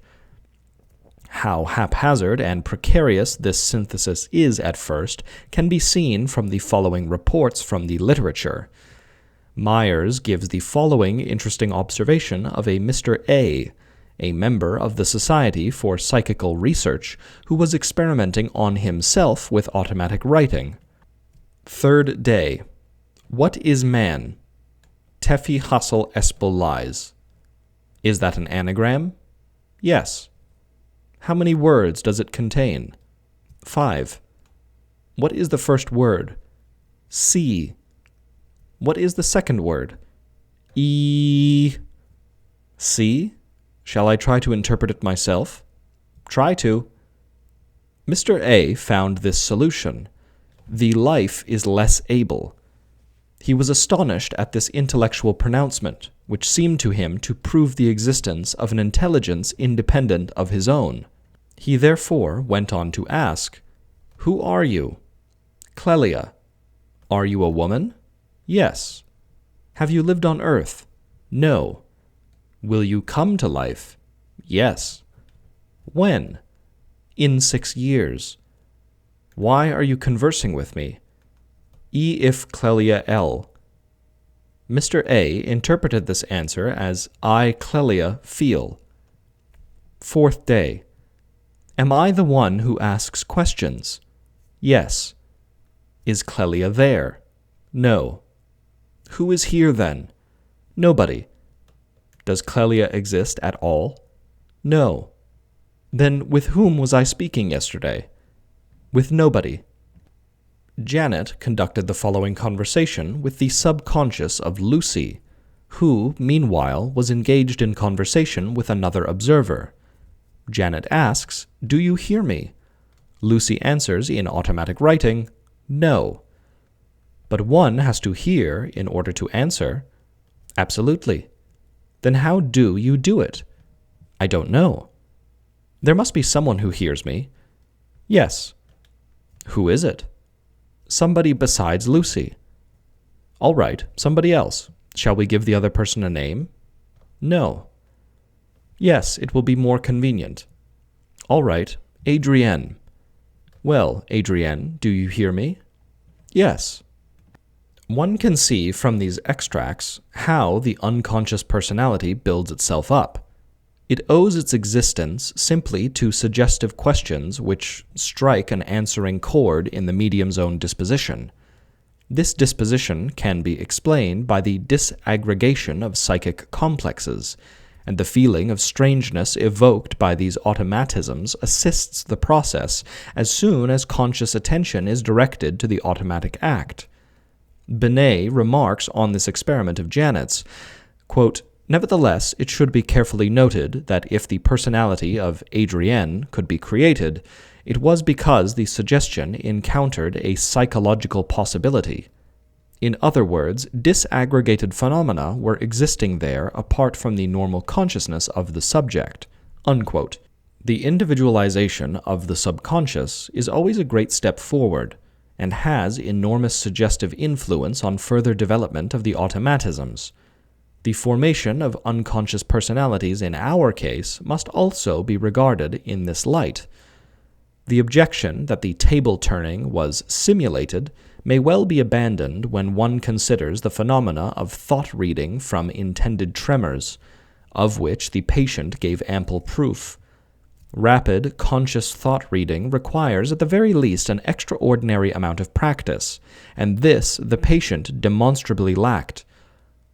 How haphazard and precarious this synthesis is at first can be seen from the following reports from the literature. Myers gives the following interesting observation of a Mr. A member of the Society for Psychical Research, who was experimenting on himself with automatic writing. 3rd day. What is man? Tefi Hassel Espolais. Is that an anagram? Yes. How many words does it contain? 5. What is the first word? See. What is the second word? See? Shall I try to interpret it myself? Try to. Mr. A found this solution. The life is less able. He was astonished at this intellectual pronouncement, which seemed to him to prove the existence of an intelligence independent of his own. He therefore went on to ask, Who are you? Clelia. Are you a woman? Yes. Have you lived on earth? No. Will you come to life? Yes. When? In 6 years. Why are you conversing with me? If Clelia L. Mr. A interpreted this answer as I, Clelia, feel. 4th day. Am I the one who asks questions? Yes. Is Clelia there? No. Who is here then? Nobody. Does Clelia exist at all? No. Then with whom was I speaking yesterday? With nobody. Janet conducted the following conversation with the subconscious of Lucy, who, meanwhile, was engaged in conversation with another observer. Janet asks, Do you hear me? Lucy answers in automatic writing, No. But one has to hear in order to answer. Absolutely. Then how do you do it? I don't know. There must be someone who hears me. Yes. Who is it? Somebody besides Lucy. All right, somebody else. Shall we give the other person a name? No. Yes, it will be more convenient. All right, Adrienne. Well, Adrienne, do you hear me? Yes. One can see from these extracts how the unconscious personality builds itself up. It owes its existence simply to suggestive questions which strike an answering chord in the medium's own disposition. This disposition can be explained by the disaggregation of psychic complexes, and the feeling of strangeness evoked by these automatisms assists the process as soon as conscious attention is directed to the automatic act. Binet remarks on this experiment of Janet's, quote, Nevertheless, it should be carefully noted that if the personality of Adrienne could be created, it was because the suggestion encountered a psychological possibility. In other words, disaggregated phenomena were existing there apart from the normal consciousness of the subject. Unquote. The individualization of the subconscious is always a great step forward, and has enormous suggestive influence on further development of the automatisms. The formation of unconscious personalities in our case must also be regarded in this light. The objection that the table turning was simulated may well be abandoned when one considers the phenomena of thought reading from intended tremors, of which the patient gave ample proof. Rapid, conscious thought reading requires at the very least an extraordinary amount of practice, and this the patient demonstrably lacked.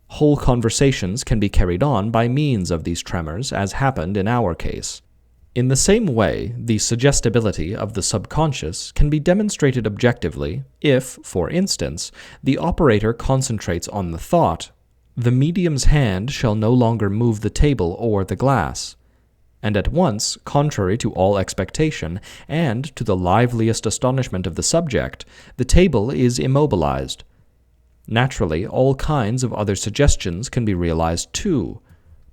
Whole conversations can be carried on by means of these tremors, as happened in our case. In the same way, the suggestibility of the subconscious can be demonstrated objectively if, for instance, the operator concentrates on the thought, "The medium's hand shall no longer move the table or the glass," and at once, contrary to all expectation, and to the liveliest astonishment of the subject, the table is immobilized. Naturally, all kinds of other suggestions can be realized too,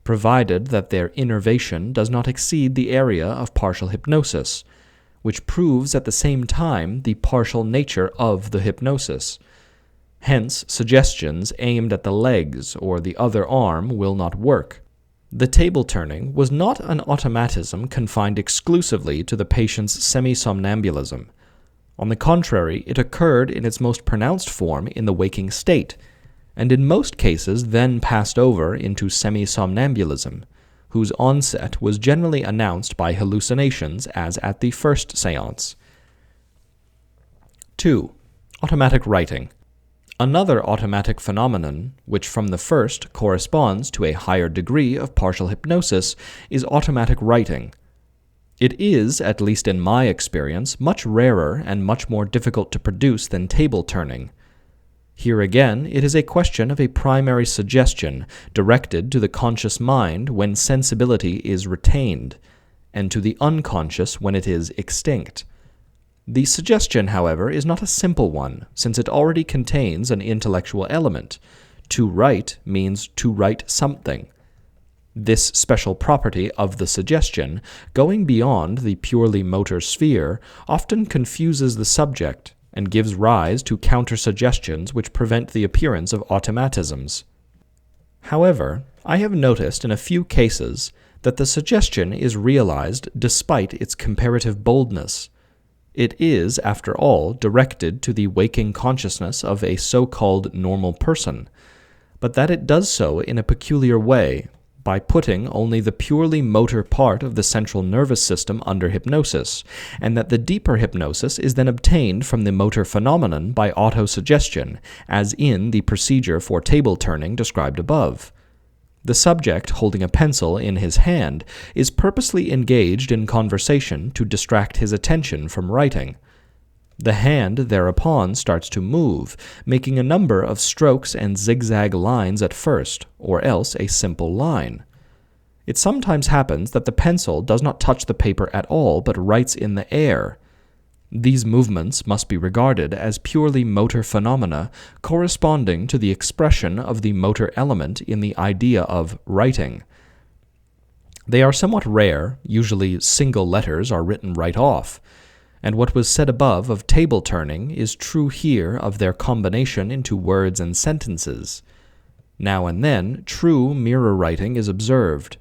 provided that their innervation does not exceed the area of partial hypnosis, which proves at the same time the partial nature of the hypnosis. Hence, suggestions aimed at the legs or the other arm will not work. The table turning was not an automatism confined exclusively to the patient's semi-somnambulism. On the contrary, it occurred in its most pronounced form in the waking state, and in most cases then passed over into semi-somnambulism, whose onset was generally announced by hallucinations as at the first séance. 2. Automatic writing. Another automatic phenomenon, which from the first corresponds to a higher degree of partial hypnosis, is automatic writing. It is, at least in my experience, much rarer and much more difficult to produce than table turning. Here again, it is a question of a primary suggestion directed to the conscious mind when sensibility is retained, and to the unconscious when it is extinct. The suggestion, however, is not a simple one, since it already contains an intellectual element. To write means to write something. This special property of the suggestion, going beyond the purely motor sphere, often confuses the subject and gives rise to counter-suggestions which prevent the appearance of automatisms. However, I have noticed in a few cases that the suggestion is realized despite its comparative boldness. It is, after all, directed to the waking consciousness of a so-called normal person, but that it does so in a peculiar way, by putting only the purely motor part of the central nervous system under hypnosis, and that the deeper hypnosis is then obtained from the motor phenomenon by autosuggestion, as in the procedure for table turning described above. The subject, holding a pencil in his hand, is purposely engaged in conversation to distract his attention from writing. The hand thereupon starts to move, making a number of strokes and zigzag lines at first, or else a simple line. It sometimes happens that the pencil does not touch the paper at all, but writes in the air. These movements must be regarded as purely motor phenomena corresponding to the expression of the motor element in the idea of writing. They are somewhat rare, usually single letters are written right off, and what was said above of table turning is true here of their combination into words and sentences. Now and then, true mirror writing is observed.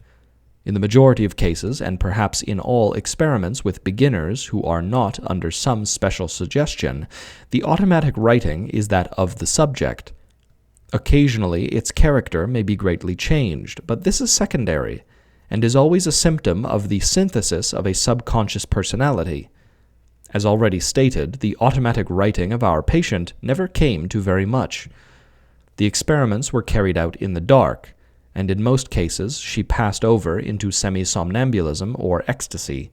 In the majority of cases, and perhaps in all experiments with beginners who are not under some special suggestion, the automatic writing is that of the subject. Occasionally, its character may be greatly changed, but this is secondary, and is always a symptom of the synthesis of a subconscious personality. As already stated, the automatic writing of our patient never came to very much. The experiments were carried out in the dark, and in most cases she passed over into semi-somnambulism or ecstasy.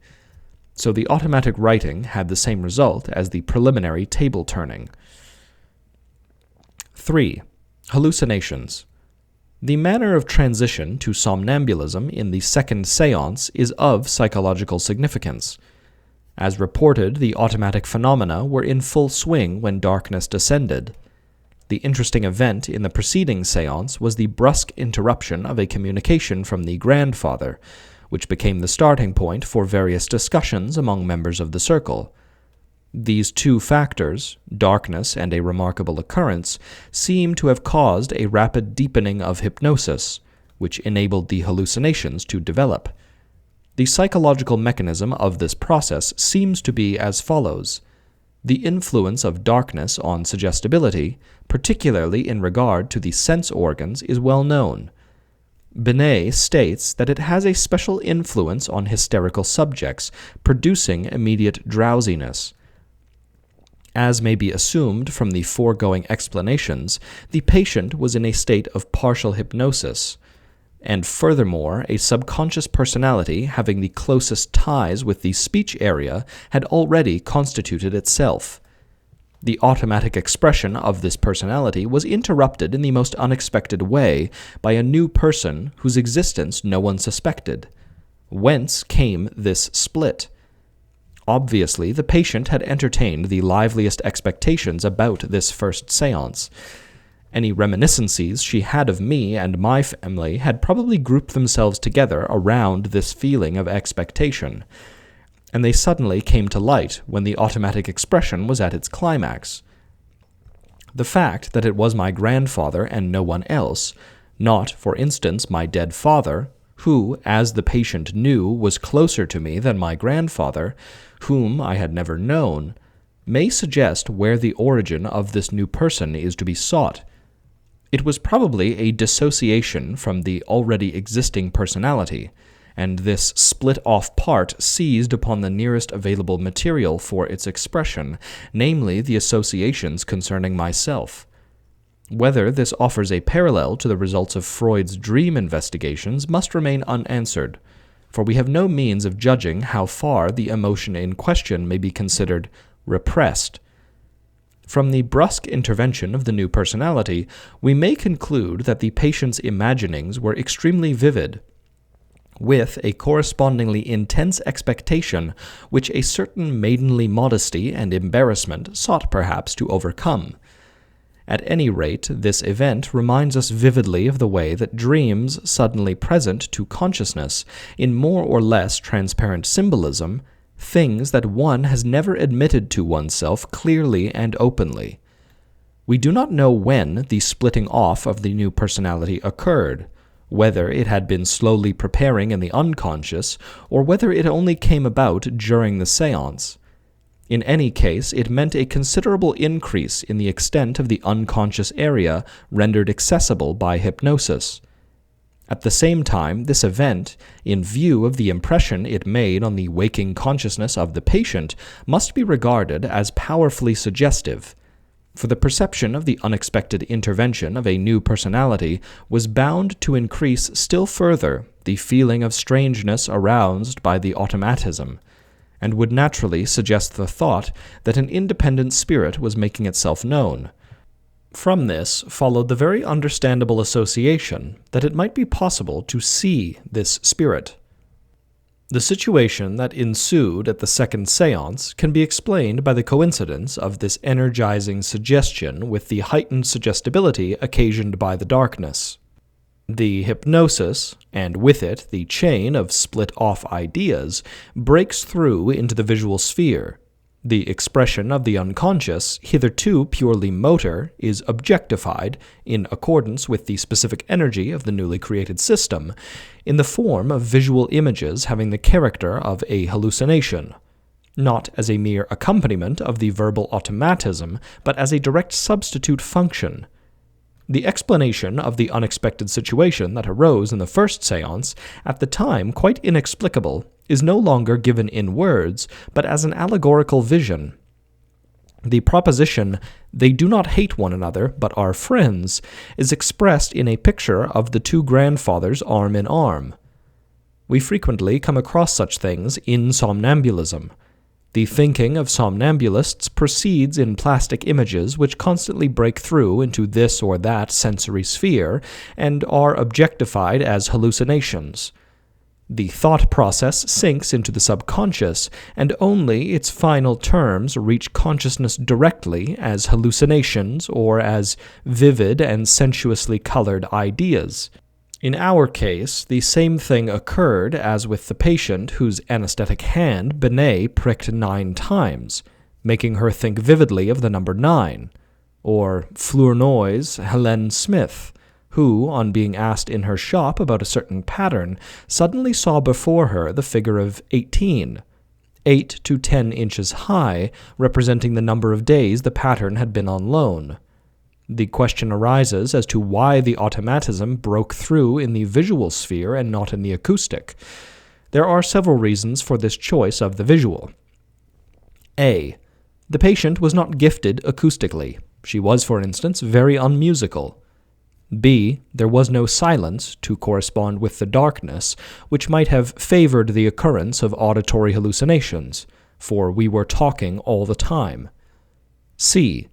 So the automatic writing had the same result as the preliminary table turning. 3. Hallucinations. The manner of transition to somnambulism in the second séance is of psychological significance. As reported, the automatic phenomena were in full swing when darkness descended. The interesting event in the preceding séance was the brusque interruption of a communication from the grandfather, which became the starting point for various discussions among members of the circle. These two factors, darkness and a remarkable occurrence, seem to have caused a rapid deepening of hypnosis, which enabled the hallucinations to develop. The psychological mechanism of this process seems to be as follows. The influence of darkness on suggestibility, particularly in regard to the sense organs, is well known. Binet states that it has a special influence on hysterical subjects, producing immediate drowsiness. As may be assumed from the foregoing explanations, the patient was in a state of partial hypnosis, and furthermore, a subconscious personality having the closest ties with the speech area had already constituted itself. The automatic expression of this personality was interrupted in the most unexpected way by a new person whose existence no one suspected. Whence came this split? Obviously, the patient had entertained the liveliest expectations about this first séance. Any reminiscences she had of me and my family had probably grouped themselves together around this feeling of expectation, and they suddenly came to light when the automatic expression was at its climax. The fact that it was my grandfather and no one else, not, for instance, my dead father, who, as the patient knew, was closer to me than my grandfather, whom I had never known, may suggest where the origin of this new person is to be sought. It was probably a dissociation from the already existing personality, and this split-off part seized upon the nearest available material for its expression, namely the associations concerning myself. Whether this offers a parallel to the results of Freud's dream investigations must remain unanswered, for we have no means of judging how far the emotion in question may be considered repressed. From the brusque intervention of the new personality, we may conclude that the patient's imaginings were extremely vivid, with a correspondingly intense expectation which a certain maidenly modesty and embarrassment sought perhaps to overcome. At any rate, this event reminds us vividly of the way that dreams suddenly present to consciousness, in more or less transparent symbolism, things that one has never admitted to oneself clearly and openly. We do not know when the splitting off of the new personality occurred, whether it had been slowly preparing in the unconscious, or whether it only came about during the séance. In any case, it meant a considerable increase in the extent of the unconscious area rendered accessible by hypnosis. At the same time, this event, in view of the impression it made on the waking consciousness of the patient, must be regarded as powerfully suggestive, for the perception of the unexpected intervention of a new personality was bound to increase still further the feeling of strangeness aroused by the automatism, and would naturally suggest the thought that an independent spirit was making itself known. From this followed the very understandable association that it might be possible to see this spirit. The situation that ensued at the second séance can be explained by the coincidence of this energizing suggestion with the heightened suggestibility occasioned by the darkness. The hypnosis, and with it the chain of split-off ideas, breaks through into the visual sphere. The expression of the unconscious, hitherto purely motor, is objectified, in accordance with the specific energy of the newly created system, in the form of visual images having the character of a hallucination, not as a mere accompaniment of the verbal automatism, but as a direct substitute function. The explanation of the unexpected situation that arose in the first séance, at the time quite inexplicable, is no longer given in words, but as an allegorical vision. The proposition, "They do not hate one another, but are friends," is expressed in a picture of the two grandfathers arm in arm. We frequently come across such things in somnambulism. The thinking of somnambulists proceeds in plastic images which constantly break through into this or that sensory sphere, and are objectified as hallucinations. The thought process sinks into the subconscious, and only its final terms reach consciousness directly as hallucinations or as vivid and sensuously colored ideas. In our case, the same thing occurred as with the patient whose anesthetic hand Binet pricked 9 times, making her think vividly of the number 9, or Flournoy's Helene Smith, who, on being asked in her shop about a certain pattern, suddenly saw before her the figure of 18, 8 to 10 inches high, representing the number of days the pattern had been on loan. The question arises as to why the automatism broke through in the visual sphere and not in the acoustic. There are several reasons for this choice of the visual. A. The patient was not gifted acoustically. She was, for instance, very unmusical. B. There was no silence to correspond with the darkness, which might have favored the occurrence of auditory hallucinations, for we were talking all the time. C.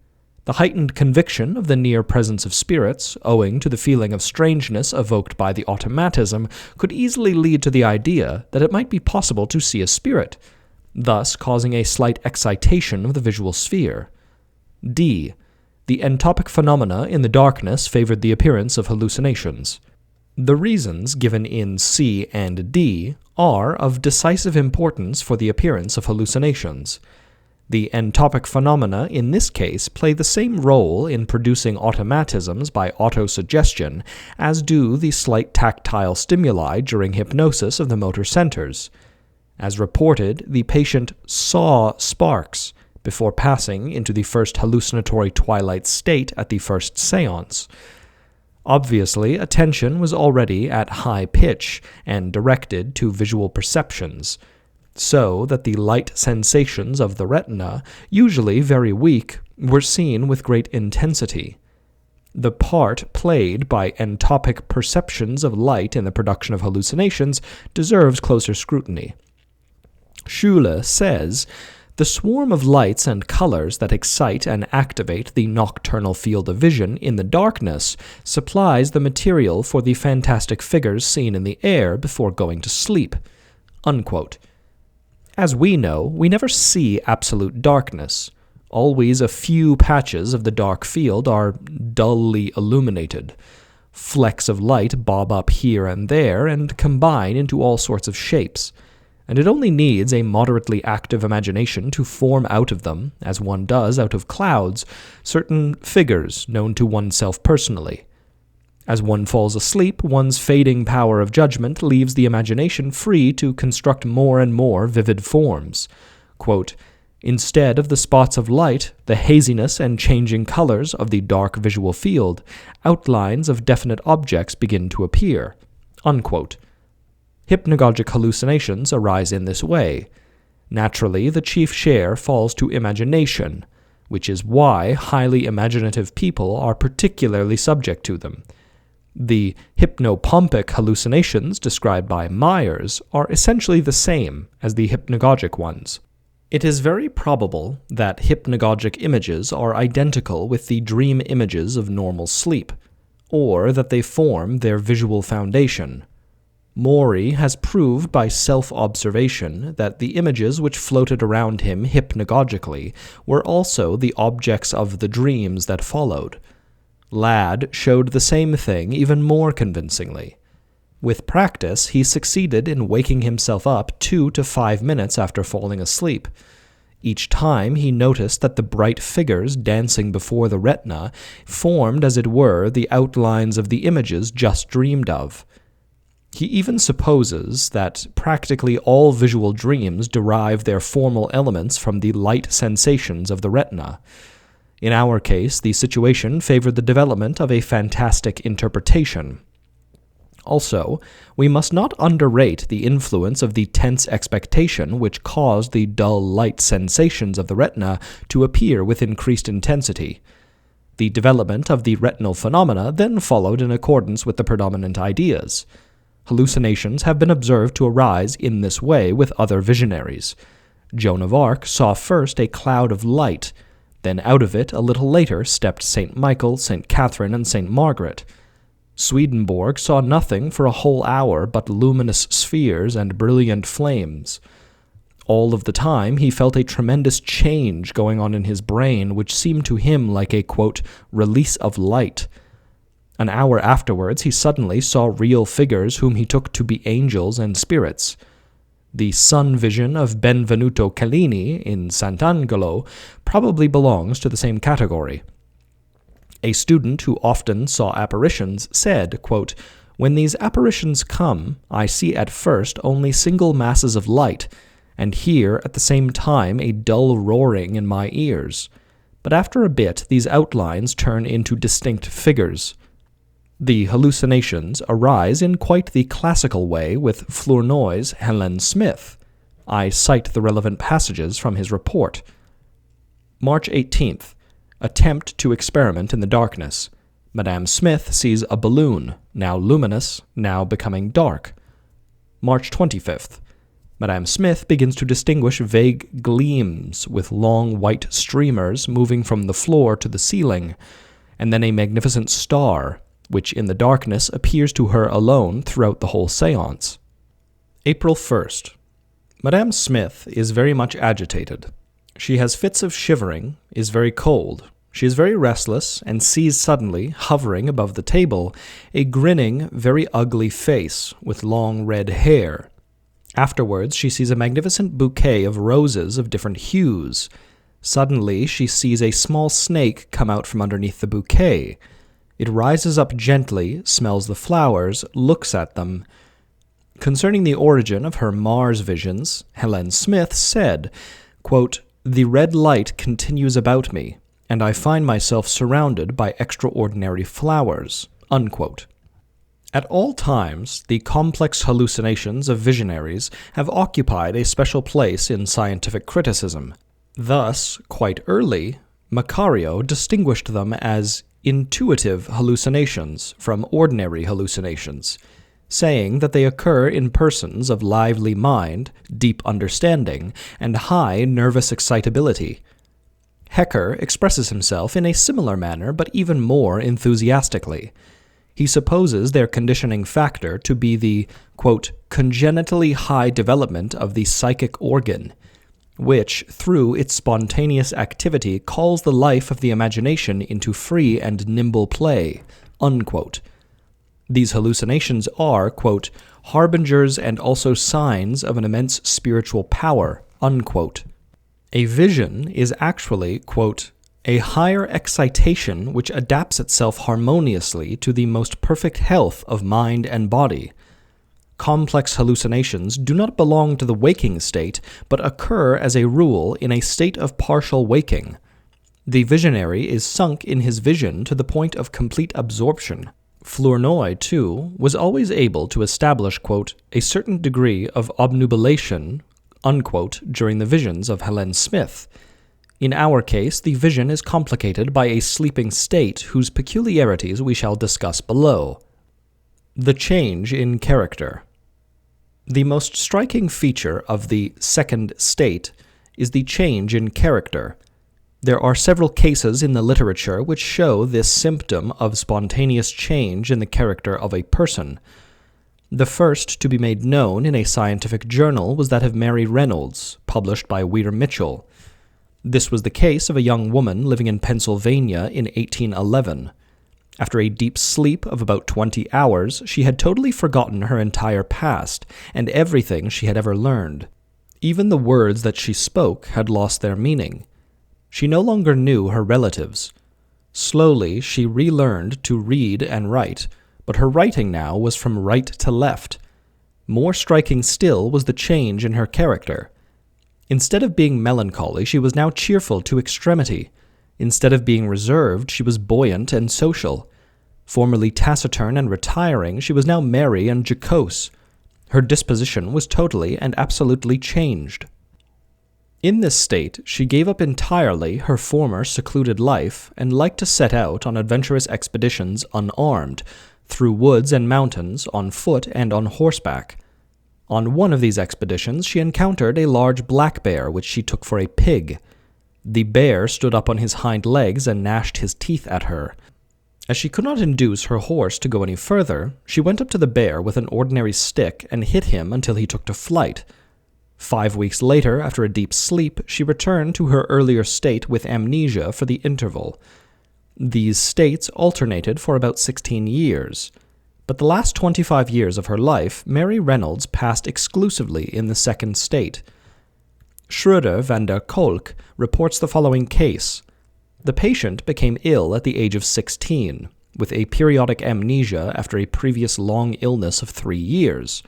The heightened conviction of the near presence of spirits, owing to the feeling of strangeness evoked by the automatism, could easily lead to the idea that it might be possible to see a spirit, thus causing a slight excitation of the visual sphere. D. The entopic phenomena in the darkness favored the appearance of hallucinations. The reasons given in C and D are of decisive importance for the appearance of hallucinations. The entopic phenomena in this case play the same role in producing automatisms by autosuggestion as do the slight tactile stimuli during hypnosis of the motor centers. As reported, the patient saw sparks before passing into the first hallucinatory twilight state at the first séance. Obviously, attention was already at high pitch and directed to visual perceptions, so that the light sensations of the retina, usually very weak, were seen with great intensity. The part played by entopic perceptions of light in the production of hallucinations deserves closer scrutiny. Schüle says, "The swarm of lights and colors that excite and activate the nocturnal field of vision in the darkness supplies the material for the fantastic figures seen in the air before going to sleep." Unquote. As we know, we never see absolute darkness. Always a few patches of the dark field are dully illuminated. Flecks of light bob up here and there and combine into all sorts of shapes, and it only needs a moderately active imagination to form out of them, as one does out of clouds, certain figures known to oneself personally. As one falls asleep, one's fading power of judgment leaves the imagination free to construct more and more vivid forms. Quote, "Instead of the spots of light, the haziness and changing colors of the dark visual field, outlines of definite objects begin to appear." Unquote. Hypnagogic hallucinations arise in this way. Naturally, the chief share falls to imagination, which is why highly imaginative people are particularly subject to them. The hypnopompic hallucinations described by Myers are essentially the same as the hypnagogic ones. It is very probable that hypnagogic images are identical with the dream images of normal sleep, or that they form their visual foundation. Maury has proved by self-observation that the images which floated around him hypnagogically were also the objects of the dreams that followed. Ladd showed the same thing even more convincingly. With practice, he succeeded in waking himself up 2 to 5 minutes after falling asleep. Each time he noticed that the bright figures dancing before the retina formed, as it were, the outlines of the images just dreamed of. He even supposes that practically all visual dreams derive their formal elements from the light sensations of the retina. In our case, the situation favored the development of a fantastic interpretation. Also, we must not underrate the influence of the tense expectation which caused the dull light sensations of the retina to appear with increased intensity. The development of the retinal phenomena then followed in accordance with the predominant ideas. Hallucinations have been observed to arise in this way with other visionaries. Joan of Arc saw first a cloud of light, then out of it a little later stepped St. Michael, St. Catherine, and St. Margaret. Swedenborg saw nothing for a whole hour but luminous spheres and brilliant flames. All of the time he felt a tremendous change going on in his brain which seemed to him like a, quote, release of light. An hour afterwards he suddenly saw real figures whom he took to be angels and spirits. The sun vision of Benvenuto Cellini in Sant'Angelo probably belongs to the same category. A student who often saw apparitions said, quote, "When these apparitions come, I see at first only single masses of light, and hear at the same time a dull roaring in my ears. but after a bit these outlines turn into distinct figures. The hallucinations arise in quite the classical way with Flournoy's Helen Smith. I cite the relevant passages from his report. March 18th. Attempt to experiment in the darkness. Madame Smith sees a balloon, now luminous, now becoming dark. March 25th. Madame Smith begins to distinguish vague gleams with long white streamers moving from the floor to the ceiling, and then a magnificent star, which in the darkness appears to her alone throughout the whole séance. April 1st. Madame Smith is very much agitated. She has fits of shivering, is very cold. She is very restless, and sees suddenly, hovering above the table, a grinning, very ugly face with long red hair. Afterwards she sees a magnificent bouquet of roses of different hues. Suddenly she sees a small snake come out from underneath the bouquet. It rises up gently, smells the flowers, looks at them. Concerning the origin of her Mars visions, Helen Smith said, quote, "The red light continues about me, and I find myself surrounded by extraordinary flowers." Unquote. At all times, the complex hallucinations of visionaries have occupied a special place in scientific criticism. Thus, quite early, Macario distinguished them as intuitive hallucinations from ordinary hallucinations, saying that they occur in persons of lively mind, deep understanding, and high nervous excitability. Hecker expresses himself in a similar manner, but even more enthusiastically. He supposes their conditioning factor to be the, quote, congenitally high development of the psychic organ, which, through its spontaneous activity, calls the life of the imagination into free and nimble play, unquote. These hallucinations are, quote, harbingers and also signs of an immense spiritual power, unquote. A vision is actually, quote, a higher excitation which adapts itself harmoniously to the most perfect health of mind and body. Complex hallucinations do not belong to the waking state, but occur as a rule in a state of partial waking. The visionary is sunk in his vision to the point of complete absorption. Flournoy, too, was always able to establish, quote, a certain degree of obnubilation, unquote, during the visions of Helen Smith. In our case, the vision is complicated by a sleeping state whose peculiarities we shall discuss below. The change in character. The most striking feature of the second state is the change in character. There are several cases in the literature which show this symptom of spontaneous change in the character of a person. The first to be made known in a scientific journal was that of Mary Reynolds, published by Weir Mitchell. This was the case of a young woman living in Pennsylvania in 1811. After a deep sleep of about 20 hours, she had totally forgotten her entire past and everything she had ever learned. Even the words that she spoke had lost their meaning. She no longer knew her relatives. Slowly, she relearned to read and write, but her writing now was from right to left. More striking still was the change in her character. Instead of being melancholy, she was now cheerful to extremity. Instead of being reserved, she was buoyant and social. Formerly taciturn and retiring, she was now merry and jocose. Her disposition was totally and absolutely changed. In this state, she gave up entirely her former secluded life and liked to set out on adventurous expeditions unarmed, through woods and mountains, on foot and on horseback. On one of these expeditions, she encountered a large black bear which she took for a pig. The bear stood up on his hind legs and gnashed his teeth at her. As she could not induce her horse to go any further, she went up to the bear with an ordinary stick and hit him until he took to flight. 5 weeks later, after a deep sleep, she returned to her earlier state with amnesia for the interval. These states alternated for about 16 years. But the last 25 years of her life, Mary Reynolds passed exclusively in the second state. Schroeder van der Kolk reports the following case. The patient became ill at the age of 16, with a periodic amnesia after a previous long illness of 3 years.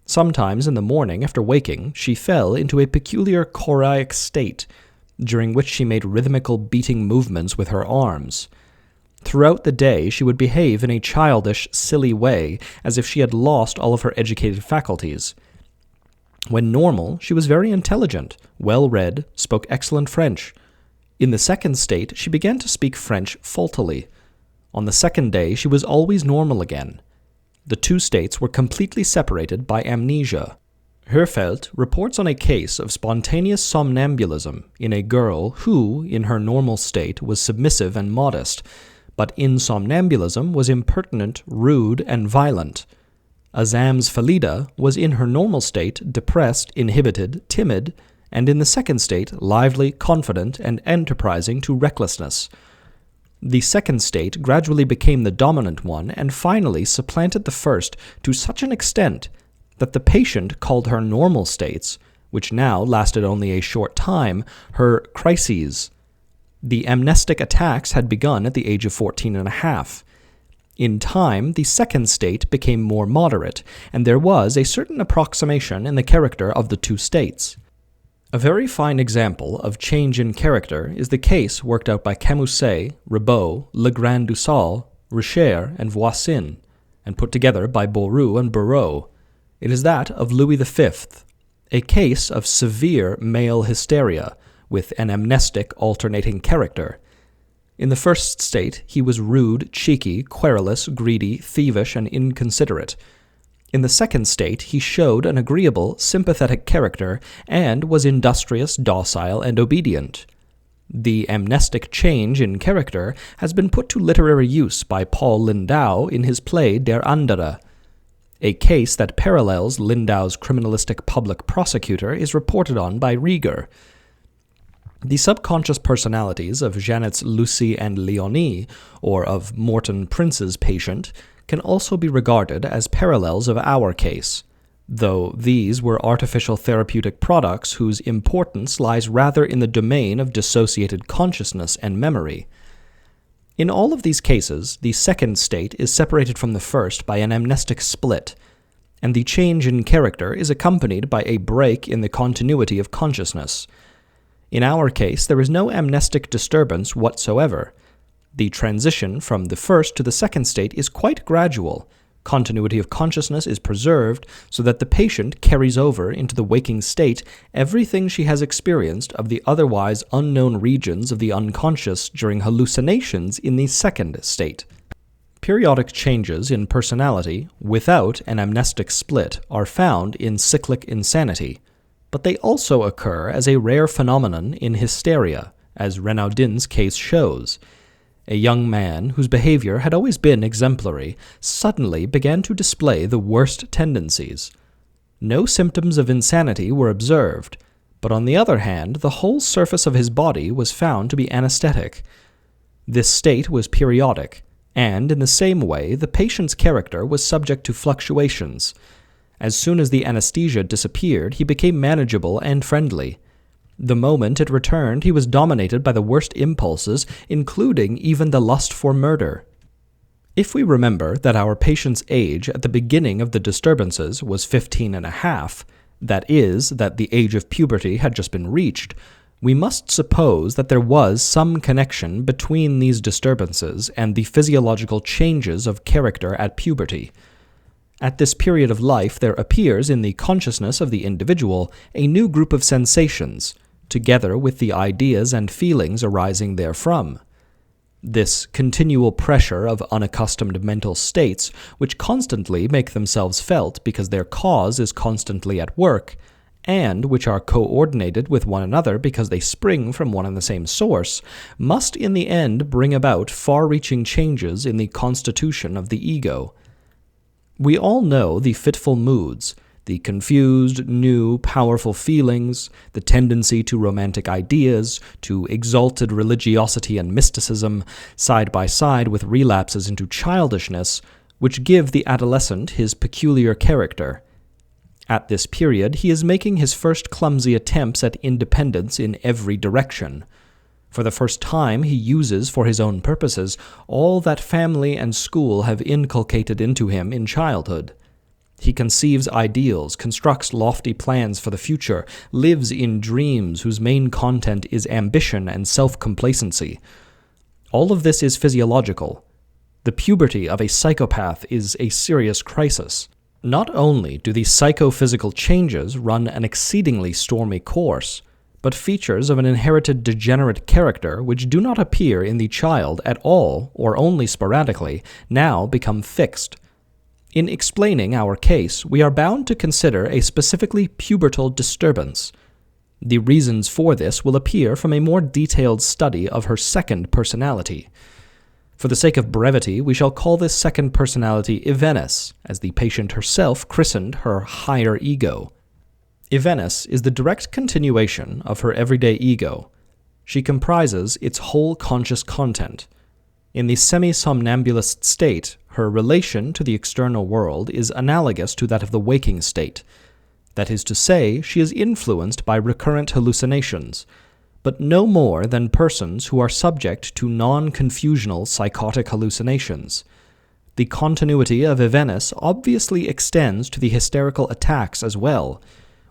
Sometimes in the morning after waking, she fell into a peculiar choriac state, during which she made rhythmical beating movements with her arms. Throughout the day, she would behave in a childish, silly way, as if she had lost all of her educated faculties. When normal, she was very intelligent, well-read, spoke excellent French. In the second state, she began to speak French faultily. On the second day, she was always normal again. The two states were completely separated by amnesia. Herfeld reports on a case of spontaneous somnambulism in a girl who, in her normal state, was submissive and modest, but in somnambulism was impertinent, rude, and violent. Azam's Falida was in her normal state depressed, inhibited, timid, and in the second state lively, confident, and enterprising to recklessness. The second state gradually became the dominant one and finally supplanted the first to such an extent that the patient called her normal states, which now lasted only a short time, her crises. The amnestic attacks had begun at the age of 14 and a half. In time, the second state became more moderate, and there was a certain approximation in the character of the two states. A very fine example of change in character is the case worked out by Camusset, Ribot, Legrand-Dussol, Richer, and Voisin, and put together by Bourru and Burot. It is that of Louis V, a case of severe male hysteria, with an amnestic alternating character. In the first state, he was rude, cheeky, querulous, greedy, thievish, and inconsiderate. In the second state, he showed an agreeable, sympathetic character, and was industrious, docile, and obedient. The amnestic change in character has been put to literary use by Paul Lindau in his play Der Andere. A case that parallels Lindau's criminalistic public prosecutor is reported on by Rieger. The subconscious personalities of Janet's Lucy and Leonie, or of Morton Prince's patient, can also be regarded as parallels of our case, though these were artificial therapeutic products whose importance lies rather in the domain of dissociated consciousness and memory. In all of these cases, the second state is separated from the first by an amnestic split, and the change in character is accompanied by a break in the continuity of consciousness. In our case, there is no amnestic disturbance whatsoever. The transition from the first to the second state is quite gradual. Continuity of consciousness is preserved so that the patient carries over into the waking state everything she has experienced of the otherwise unknown regions of the unconscious during hallucinations in the second state. Periodic changes in personality without an amnestic split are found in cyclic insanity, but they also occur as a rare phenomenon in hysteria, as Renaudin's case shows. A young man whose behavior had always been exemplary suddenly began to display the worst tendencies. No symptoms of insanity were observed, but on the other hand, the whole surface of his body was found to be anesthetic. This state was periodic, and in the same way, the patient's character was subject to fluctuations. As soon as the anesthesia disappeared, he became manageable and friendly. The moment it returned, he was dominated by the worst impulses, including even the lust for murder. If we remember that our patient's age at the beginning of the disturbances was 15 and a half, that is, that the age of puberty had just been reached, we must suppose that there was some connection between these disturbances and the physiological changes of character at puberty. At this period of life, there appears in the consciousness of the individual a new group of sensations, together with the ideas and feelings arising therefrom. This continual pressure of unaccustomed mental states, which constantly make themselves felt because their cause is constantly at work, and which are coordinated with one another because they spring from one and the same source, must in the end bring about far-reaching changes in the constitution of the ego. We all know the fitful moods, the confused, new, powerful feelings, the tendency to romantic ideas, to exalted religiosity and mysticism, side by side with relapses into childishness, which give the adolescent his peculiar character. At this period, he is making his first clumsy attempts at independence in every direction. For the first time, he uses for his own purposes all that family and school have inculcated into him in childhood. He conceives ideals, constructs lofty plans for the future, lives in dreams whose main content is ambition and self-complacency. All of this is physiological. The puberty of a psychopath is a serious crisis. Not only do these psychophysical changes run an exceedingly stormy course, but features of an inherited degenerate character which do not appear in the child at all or only sporadically now become fixed. In explaining our case, we are bound to consider a specifically pubertal disturbance. The reasons for this will appear from a more detailed study of her second personality. For the sake of brevity, we shall call this second personality Ivenus, as the patient herself christened her higher ego. Ivenus is the direct continuation of her everyday ego. She comprises its whole conscious content. In the semi-somnambulist state, her relation to the external world is analogous to that of the waking state. That is to say, she is influenced by recurrent hallucinations, but no more than persons who are subject to non-confusional psychotic hallucinations. The continuity of Ivenus obviously extends to the hysterical attacks as well,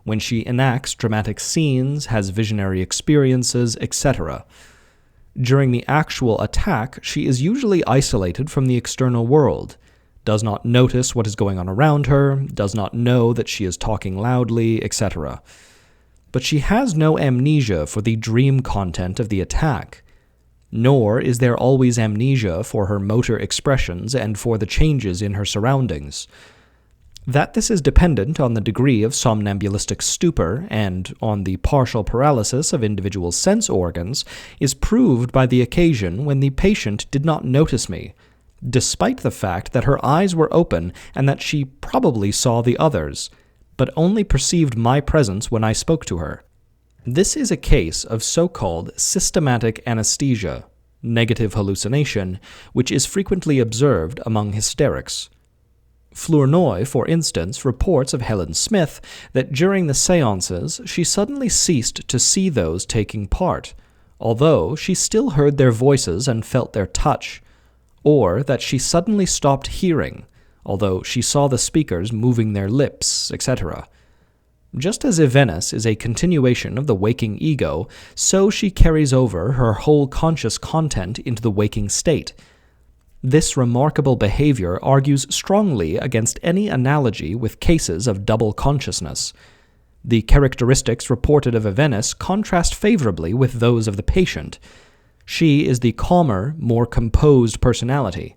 when she enacts dramatic scenes, has visionary experiences, etc. During the actual attack, she is usually isolated from the external world, does not notice what is going on around her, does not know that she is talking loudly, etc. But she has no amnesia for the dream content of the attack, nor is there always amnesia for her motor expressions and for the changes in her surroundings. That this is dependent on the degree of somnambulistic stupor and on the partial paralysis of individual sense organs is proved by the occasion when the patient did not notice me, despite the fact that her eyes were open and that she probably saw the others, but only perceived my presence when I spoke to her. This is a case of so-called systematic anesthesia, negative hallucination, which is frequently observed among hysterics. Flournoy, for instance, reports of Helen Smith that during the seances she suddenly ceased to see those taking part, although she still heard their voices and felt their touch, or that she suddenly stopped hearing, although she saw the speakers moving their lips, etc. Just as Ivenus is a continuation of the waking ego, so she carries over her whole conscious content into the waking state. This remarkable behavior argues strongly against any analogy with cases of double consciousness. The characteristics reported of Ivenus contrast favorably with those of the patient. She is the calmer, more composed personality,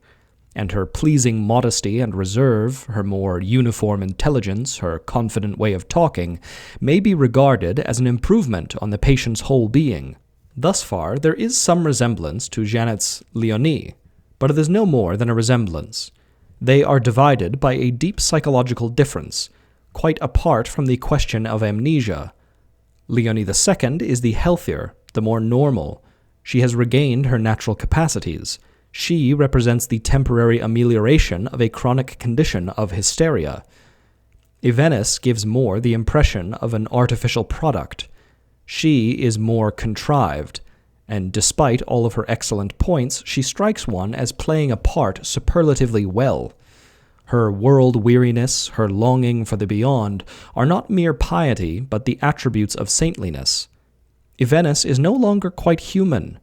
and her pleasing modesty and reserve, her more uniform intelligence, her confident way of talking, may be regarded as an improvement on the patient's whole being. Thus far, there is some resemblance to Janet's Leonie, but it is no more than a resemblance. They are divided by a deep psychological difference, quite apart from the question of amnesia. Leonie II is the healthier, the more normal. She has regained her natural capacities. She represents the temporary amelioration of a chronic condition of hysteria. Ivenus gives more the impression of an artificial product. She is more contrived, and despite all of her excellent points, she strikes one as playing a part superlatively well. Her world-weariness, her longing for the beyond, are not mere piety, but the attributes of saintliness. Ivenus is no longer quite human.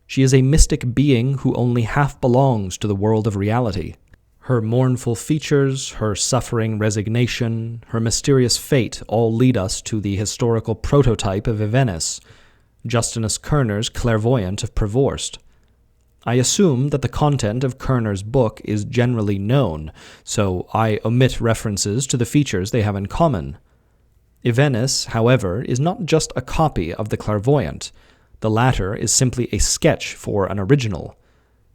She is a mystic being who only half belongs to the world of reality. Her mournful features, her suffering resignation, her mysterious fate all lead us to the historical prototype of Ivenus, Justinus Kerner's clairvoyant of Prevorst. I assume that the content of Kerner's book is generally known, so I omit references to the features they have in common. Ivenus, however, is not just a copy of the clairvoyant. The latter is simply a sketch for an original.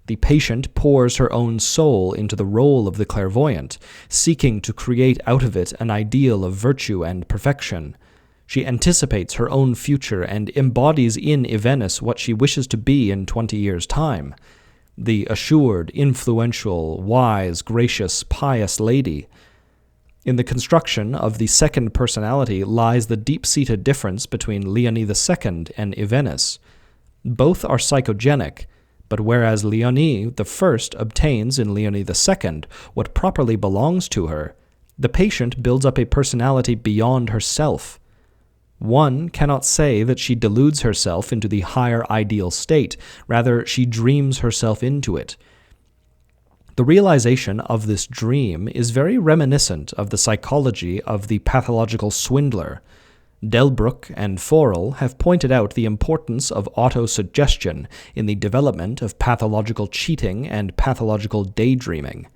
The patient pours her own soul into the role of the clairvoyant, seeking to create out of it an ideal of virtue and perfection. She anticipates her own future and embodies in Ivenus what she wishes to be in 20 years' time. The assured, influential, wise, gracious, pious lady. In the construction of the second personality lies the deep-seated difference between Leonie II and Ivenus. Both are psychogenic, but whereas Leonie I obtains in Leonie II what properly belongs to her, The patient builds up a personality beyond herself. One cannot say that she deludes herself into the higher ideal state, rather she dreams herself into it. The realization of this dream is very reminiscent of the psychology of the pathological swindler. Delbruck and Forel have pointed out the importance of autosuggestion in the development of pathological cheating and pathological daydreaming.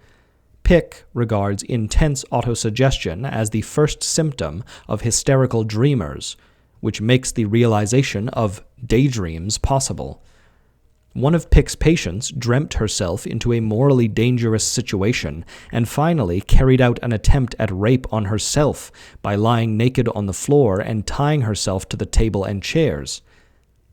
Pick regards intense autosuggestion as the first symptom of hysterical dreamers, which makes the realization of daydreams possible. One of Pick's patients dreamt herself into a morally dangerous situation and finally carried out an attempt at rape on herself by lying naked on the floor and tying herself to the table and chairs.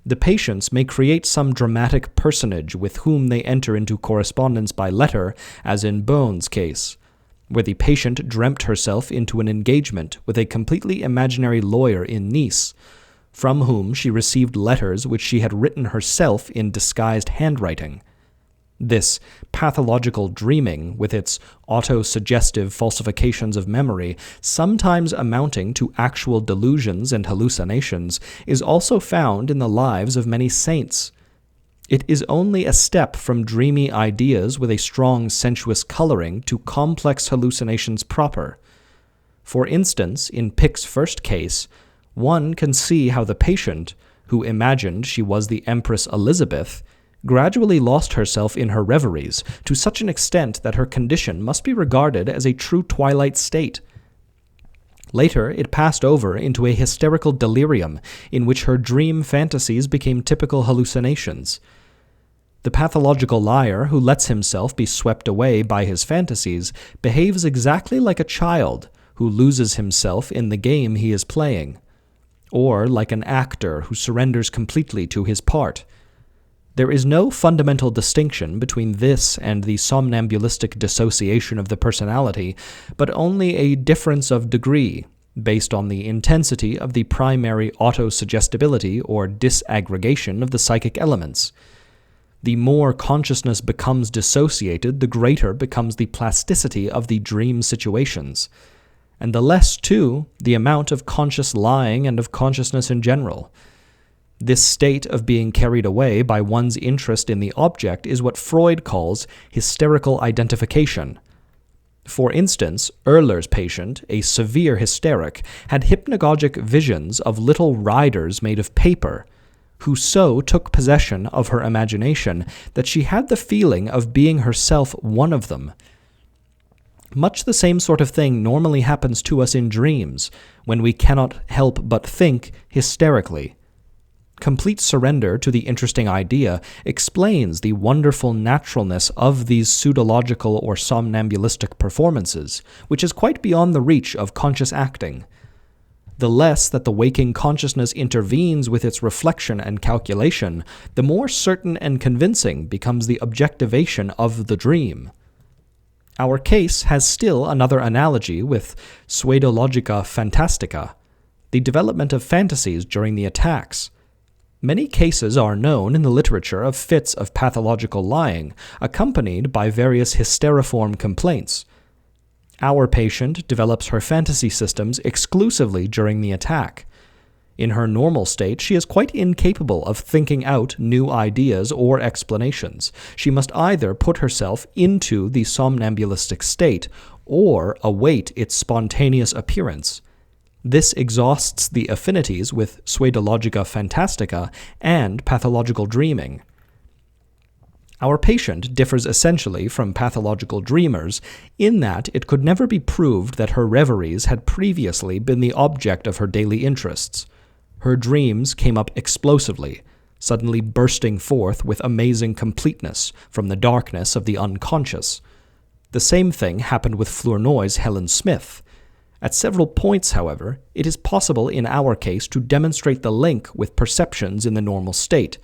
The patients may create some dramatic personage with whom they enter into correspondence by letter, as in Bone's case, where the patient dreamt herself into an engagement with a completely imaginary lawyer in Nice, from whom she received letters which she had written herself in disguised handwriting. This pathological dreaming, with its auto-suggestive falsifications of memory, sometimes amounting to actual delusions and hallucinations, is also found in the lives of many saints. It is only a step from dreamy ideas with a strong sensuous coloring to complex hallucinations proper. For instance, in Pick's first case, one can see how the patient, who imagined she was the Empress Elizabeth, gradually lost herself in her reveries to such an extent that her condition must be regarded as a true twilight state. Later, it passed over into a hysterical delirium in which her dream fantasies became typical hallucinations. The pathological liar who lets himself be swept away by his fantasies behaves exactly like a child who loses himself in the game he is playing, or like an actor who surrenders completely to his part. There is no fundamental distinction between this and the somnambulistic dissociation of the personality, but only a difference of degree, based on the intensity of the primary autosuggestibility or disaggregation of the psychic elements. The more consciousness becomes dissociated, the greater becomes the plasticity of the dream situations, and the less, too, the amount of conscious lying and of consciousness in general. This state of being carried away by one's interest in the object is what Freud calls hysterical identification. For instance, Euler's patient, a severe hysteric, had hypnagogic visions of little riders made of paper, who so took possession of her imagination that she had the feeling of being herself one of them. Much the same sort of thing normally happens to us in dreams, when we cannot help but think hysterically. Complete surrender to the interesting idea explains the wonderful naturalness of these pseudological or somnambulistic performances, which is quite beyond the reach of conscious acting. The less that the waking consciousness intervenes with its reflection and calculation, the more certain and convincing becomes the objectivation of the dream. Our case has still another analogy with pseudologica fantastica, the development of fantasies during the attacks. Many cases are known in the literature of fits of pathological lying, accompanied by various hysteriform complaints. Our patient develops her fantasy systems exclusively during the attack. In her normal state, she is quite incapable of thinking out new ideas or explanations. She must either put herself into the somnambulistic state or await its spontaneous appearance. This exhausts the affinities with pseudologica fantastica and pathological dreaming. Our patient differs essentially from pathological dreamers in that it could never be proved that her reveries had previously been the object of her daily interests. Her dreams came up explosively, suddenly bursting forth with amazing completeness from the darkness of the unconscious. The same thing happened with Flournoy's Helen Smith. At several points, however, it is possible in our case to demonstrate the link with perceptions in the normal state.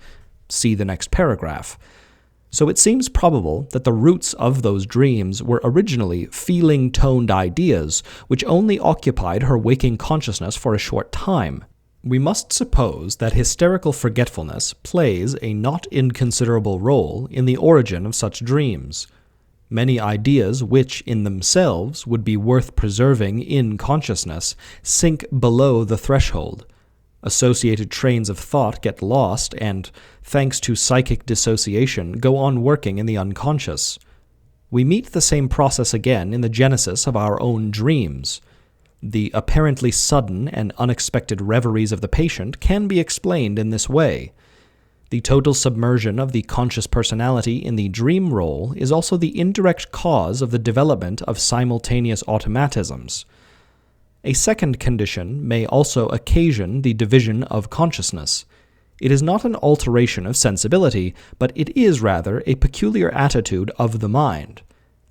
See the next paragraph. So it seems probable that the roots of those dreams were originally feeling-toned ideas which only occupied her waking consciousness for a short time. We must suppose that hysterical forgetfulness plays a not inconsiderable role in the origin of such dreams. Many ideas which, in themselves, would be worth preserving in consciousness sink below the threshold. Associated trains of thought get lost and, thanks to psychic dissociation, go on working in the unconscious. We meet the same process again in the genesis of our own dreams. The apparently sudden and unexpected reveries of the patient can be explained in this way. The total submersion of the conscious personality in the dream role is also the indirect cause of the development of simultaneous automatisms. A second condition may also occasion the division of consciousness. It is not an alteration of sensibility, but it is rather a peculiar attitude of the mind,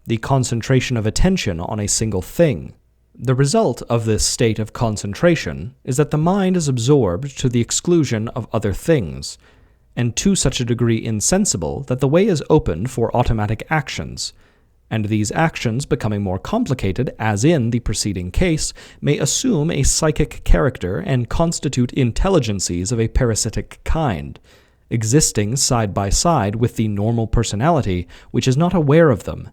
the concentration of attention on a single thing. The result of this state of concentration is that the mind is absorbed to the exclusion of other things, and to such a degree insensible that the way is opened for automatic actions, and these actions, becoming more complicated, as in the preceding case, may assume a psychic character and constitute intelligencies of a parasitic kind, existing side by side with the normal personality, which is not aware of them.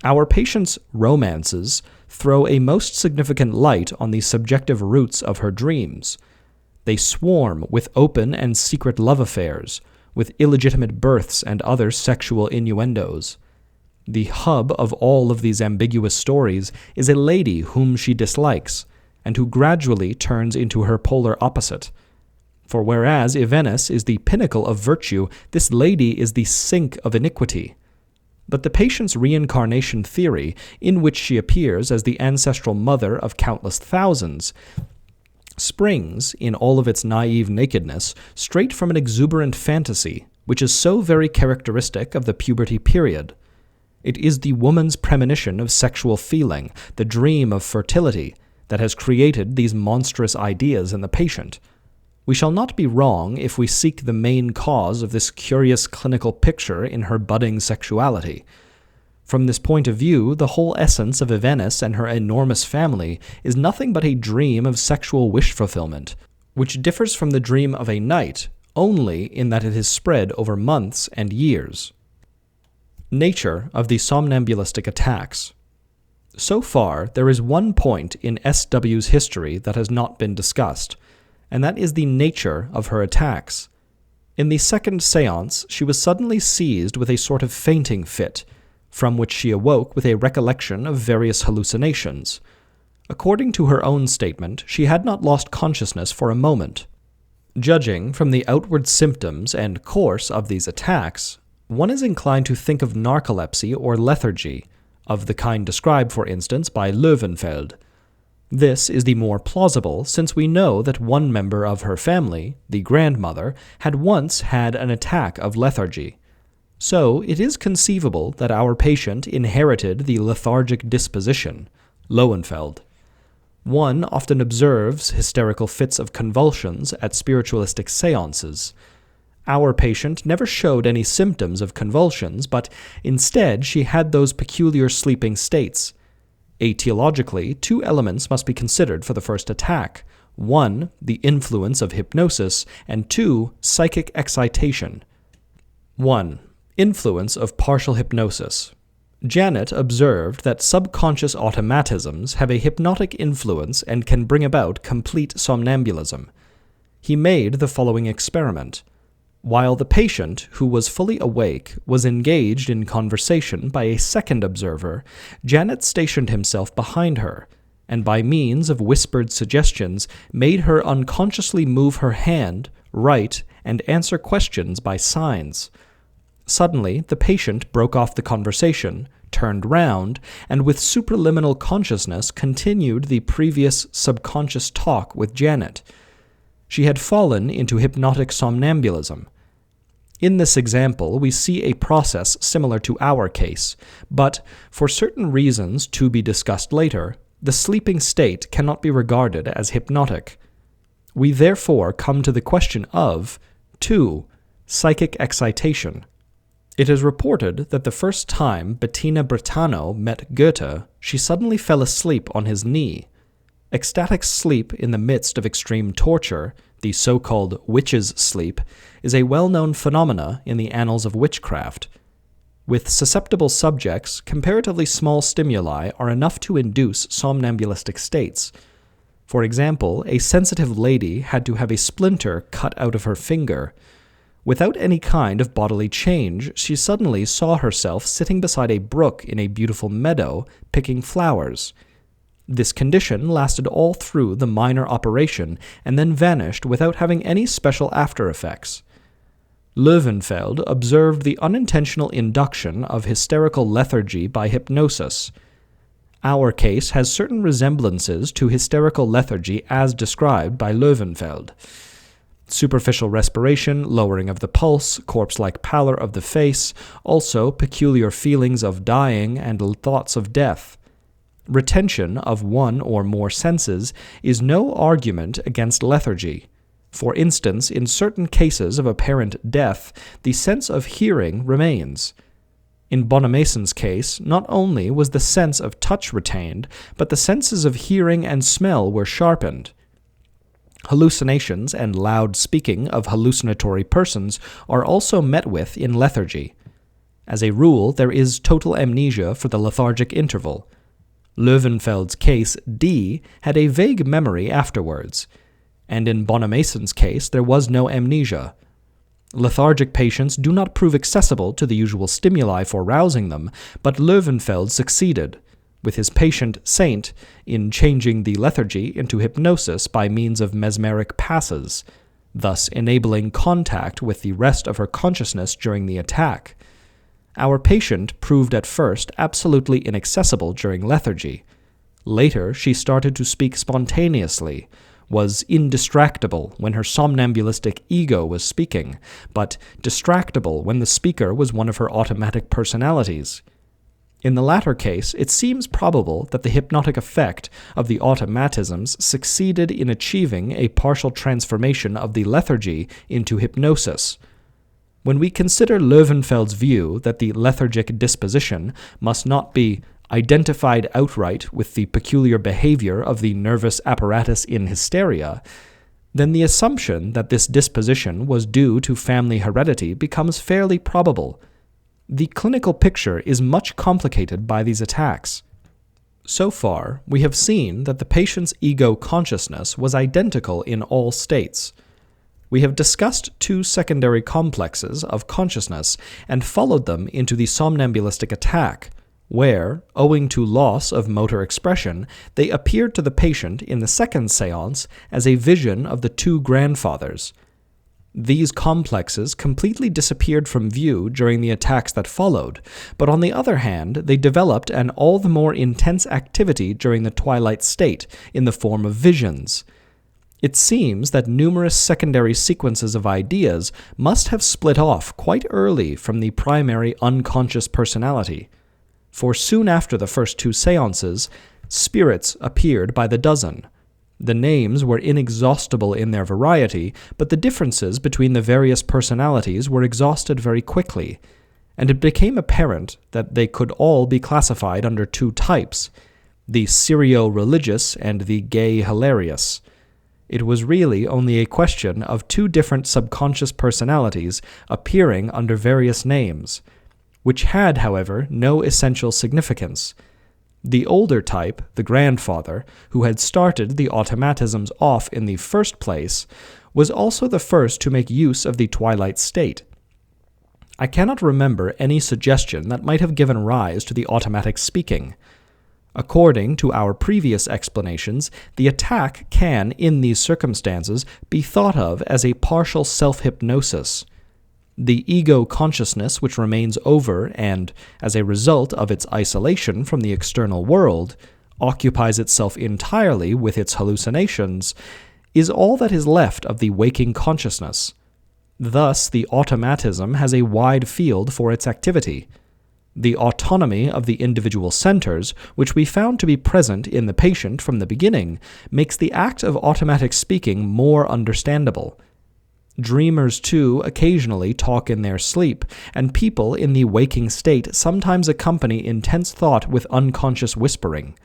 Our patient's romances throw a most significant light on the subjective roots of her dreams. They swarm with open and secret love affairs, with illegitimate births and other sexual innuendos. The hub of all of these ambiguous stories is a lady whom she dislikes, and who gradually turns into her polar opposite. For whereas Venice is the pinnacle of virtue, this lady is the sink of iniquity. But the patient's reincarnation theory, in which she appears as the ancestral mother of countless thousands, springs, in all of its naive nakedness, straight from an exuberant fantasy, which is so very characteristic of the puberty period. It is the woman's premonition of sexual feeling, the dream of fertility, that has created these monstrous ideas in the patient. We shall not be wrong if we seek the main cause of this curious clinical picture in her budding sexuality. From this point of view, the whole essence of Venice and her enormous family is nothing but a dream of sexual wish fulfillment, which differs from the dream of a night only in that it is spread over months and years. Nature of the somnambulistic attacks. So far, there is one point in S.W.'s history that has not been discussed, and that is the nature of her attacks. In the second séance, she was suddenly seized with a sort of fainting fit, from which she awoke with a recollection of various hallucinations. According to her own statement, she had not lost consciousness for a moment. Judging from the outward symptoms and course of these attacks, one is inclined to think of narcolepsy or lethargy, of the kind described, for instance, by Löwenfeld. This is the more plausible, since we know that one member of her family, the grandmother, had once had an attack of lethargy. So it is conceivable that our patient inherited the lethargic disposition, Löwenfeld. One often observes hysterical fits of convulsions at spiritualistic séances. Our patient never showed any symptoms of convulsions, but instead she had those peculiar sleeping states. Etiologically, two elements must be considered for the first attack. 1, the influence of hypnosis, and 2, psychic excitation. 1. Influence of partial hypnosis. Janet observed that subconscious automatisms have a hypnotic influence and can bring about complete somnambulism. He made the following experiment. While the patient, who was fully awake, was engaged in conversation by a second observer, Janet stationed himself behind her, and by means of whispered suggestions made her unconsciously move her hand, write, and answer questions by signs. Suddenly, the patient broke off the conversation, turned round, and with supraliminal consciousness continued the previous subconscious talk with Janet. She had fallen into hypnotic somnambulism. In this example, we see a process similar to our case, but, for certain reasons to be discussed later, the sleeping state cannot be regarded as hypnotic. We therefore come to the question of 2. Psychic excitation. It is reported that the first time Bettina Bretano met Goethe, she suddenly fell asleep on his knee. Ecstatic sleep in the midst of extreme torture, the so-called witch's sleep, is a well-known phenomena in the annals of witchcraft. With susceptible subjects, comparatively small stimuli are enough to induce somnambulistic states. For example, a sensitive lady had to have a splinter cut out of her finger. Without any kind of bodily change, she suddenly saw herself sitting beside a brook in a beautiful meadow, picking flowers. This condition lasted all through the minor operation and then vanished without having any special after-effects. Löwenfeld observed the unintentional induction of hysterical lethargy by hypnosis. Our case has certain resemblances to hysterical lethargy as described by Löwenfeld. Superficial respiration, lowering of the pulse, corpse-like pallor of the face, also peculiar feelings of dying and thoughts of death. Retention of one or more senses is no argument against lethargy. For instance, in certain cases of apparent death, the sense of hearing remains. In Bonamasson's case, not only was the sense of touch retained, but the senses of hearing and smell were sharpened. Hallucinations and loud speaking of hallucinatory persons are also met with in lethargy. As a rule, there is total amnesia for the lethargic interval. Löwenfeld's case D had a vague memory afterwards, and in Bonamasson's case there was no amnesia. Lethargic patients do not prove accessible to the usual stimuli for rousing them, but Löwenfeld succeeded, with his patient Saint, in changing the lethargy into hypnosis by means of mesmeric passes, thus enabling contact with the rest of her consciousness during the attack. Our patient proved at first absolutely inaccessible during lethargy. Later, she started to speak spontaneously, was indistractable when her somnambulistic ego was speaking, but distractible when the speaker was one of her automatic personalities. In the latter case, it seems probable that the hypnotic effect of the automatisms succeeded in achieving a partial transformation of the lethargy into hypnosis. When we consider Löwenfeld's view that the lethargic disposition must not be identified outright with the peculiar behavior of the nervous apparatus in hysteria, then the assumption that this disposition was due to family heredity becomes fairly probable. The clinical picture is much complicated by these attacks. So far, we have seen that the patient's ego consciousness was identical in all states. We have discussed two secondary complexes of consciousness and followed them into the somnambulistic attack, where, owing to loss of motor expression, they appeared to the patient in the second séance as a vision of the two grandfathers. These complexes completely disappeared from view during the attacks that followed, but on the other hand, they developed an all the more intense activity during the twilight state in the form of visions. It seems that numerous secondary sequences of ideas must have split off quite early from the primary unconscious personality. For soon after the first two séances, spirits appeared by the dozen. The names were inexhaustible in their variety, but the differences between the various personalities were exhausted very quickly, and it became apparent that they could all be classified under two types, the serio-religious and the gay-hilarious. It was really only a question of two different subconscious personalities appearing under various names, which had, however, no essential significance. The older type, the grandfather, who had started the automatisms off in the first place, was also the first to make use of the twilight state. I cannot remember any suggestion that might have given rise to the automatic speaking. According to our previous explanations, the attack can, in these circumstances, be thought of as a partial self-hypnosis. The ego consciousness which remains over and, as a result of its isolation from the external world, occupies itself entirely with its hallucinations, is all that is left of the waking consciousness. Thus, the automatism has a wide field for its activity. The autonomy of the individual centers, which we found to be present in the patient from the beginning, makes the act of automatic speaking more understandable. Dreamers, too, occasionally talk in their sleep, and people in the waking state sometimes accompany intense thought with unconscious whispering.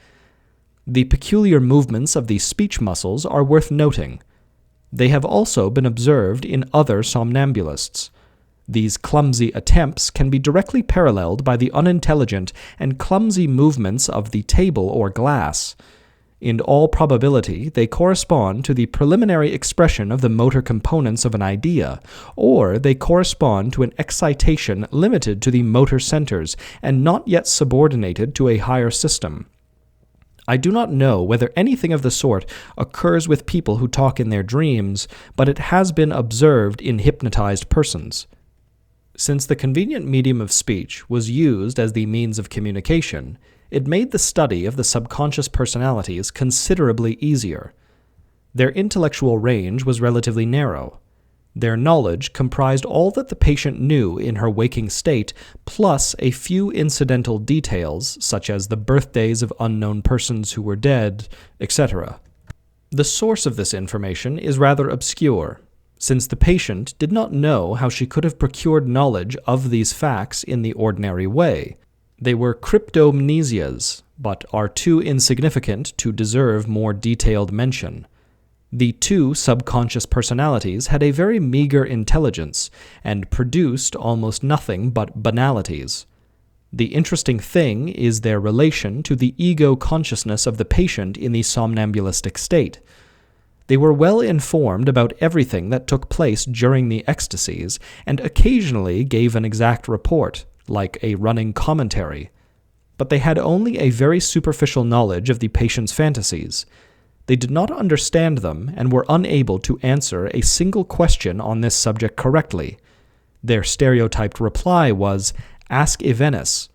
The peculiar movements of the speech muscles are worth noting. They have also been observed in other somnambulists. These clumsy attempts can be directly paralleled by the unintelligent and clumsy movements of the table or glass. In all probability, they correspond to the preliminary expression of the motor components of an idea, or they correspond to an excitation limited to the motor centers and not yet subordinated to a higher system. I do not know whether anything of the sort occurs with people who talk in their dreams, but it has been observed in hypnotized persons. Since the convenient medium of speech was used as the means of communication, it made the study of the subconscious personalities considerably easier. Their intellectual range was relatively narrow. Their knowledge comprised all that the patient knew in her waking state, plus a few incidental details, such as the birthdays of unknown persons who were dead, etc. The source of this information is rather obscure, since the patient did not know how she could have procured knowledge of these facts in the ordinary way. They were cryptomnesias, but are too insignificant to deserve more detailed mention. The two subconscious personalities had a very meager intelligence, and produced almost nothing but banalities. The interesting thing is their relation to the ego consciousness of the patient in the somnambulistic state. They were well informed about everything that took place during the ecstasies, and occasionally gave an exact report, like a running commentary. But they had only a very superficial knowledge of the patient's fantasies. They did not understand them, and were unable to answer a single question on this subject correctly. Their stereotyped reply was, "Ask Evenis."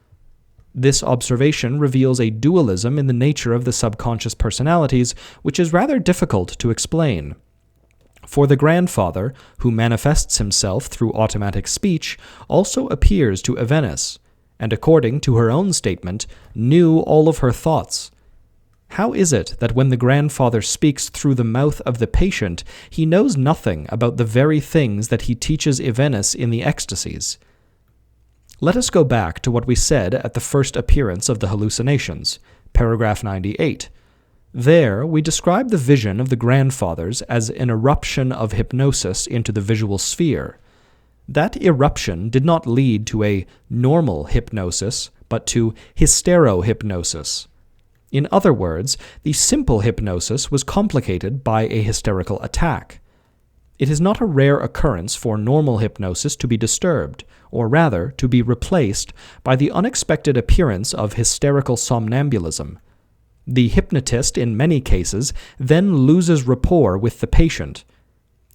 This observation reveals a dualism in the nature of the subconscious personalities, which is rather difficult to explain. For the grandfather, who manifests himself through automatic speech, also appears to Evenis, and according to her own statement, knew all of her thoughts. How is it that when the grandfather speaks through the mouth of the patient, he knows nothing about the very things that he teaches Evenis in the ecstasies? Let us go back to what we said at the first appearance of the hallucinations, paragraph 98. There, we described the vision of the grandfathers as an eruption of hypnosis into the visual sphere. That eruption did not lead to a normal hypnosis, but to hysterohypnosis. In other words, the simple hypnosis was complicated by a hysterical attack. It is not a rare occurrence for normal hypnosis to be disturbed, or rather, to be replaced by the unexpected appearance of hysterical somnambulism. The hypnotist, in many cases, then loses rapport with the patient.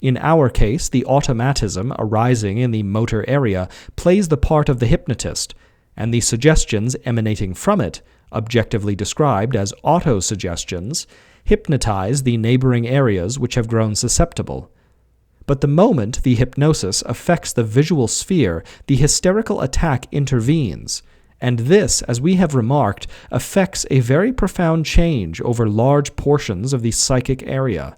In our case, the automatism arising in the motor area plays the part of the hypnotist, and the suggestions emanating from it, objectively described as autosuggestions, hypnotize the neighboring areas which have grown susceptible. But the moment the hypnosis affects the visual sphere, the hysterical attack intervenes, and this, as we have remarked, affects a very profound change over large portions of the psychic area.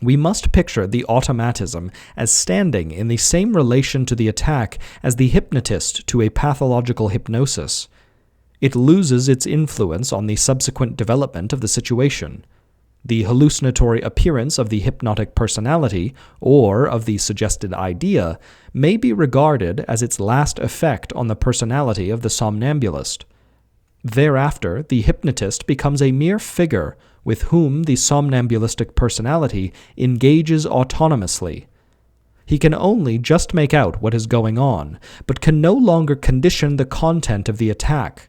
We must picture the automatism as standing in the same relation to the attack as the hypnotist to a pathological hypnosis. It loses its influence on the subsequent development of the situation. The hallucinatory appearance of the hypnotic personality, or of the suggested idea, may be regarded as its last effect on the personality of the somnambulist. Thereafter, the hypnotist becomes a mere figure with whom the somnambulistic personality engages autonomously. He can only just make out what is going on, but can no longer condition the content of the attack.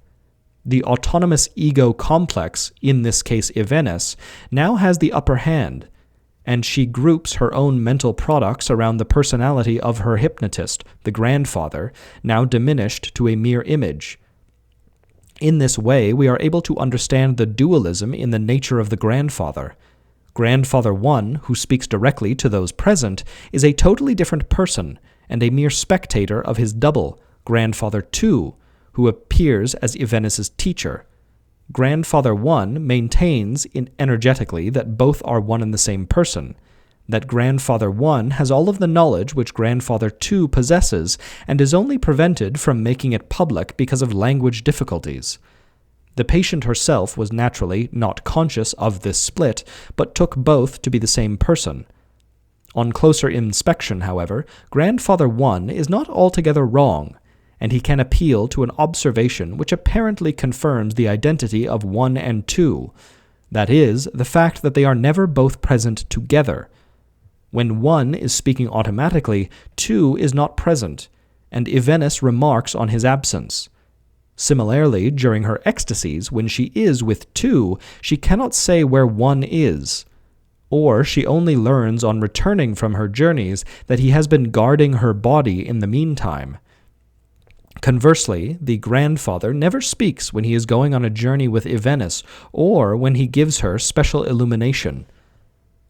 The autonomous ego complex, in this case Evenis, now has the upper hand, and she groups her own mental products around the personality of her hypnotist, the grandfather, now diminished to a mere image. In this way, we are able to understand the dualism in the nature of the grandfather. Grandfather 1, who speaks directly to those present, is a totally different person, and a mere spectator of his double, Grandfather 2, who appears as Evenis's teacher. Grandfather 1 maintains energetically that both are one and the same person, that Grandfather 1 has all of the knowledge which Grandfather 2 possesses, and is only prevented from making it public because of language difficulties. The patient herself was naturally not conscious of this split, but took both to be the same person. On closer inspection, however, Grandfather 1 is not altogether wrong, and he can appeal to an observation which apparently confirms the identity of 1 and 2, that is, the fact that they are never both present together. When 1 is speaking automatically, 2 is not present, and Evenis remarks on his absence. Similarly, during her ecstasies, when she is with 2, she cannot say where 1 is, or she only learns on returning from her journeys that he has been guarding her body in the meantime. Conversely, the grandfather never speaks when he is going on a journey with Evenis, or when he gives her special illumination.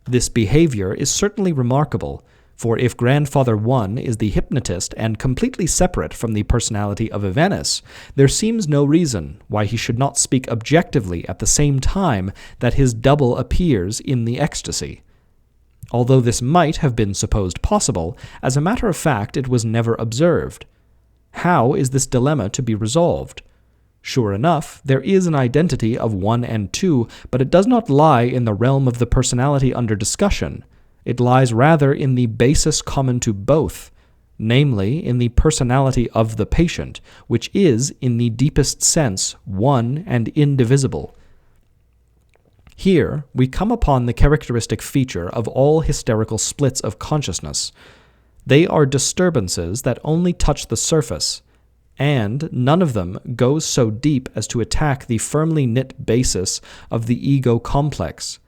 This behavior is certainly remarkable, for if Grandfather 1 is the hypnotist and completely separate from the personality of Evenis, there seems no reason why he should not speak objectively at the same time that his double appears in the ecstasy. Although this might have been supposed possible, as a matter of fact it was never observed. How is this dilemma to be resolved? Sure enough, there is an identity of 1 and 2, but it does not lie in the realm of the personality under discussion. It lies rather in the basis common to both, namely in the personality of the patient, which is, in the deepest sense, one and indivisible. Here we come upon the characteristic feature of all hysterical splits of consciousness. They are disturbances that only touch the surface, and none of them goes so deep as to attack the firmly knit basis of the ego complex.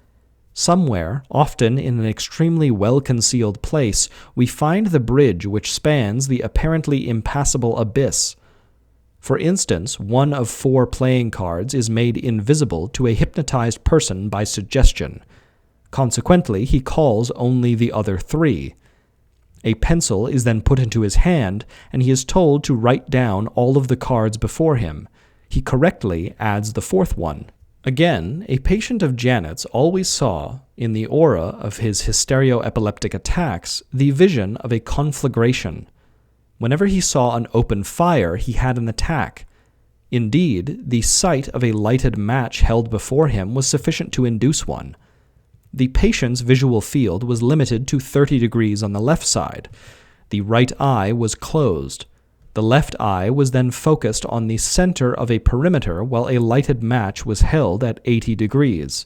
Somewhere, often in an extremely well-concealed place, we find the bridge which spans the apparently impassable abyss. For instance, 1 of 4 playing cards is made invisible to a hypnotized person by suggestion. Consequently, he calls only the other 3. A pencil is then put into his hand, and he is told to write down all of the cards before him. He correctly adds the 4th one. Again, a patient of Janet's always saw, in the aura of his hysterio-epileptic attacks, the vision of a conflagration. Whenever he saw an open fire, he had an attack. Indeed, the sight of a lighted match held before him was sufficient to induce one. The patient's visual field was limited to 30 degrees on the left side. The right eye was closed. The left eye was then focused on the center of a perimeter while a lighted match was held at 80 degrees.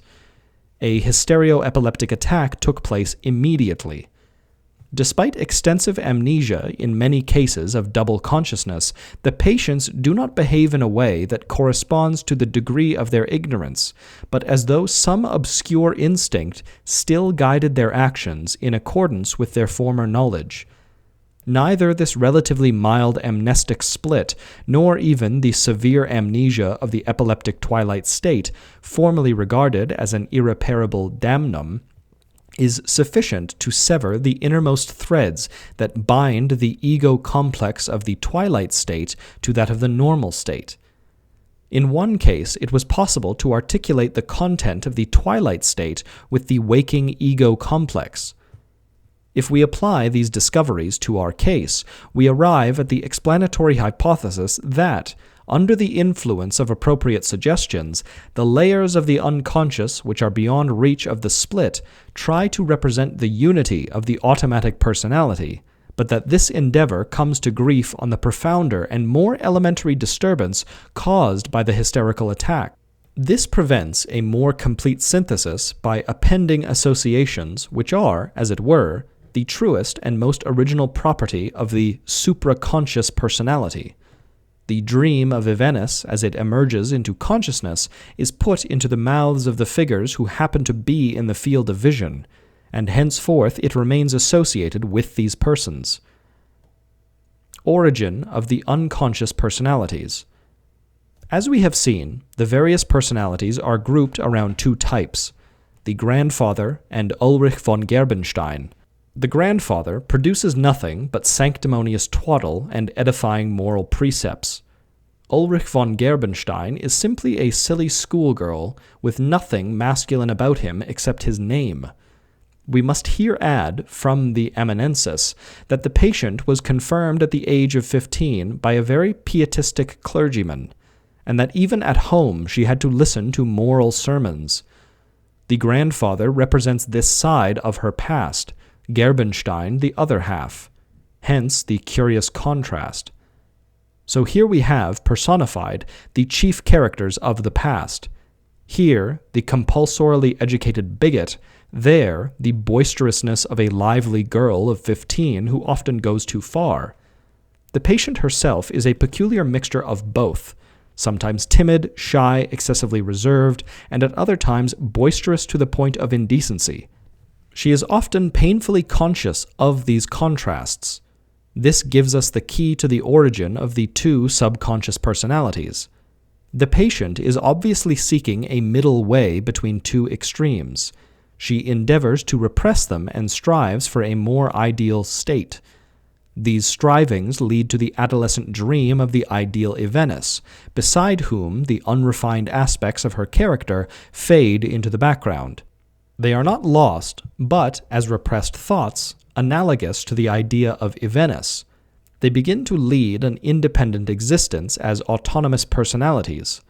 A hysterio-epileptic attack took place immediately. Despite extensive amnesia in many cases of double consciousness, the patients do not behave in a way that corresponds to the degree of their ignorance, but as though some obscure instinct still guided their actions in accordance with their former knowledge. Neither this relatively mild amnestic split, nor even the severe amnesia of the epileptic twilight state, formerly regarded as an irreparable damnum, is sufficient to sever the innermost threads that bind the ego complex of the twilight state to that of the normal state. In one case, it was possible to articulate the content of the twilight state with the waking ego complex. If we apply these discoveries to our case, we arrive at the explanatory hypothesis that, under the influence of appropriate suggestions, the layers of the unconscious which are beyond reach of the split try to represent the unity of the automatic personality, but that this endeavor comes to grief on the profounder and more elementary disturbance caused by the hysterical attack. This prevents a more complete synthesis by appending associations which are, as it were, the truest and most original property of the supraconscious personality. The dream of Evenis, as it emerges into consciousness, is put into the mouths of the figures who happen to be in the field of vision, and henceforth it remains associated with these persons. Origin of the unconscious personalities. As we have seen, the various personalities are grouped around 2 types, the grandfather and Ulrich von Gerbenstein. The grandfather produces nothing but sanctimonious twaddle and edifying moral precepts. Ulrich von Gerbenstein is simply a silly schoolgirl with nothing masculine about him except his name. We must here add, from the amanuensis, that the patient was confirmed at the age of 15 by a very pietistic clergyman, and that even at home she had to listen to moral sermons. The grandfather represents this side of her past, Gerbenstein the other half, hence the curious contrast. So here we have personified the chief characters of the past. Here, the compulsorily educated bigot; there, the boisterousness of a lively girl of 15 who often goes too far. The patient herself is a peculiar mixture of both, sometimes timid, shy, excessively reserved, and at other times boisterous to the point of indecency. She is often painfully conscious of these contrasts. This gives us the key to the origin of the two subconscious personalities. The patient is obviously seeking a middle way between two extremes. She endeavors to repress them and strives for a more ideal state. These strivings lead to the adolescent dream of the ideal Evenus, beside whom the unrefined aspects of her character fade into the background. They are not lost, but, as repressed thoughts, analogous to the idea of Evenus, they begin to lead an independent existence as autonomous personalities.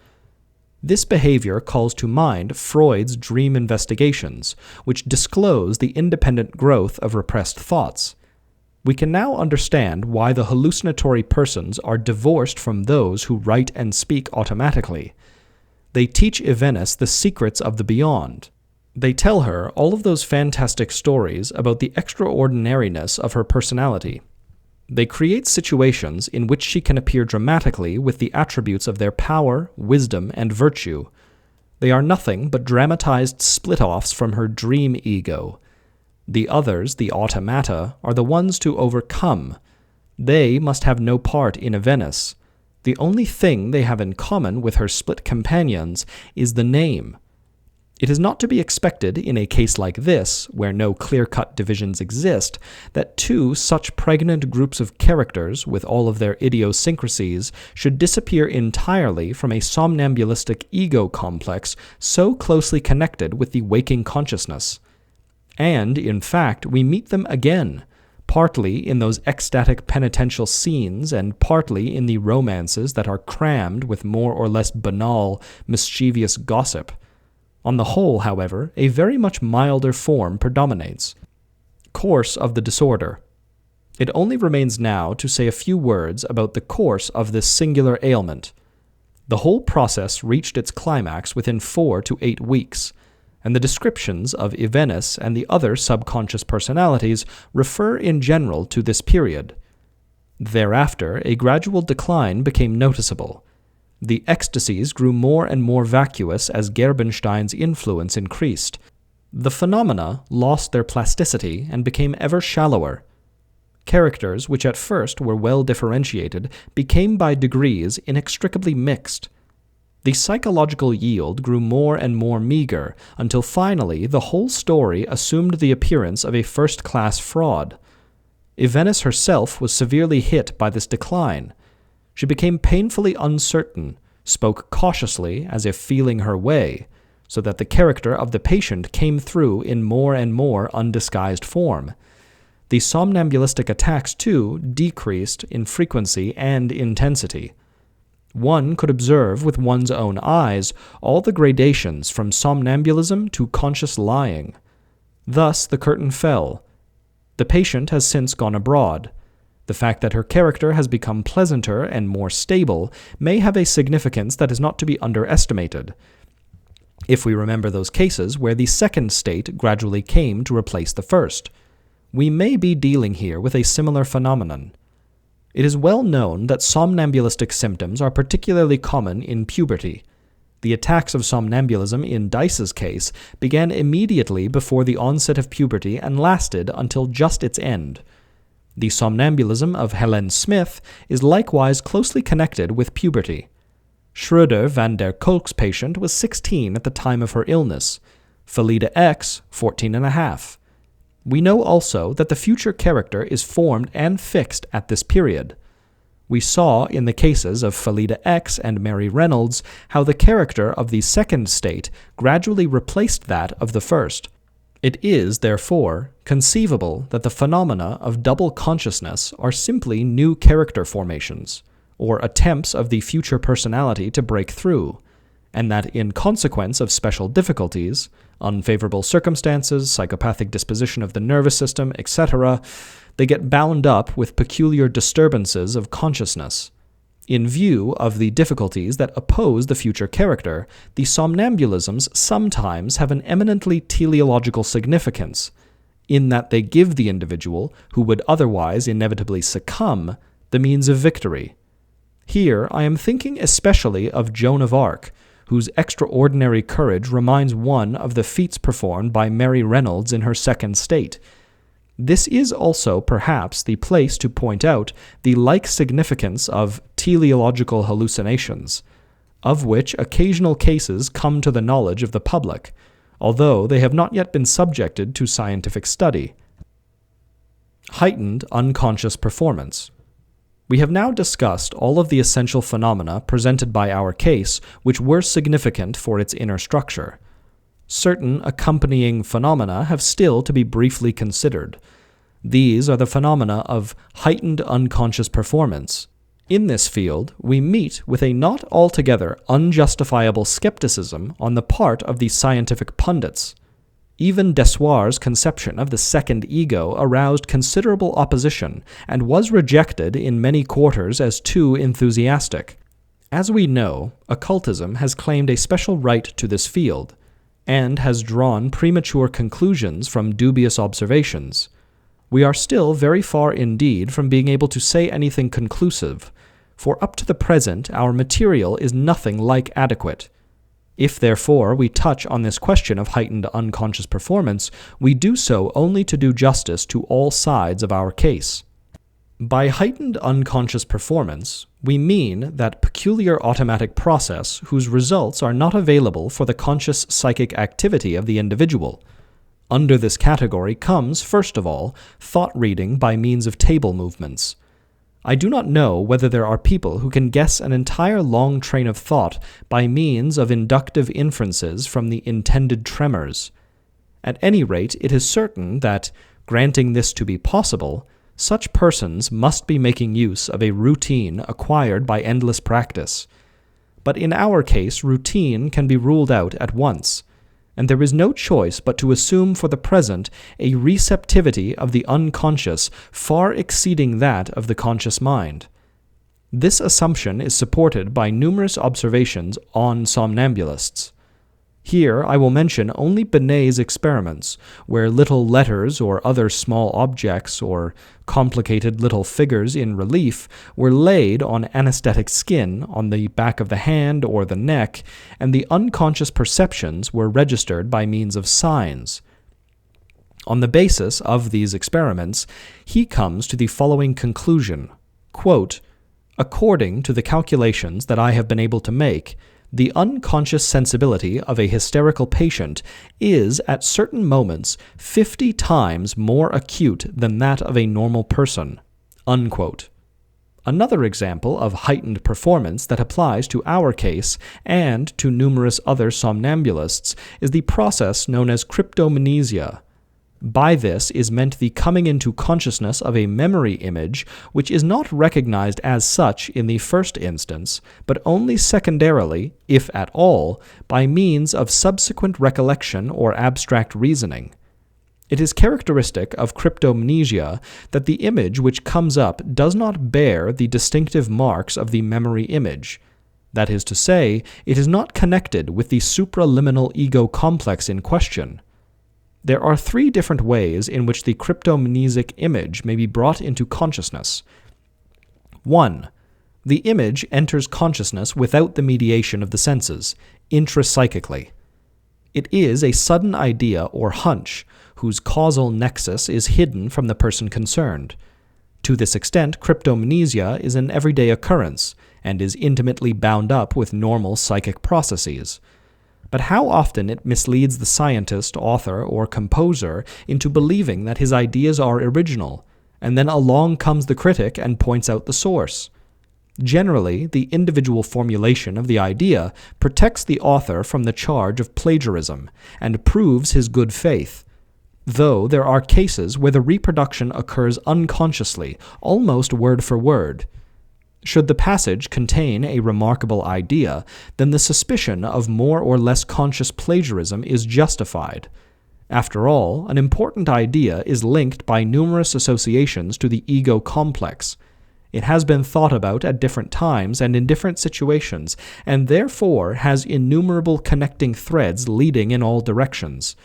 This behavior calls to mind Freud's dream investigations, which disclose the independent growth of repressed thoughts. We can now understand why the hallucinatory persons are divorced from those who write and speak automatically. They teach Evenus the secrets of the beyond. They tell her all of those fantastic stories about the extraordinariness of her personality. They create situations in which she can appear dramatically with the attributes of their power, wisdom, and virtue. They are nothing but dramatized split-offs from her dream ego. The others, the automata, are the ones to overcome. They must have no part in Evenus. The only thing they have in common with her split companions is the name. It is not to be expected in a case like this, where no clear-cut divisions exist, that two such pregnant groups of characters, with all of their idiosyncrasies, should disappear entirely from a somnambulistic ego complex so closely connected with the waking consciousness. And, in fact, we meet them again, partly in those ecstatic penitential scenes and partly in the romances that are crammed with more or less banal, mischievous gossip. On the whole, however, a very much milder form predominates. Course of the disorder. It only remains now to say a few words about the course of this singular ailment. The whole process reached its climax within 4 to 8 weeks, and the descriptions of Evenus and the other subconscious personalities refer in general to this period. Thereafter, a gradual decline became noticeable. The ecstasies grew more and more vacuous as Gerbenstein's influence increased. The phenomena lost their plasticity and became ever shallower. Characters which at first were well differentiated became by degrees inextricably mixed. The psychological yield grew more and more meager until finally the whole story assumed the appearance of a first-class fraud. Evenus herself was severely hit by this decline. She became painfully uncertain, spoke cautiously as if feeling her way, so that the character of the patient came through in more and more undisguised form. The somnambulistic attacks, too, decreased in frequency and intensity. One could observe with one's own eyes all the gradations from somnambulism to conscious lying. Thus the curtain fell. The patient has since gone abroad. The fact that her character has become pleasanter and more stable may have a significance that is not to be underestimated, if we remember those cases where the second state gradually came to replace the first. We may be dealing here with a similar phenomenon. It is well known that somnambulistic symptoms are particularly common in puberty. The attacks of somnambulism in Dice's case began immediately before the onset of puberty and lasted until just its end. The somnambulism of Helen Smith is likewise closely connected with puberty. Schroeder van der Kolk's patient was 16 at the time of her illness, Felida X 14 and a half. We know also that the future character is formed and fixed at this period. We saw in the cases of Felida X and Mary Reynolds how the character of the second state gradually replaced that of the first. It is, therefore, conceivable that the phenomena of double consciousness are simply new character formations, or attempts of the future personality to break through, and that in consequence of special difficulties, unfavorable circumstances, psychopathic disposition of the nervous system, etc., they get bound up with peculiar disturbances of consciousness. In view of the difficulties that oppose the future character, the somnambulisms sometimes have an eminently teleological significance, in that they give the individual, who would otherwise inevitably succumb, the means of victory. Here I am thinking especially of Joan of Arc, whose extraordinary courage reminds one of the feats performed by Mary Reynolds in her second state. This is also, perhaps, the place to point out the like significance of teleological hallucinations, of which occasional cases come to the knowledge of the public, although they have not yet been subjected to scientific study. Heightened unconscious performance. We have now discussed all of the essential phenomena presented by our case which were significant for its inner structure. Certain accompanying phenomena have still to be briefly considered. These are the phenomena of heightened unconscious performance. In this field, we meet with a not altogether unjustifiable skepticism on the part of the scientific pundits. Even Dessoir's conception of the second ego aroused considerable opposition and was rejected in many quarters as too enthusiastic. As we know, occultism has claimed a special right to this field, and has drawn premature conclusions from dubious observations. We are still very far indeed from being able to say anything conclusive, for up to the present our material is nothing like adequate. If therefore we touch on this question of heightened unconscious performance, we do so only to do justice to all sides of our case. By heightened unconscious performance, we mean that peculiar automatic process whose results are not available for the conscious psychic activity of the individual. Under this category comes, first of all, thought reading by means of table movements. I do not know whether there are people who can guess an entire long train of thought by means of inductive inferences from the intended tremors. At any rate, it is certain that, granting this to be possible, such persons must be making use of a routine acquired by endless practice. But in our case, routine can be ruled out at once, and there is no choice but to assume for the present a receptivity of the unconscious far exceeding that of the conscious mind. This assumption is supported by numerous observations on somnambulists. Here I will mention only Benet's experiments, where little letters or other small objects or complicated little figures in relief were laid on anesthetic skin on the back of the hand or the neck, and the unconscious perceptions were registered by means of signs. On the basis of these experiments, he comes to the following conclusion, quote, "According to the calculations that I have been able to make, the unconscious sensibility of a hysterical patient is, at certain moments, 50 times more acute than that of a normal person." Unquote. Another example of heightened performance that applies to our case and to numerous other somnambulists is the process known as cryptomnesia. By this is meant the coming into consciousness of a memory image which is not recognized as such in the first instance, but only secondarily, if at all, by means of subsequent recollection or abstract reasoning. It is characteristic of cryptomnesia that the image which comes up does not bear the distinctive marks of the memory image. That is to say, it is not connected with the supraliminal ego complex in question. There are 3 different ways in which the cryptomnesic image may be brought into consciousness. 1. The image enters consciousness without the mediation of the senses, intrapsychically. It is a sudden idea or hunch, whose causal nexus is hidden from the person concerned. To this extent, cryptomnesia is an everyday occurrence, and is intimately bound up with normal psychic processes. But how often it misleads the scientist, author, or composer into believing that his ideas are original, and then along comes the critic and points out the source. Generally, the individual formulation of the idea protects the author from the charge of plagiarism, and proves his good faith, though there are cases where the reproduction occurs unconsciously, almost word for word. Should the passage contain a remarkable idea, then the suspicion of more or less conscious plagiarism is justified. After all, an important idea is linked by numerous associations to the ego complex. It has been thought about at different times and in different situations, and therefore has innumerable connecting threads leading in all directions.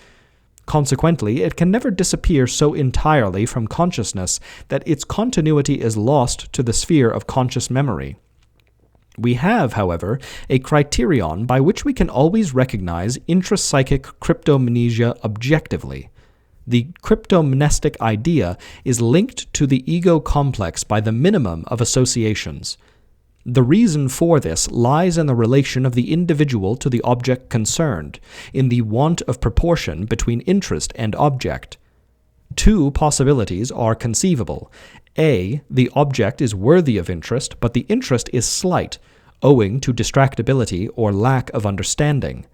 Consequently, it can never disappear so entirely from consciousness that its continuity is lost to the sphere of conscious memory. We have, however, a criterion by which we can always recognize intrapsychic cryptomnesia objectively. The cryptomnestic idea is linked to the ego complex by the minimum of associations. The reason for this lies in the relation of the individual to the object concerned, in the want of proportion between interest and object. Two possibilities are conceivable. A. The object is worthy of interest, but the interest is slight, owing to distractibility or lack of understanding.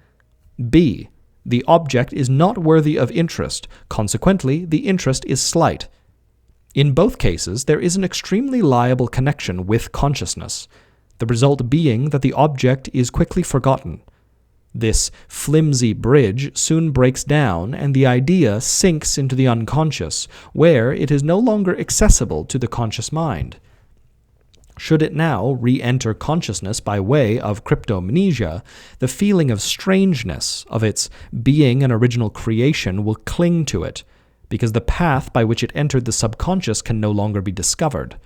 B. The object is not worthy of interest, consequently the interest is slight. In both cases, there is an extremely liable connection with consciousness, the result being that the object is quickly forgotten. This flimsy bridge soon breaks down, and the idea sinks into the unconscious, where it is no longer accessible to the conscious mind. Should it now re-enter consciousness by way of cryptomnesia, the feeling of strangeness of its being an original creation will cling to it, because the path by which it entered the subconscious can no longer be discovered.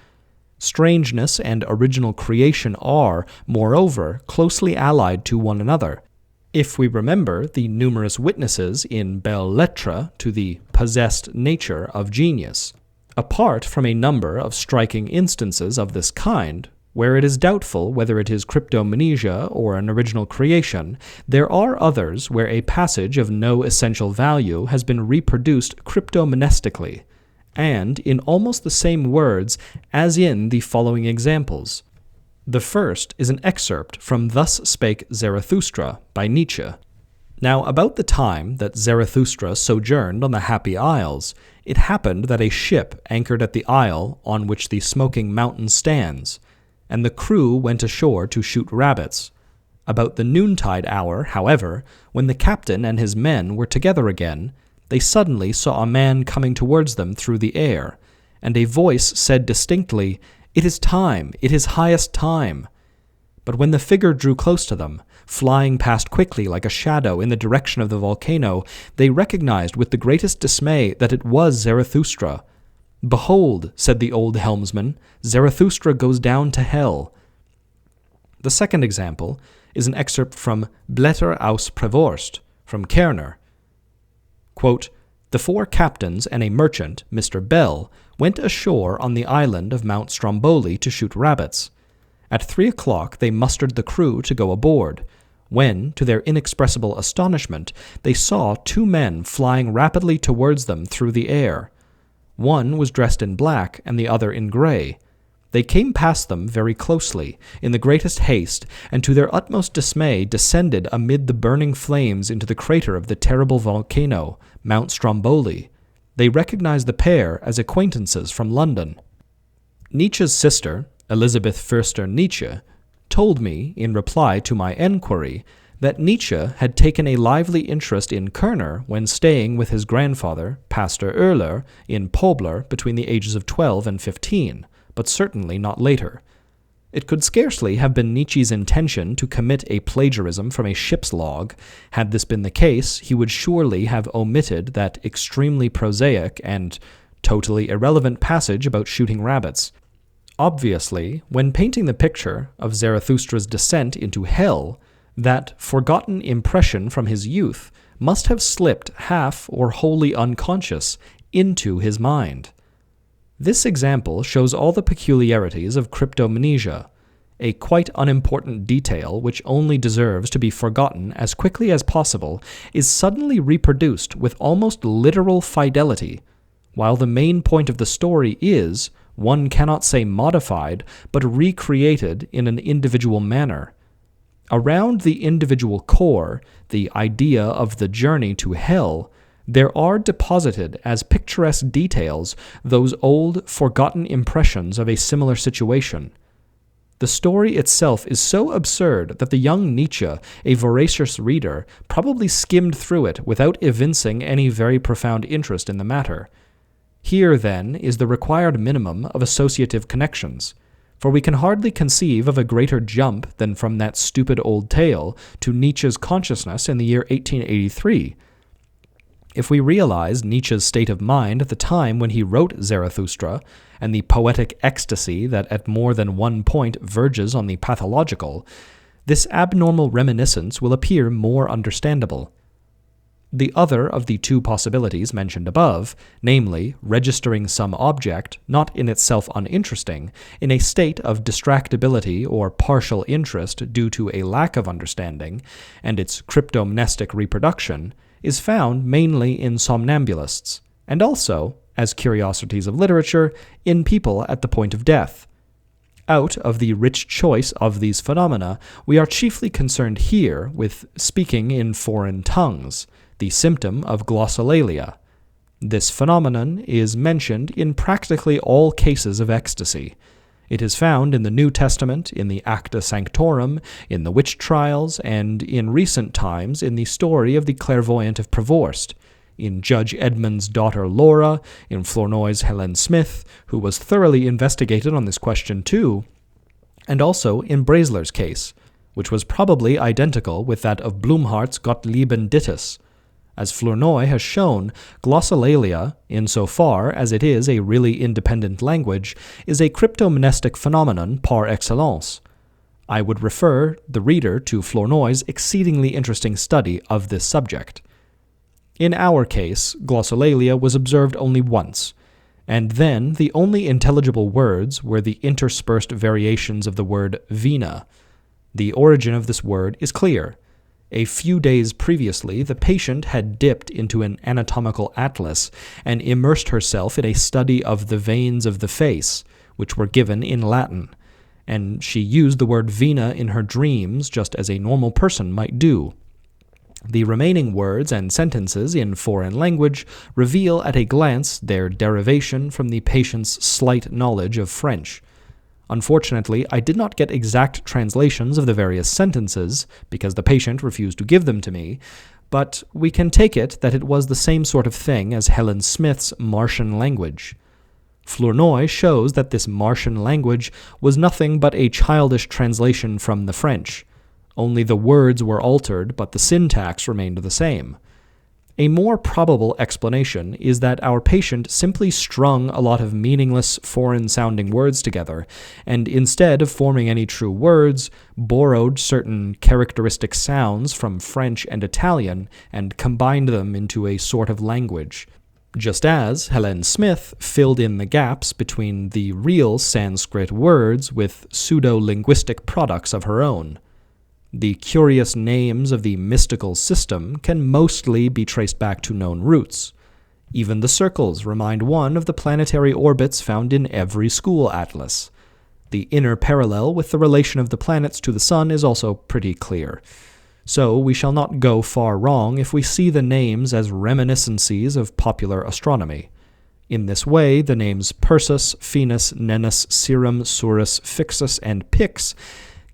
Strangeness and original creation are, moreover, closely allied to one another. If we remember the numerous witnesses in belles lettres to the possessed nature of genius. Apart from a number of striking instances of this kind, where it is doubtful whether it is cryptomnesia or an original creation, there are others where a passage of no essential value has been reproduced cryptomnestically, and in almost the same words as in the following examples. The first is an excerpt from Thus Spake Zarathustra by Nietzsche. Now, about the time that Zarathustra sojourned on the Happy Isles, it happened that a ship anchored at the isle on which the Smoking Mountain stands, and the crew went ashore to shoot rabbits. About the noontide hour, however, when the captain and his men were together again, they suddenly saw a man coming towards them through the air, and a voice said distinctly, "It is time, it is highest time." But when the figure drew close to them, flying past quickly like a shadow in the direction of the volcano, they recognized with the greatest dismay that it was Zarathustra. "Behold," said the old helmsman, "Zarathustra goes down to hell." The second example is an excerpt from Blätter aus Prevorst, from Kerner. Quote, "The 4 captains and a merchant, Mr. Bell, went ashore on the island of Mount Stromboli to shoot rabbits. At 3 o'clock they mustered the crew to go aboard, when, to their inexpressible astonishment, they saw 2 men flying rapidly towards them through the air. One was dressed in black and the other in gray. They came past them very closely, in the greatest haste, and to their utmost dismay descended amid the burning flames into the crater of the terrible volcano, Mount Stromboli. They recognized the pair as acquaintances from London." Nietzsche's sister, Elizabeth Förster Nietzsche, told me, in reply to my enquiry, that Nietzsche had taken a lively interest in Kerner when staying with his grandfather, Pastor Oehler, in Pobler between the ages of 12 and 15, but certainly not later. It could scarcely have been Nietzsche's intention to commit a plagiarism from a ship's log. Had this been the case, he would surely have omitted that extremely prosaic and totally irrelevant passage about shooting rabbits. Obviously, when painting the picture of Zarathustra's descent into hell, that forgotten impression from his youth must have slipped half or wholly unconscious into his mind. This example shows all the peculiarities of cryptomnesia, a quite unimportant detail which only deserves to be forgotten as quickly as possible is suddenly reproduced with almost literal fidelity, while the main point of the story is, one cannot say modified, but recreated in an individual manner. Around the individual core, the idea of the journey to hell, there are deposited as picturesque details those old, forgotten impressions of a similar situation. The story itself is so absurd that the young Nietzsche, a voracious reader, probably skimmed through it without evincing any very profound interest in the matter. Here, then, is the required minimum of associative connections, for we can hardly conceive of a greater jump than from that stupid old tale to Nietzsche's consciousness in the year 1883. If we realize Nietzsche's state of mind at the time when he wrote Zarathustra, and the poetic ecstasy that at more than one point verges on the pathological, this abnormal reminiscence will appear more understandable. The other of the two possibilities mentioned above, namely, registering some object, not in itself uninteresting, in a state of distractibility or partial interest due to a lack of understanding, and its cryptomnestic reproduction, is found mainly in somnambulists, and also, as curiosities of literature, in people at the point of death. Out of the rich choice of these phenomena, we are chiefly concerned here with speaking in foreign tongues, the symptom of glossolalia. This phenomenon is mentioned in practically all cases of ecstasy. It is found in the New Testament, in the Acta Sanctorum, in the witch trials, and in recent times in the story of the clairvoyant of Prevorst, in Judge Edmund's daughter Laura, in Flournoy's Helen Smith, who was thoroughly investigated on this question too, and also in Braisler's case, which was probably identical with that of Blumhardt's Gottlieben Dittus. As Flournoy has shown, glossolalia, insofar as it is a really independent language, is a cryptomnestic phenomenon par excellence. I would refer the reader to Flournoy's exceedingly interesting study of this subject. In our case, glossolalia was observed only once, and then the only intelligible words were the interspersed variations of the word vena. The origin of this word is clear. A few days previously, the patient had dipped into an anatomical atlas and immersed herself in a study of the veins of the face, which were given in Latin, and she used the word vena in her dreams just as a normal person might do. The remaining words and sentences in foreign language reveal at a glance their derivation from the patient's slight knowledge of French. Unfortunately, I did not get exact translations of the various sentences, because the patient refused to give them to me, but we can take it that it was the same sort of thing as Helen Smith's Martian language. Flournoy shows that this Martian language was nothing but a childish translation from the French. Only the words were altered, but the syntax remained the same. A more probable explanation is that our patient simply strung a lot of meaningless, foreign-sounding words together, and instead of forming any true words, borrowed certain characteristic sounds from French and Italian and combined them into a sort of language, just as Helen Smith filled in the gaps between the real Sanskrit words with pseudo-linguistic products of her own. The curious names of the mystical system can mostly be traced back to known roots. Even the circles remind one of the planetary orbits found in every school atlas. The inner parallel with the relation of the planets to the sun is also pretty clear. So we shall not go far wrong if we see the names as reminiscences of popular astronomy. In this way, the names Perseus, Venus, Nenus, Serum, Surus, Fixus, and Pix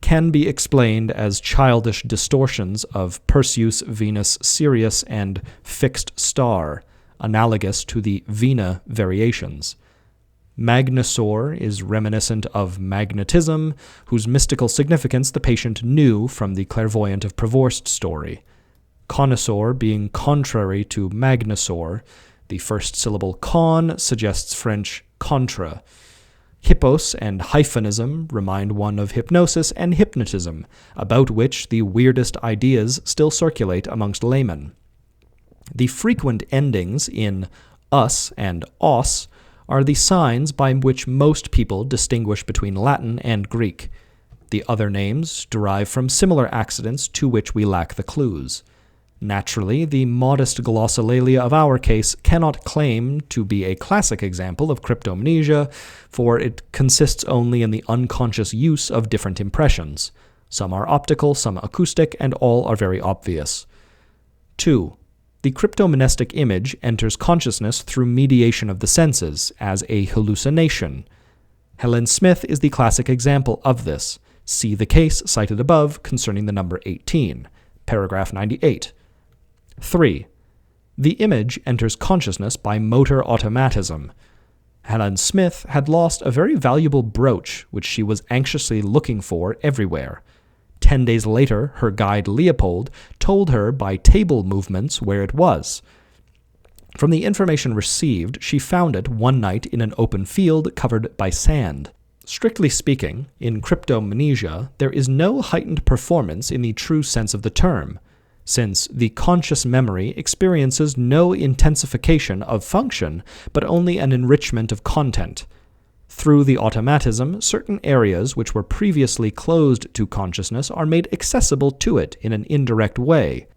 can be explained as childish distortions of Perseus, Venus, Sirius, and fixed star, analogous to the Vena variations. Magnosaur is reminiscent of magnetism, whose mystical significance the patient knew from the clairvoyant of Prevorst story. Connoisseur being contrary to magnosaur, the first syllable con suggests French contra. Hippos and hyphenism remind one of hypnosis and hypnotism, about which the weirdest ideas still circulate amongst laymen. The frequent endings in us and os are the signs by which most people distinguish between Latin and Greek. The other names derive from similar accidents to which we lack the clues. Naturally, the modest glossolalia of our case cannot claim to be a classic example of cryptomnesia, for it consists only in the unconscious use of different impressions. Some are optical, some acoustic, and all are very obvious. 2. The cryptomnestic image enters consciousness through mediation of the senses, as a hallucination. Helen Smith is the classic example of this. See the case cited above concerning the number 18, paragraph 98. 3. The image enters consciousness by motor automatism. Helen Smith had lost a very valuable brooch which she was anxiously looking for everywhere. 10 days later, her guide Leopold told her by table movements where it was. From the information received, she found it one night in an open field covered by sand. Strictly speaking, in cryptomnesia, there is no heightened performance in the true sense of the term, since the conscious memory experiences no intensification of function, but only an enrichment of content. Through the automatism, certain areas which were previously closed to consciousness are made accessible to it in an indirect way.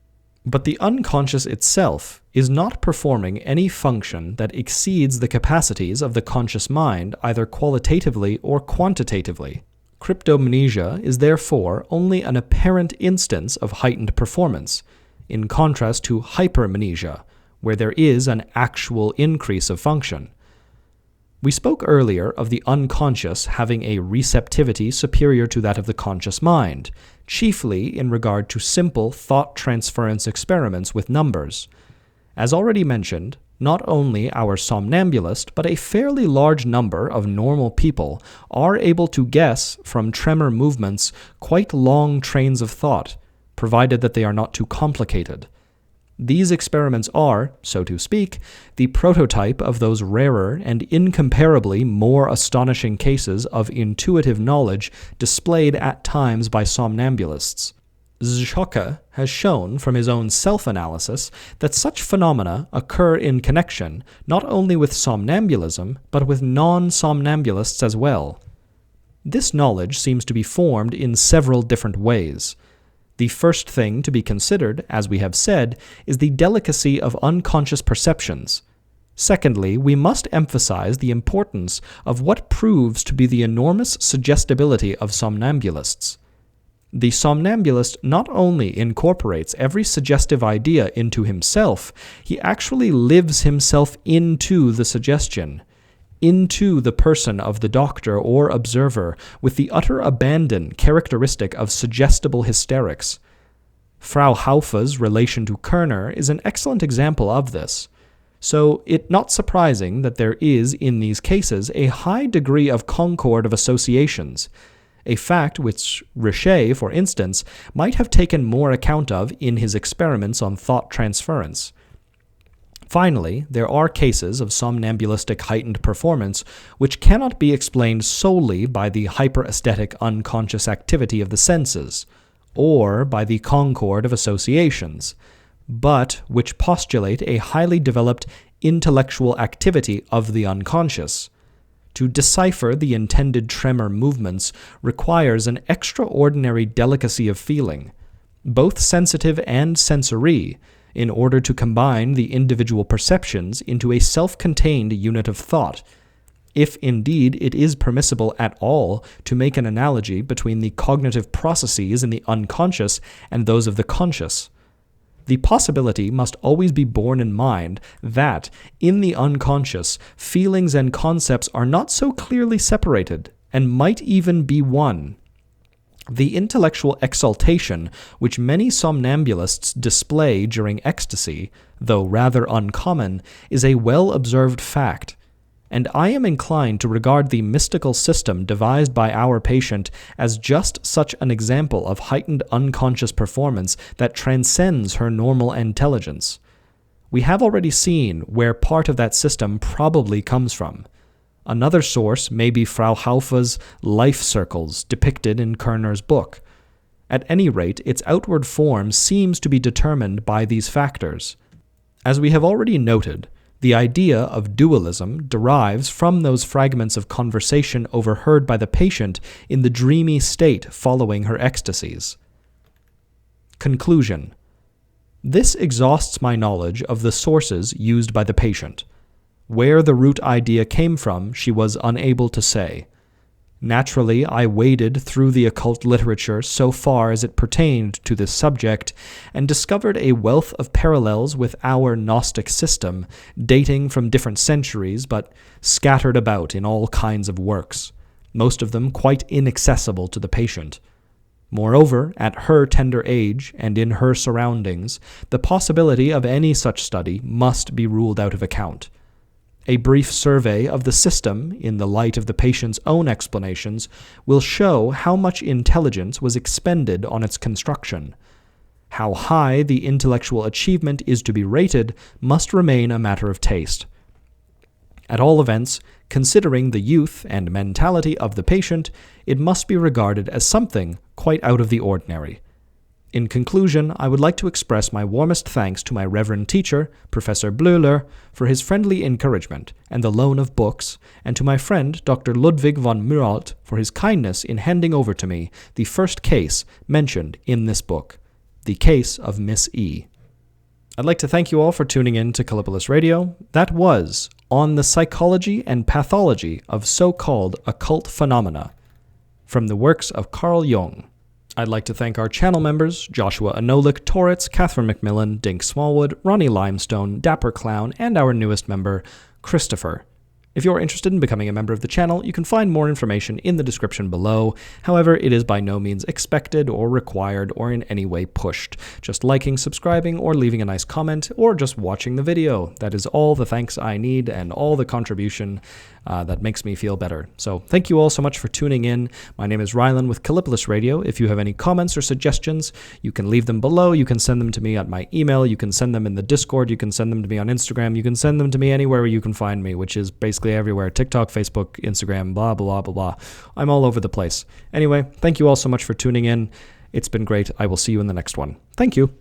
But the unconscious itself is not performing any function that exceeds the capacities of the conscious mind, either qualitatively or quantitatively. Cryptomnesia is therefore only an apparent instance of heightened performance, in contrast to hypermnesia, where there is an actual increase of function. We spoke earlier of the unconscious having a receptivity superior to that of the conscious mind, chiefly in regard to simple thought transference experiments with numbers. As already mentioned, not only our somnambulist, but a fairly large number of normal people are able to guess from tremor movements quite long trains of thought, provided that they are not too complicated. These experiments are, so to speak, the prototype of those rarer and incomparably more astonishing cases of intuitive knowledge displayed at times by somnambulists. Zschokke has shown from his own self-analysis that such phenomena occur in connection not only with somnambulism, but with non-somnambulists as well. This knowledge seems to be formed in several different ways. The first thing to be considered, as we have said, is the delicacy of unconscious perceptions. Secondly, we must emphasize the importance of what proves to be the enormous suggestibility of somnambulists. The somnambulist not only incorporates every suggestive idea into himself, he actually lives himself into the suggestion, into the person of the doctor or observer, with the utter abandon characteristic of suggestible hysterics. Frau Haufe's relation to Kerner is an excellent example of this. So it not surprising that there is, in these cases, a high degree of concord of associations, a fact which Richer, for instance, might have taken more account of in his experiments on thought transference. Finally, there are cases of somnambulistic heightened performance which cannot be explained solely by the hyperesthetic unconscious activity of the senses, or by the concord of associations, but which postulate a highly developed intellectual activity of the unconscious. To decipher the intended tremor movements requires an extraordinary delicacy of feeling, both sensitive and sensory, in order to combine the individual perceptions into a self-contained unit of thought, if indeed it is permissible at all to make an analogy between the cognitive processes in the unconscious and those of the conscious. The possibility must always be borne in mind that, in the unconscious, feelings and concepts are not so clearly separated, and might even be one. The intellectual exaltation which many somnambulists display during ecstasy, though rather uncommon, is a well-observed fact, and I am inclined to regard the mystical system devised by our patient as just such an example of heightened unconscious performance that transcends her normal intelligence. We have already seen where part of that system probably comes from. Another source may be Frau Haufe's life circles depicted in Kerner's book. At any rate, its outward form seems to be determined by these factors. As we have already noted, the idea of dualism derives from those fragments of conversation overheard by the patient in the dreamy state following her ecstasies. Conclusion. This exhausts my knowledge of the sources used by the patient. Where the root idea came from, she was unable to say. Naturally, I waded through the occult literature so far as it pertained to this subject, and discovered a wealth of parallels with our Gnostic system, dating from different centuries, but scattered about in all kinds of works. most of them quite inaccessible to the patient. Moreover, at her tender age and in her surroundings, the possibility of any such study must be ruled out of account. A brief survey of the system, in the light of the patient's own explanations, will show how much intelligence was expended on its construction. How high the intellectual achievement is to be rated must remain a matter of taste. At all events, considering the youth and mentality of the patient, it must be regarded as something quite out of the ordinary. In conclusion, I would like to express my warmest thanks to my reverend teacher, Professor Bleuler, for his friendly encouragement and the loan of books, and to my friend, Dr. Ludwig von Muralt, for his kindness in handing over to me the first case mentioned in this book, the case of Miss E. I'd like to thank you all for tuning in to Kallipolis Radio. That was On the Psychology and Pathology of So-Called Occult Phenomena, from the works of Carl Jung. I'd like to thank our channel members, Joshua Anolik, Torritz, Catherine McMillan, Dink Smallwood, Ronnie Limestone, Dapper Clown, and our newest member, Christopher. If you're interested in becoming a member of the channel, you can find more information in the description below. However, it is by no means expected or required or in any way pushed. Just liking, subscribing, or leaving a nice comment, or just watching the video. That is all the thanks I need and all the contribution that makes me feel better. So thank you all so much for tuning in. My name is Rylan with Kallipolis Radio. If you have any comments or suggestions, you can leave them below. You can send them to me at my email. You can send them in the Discord. You can send them to me on Instagram. You can send them to me anywhere you can find me, which is basically everywhere. TikTok, Facebook, Instagram, blah, blah, blah, blah. I'm all over the place. Anyway, thank you all so much for tuning in. It's been great. I will see you in the next one. Thank you.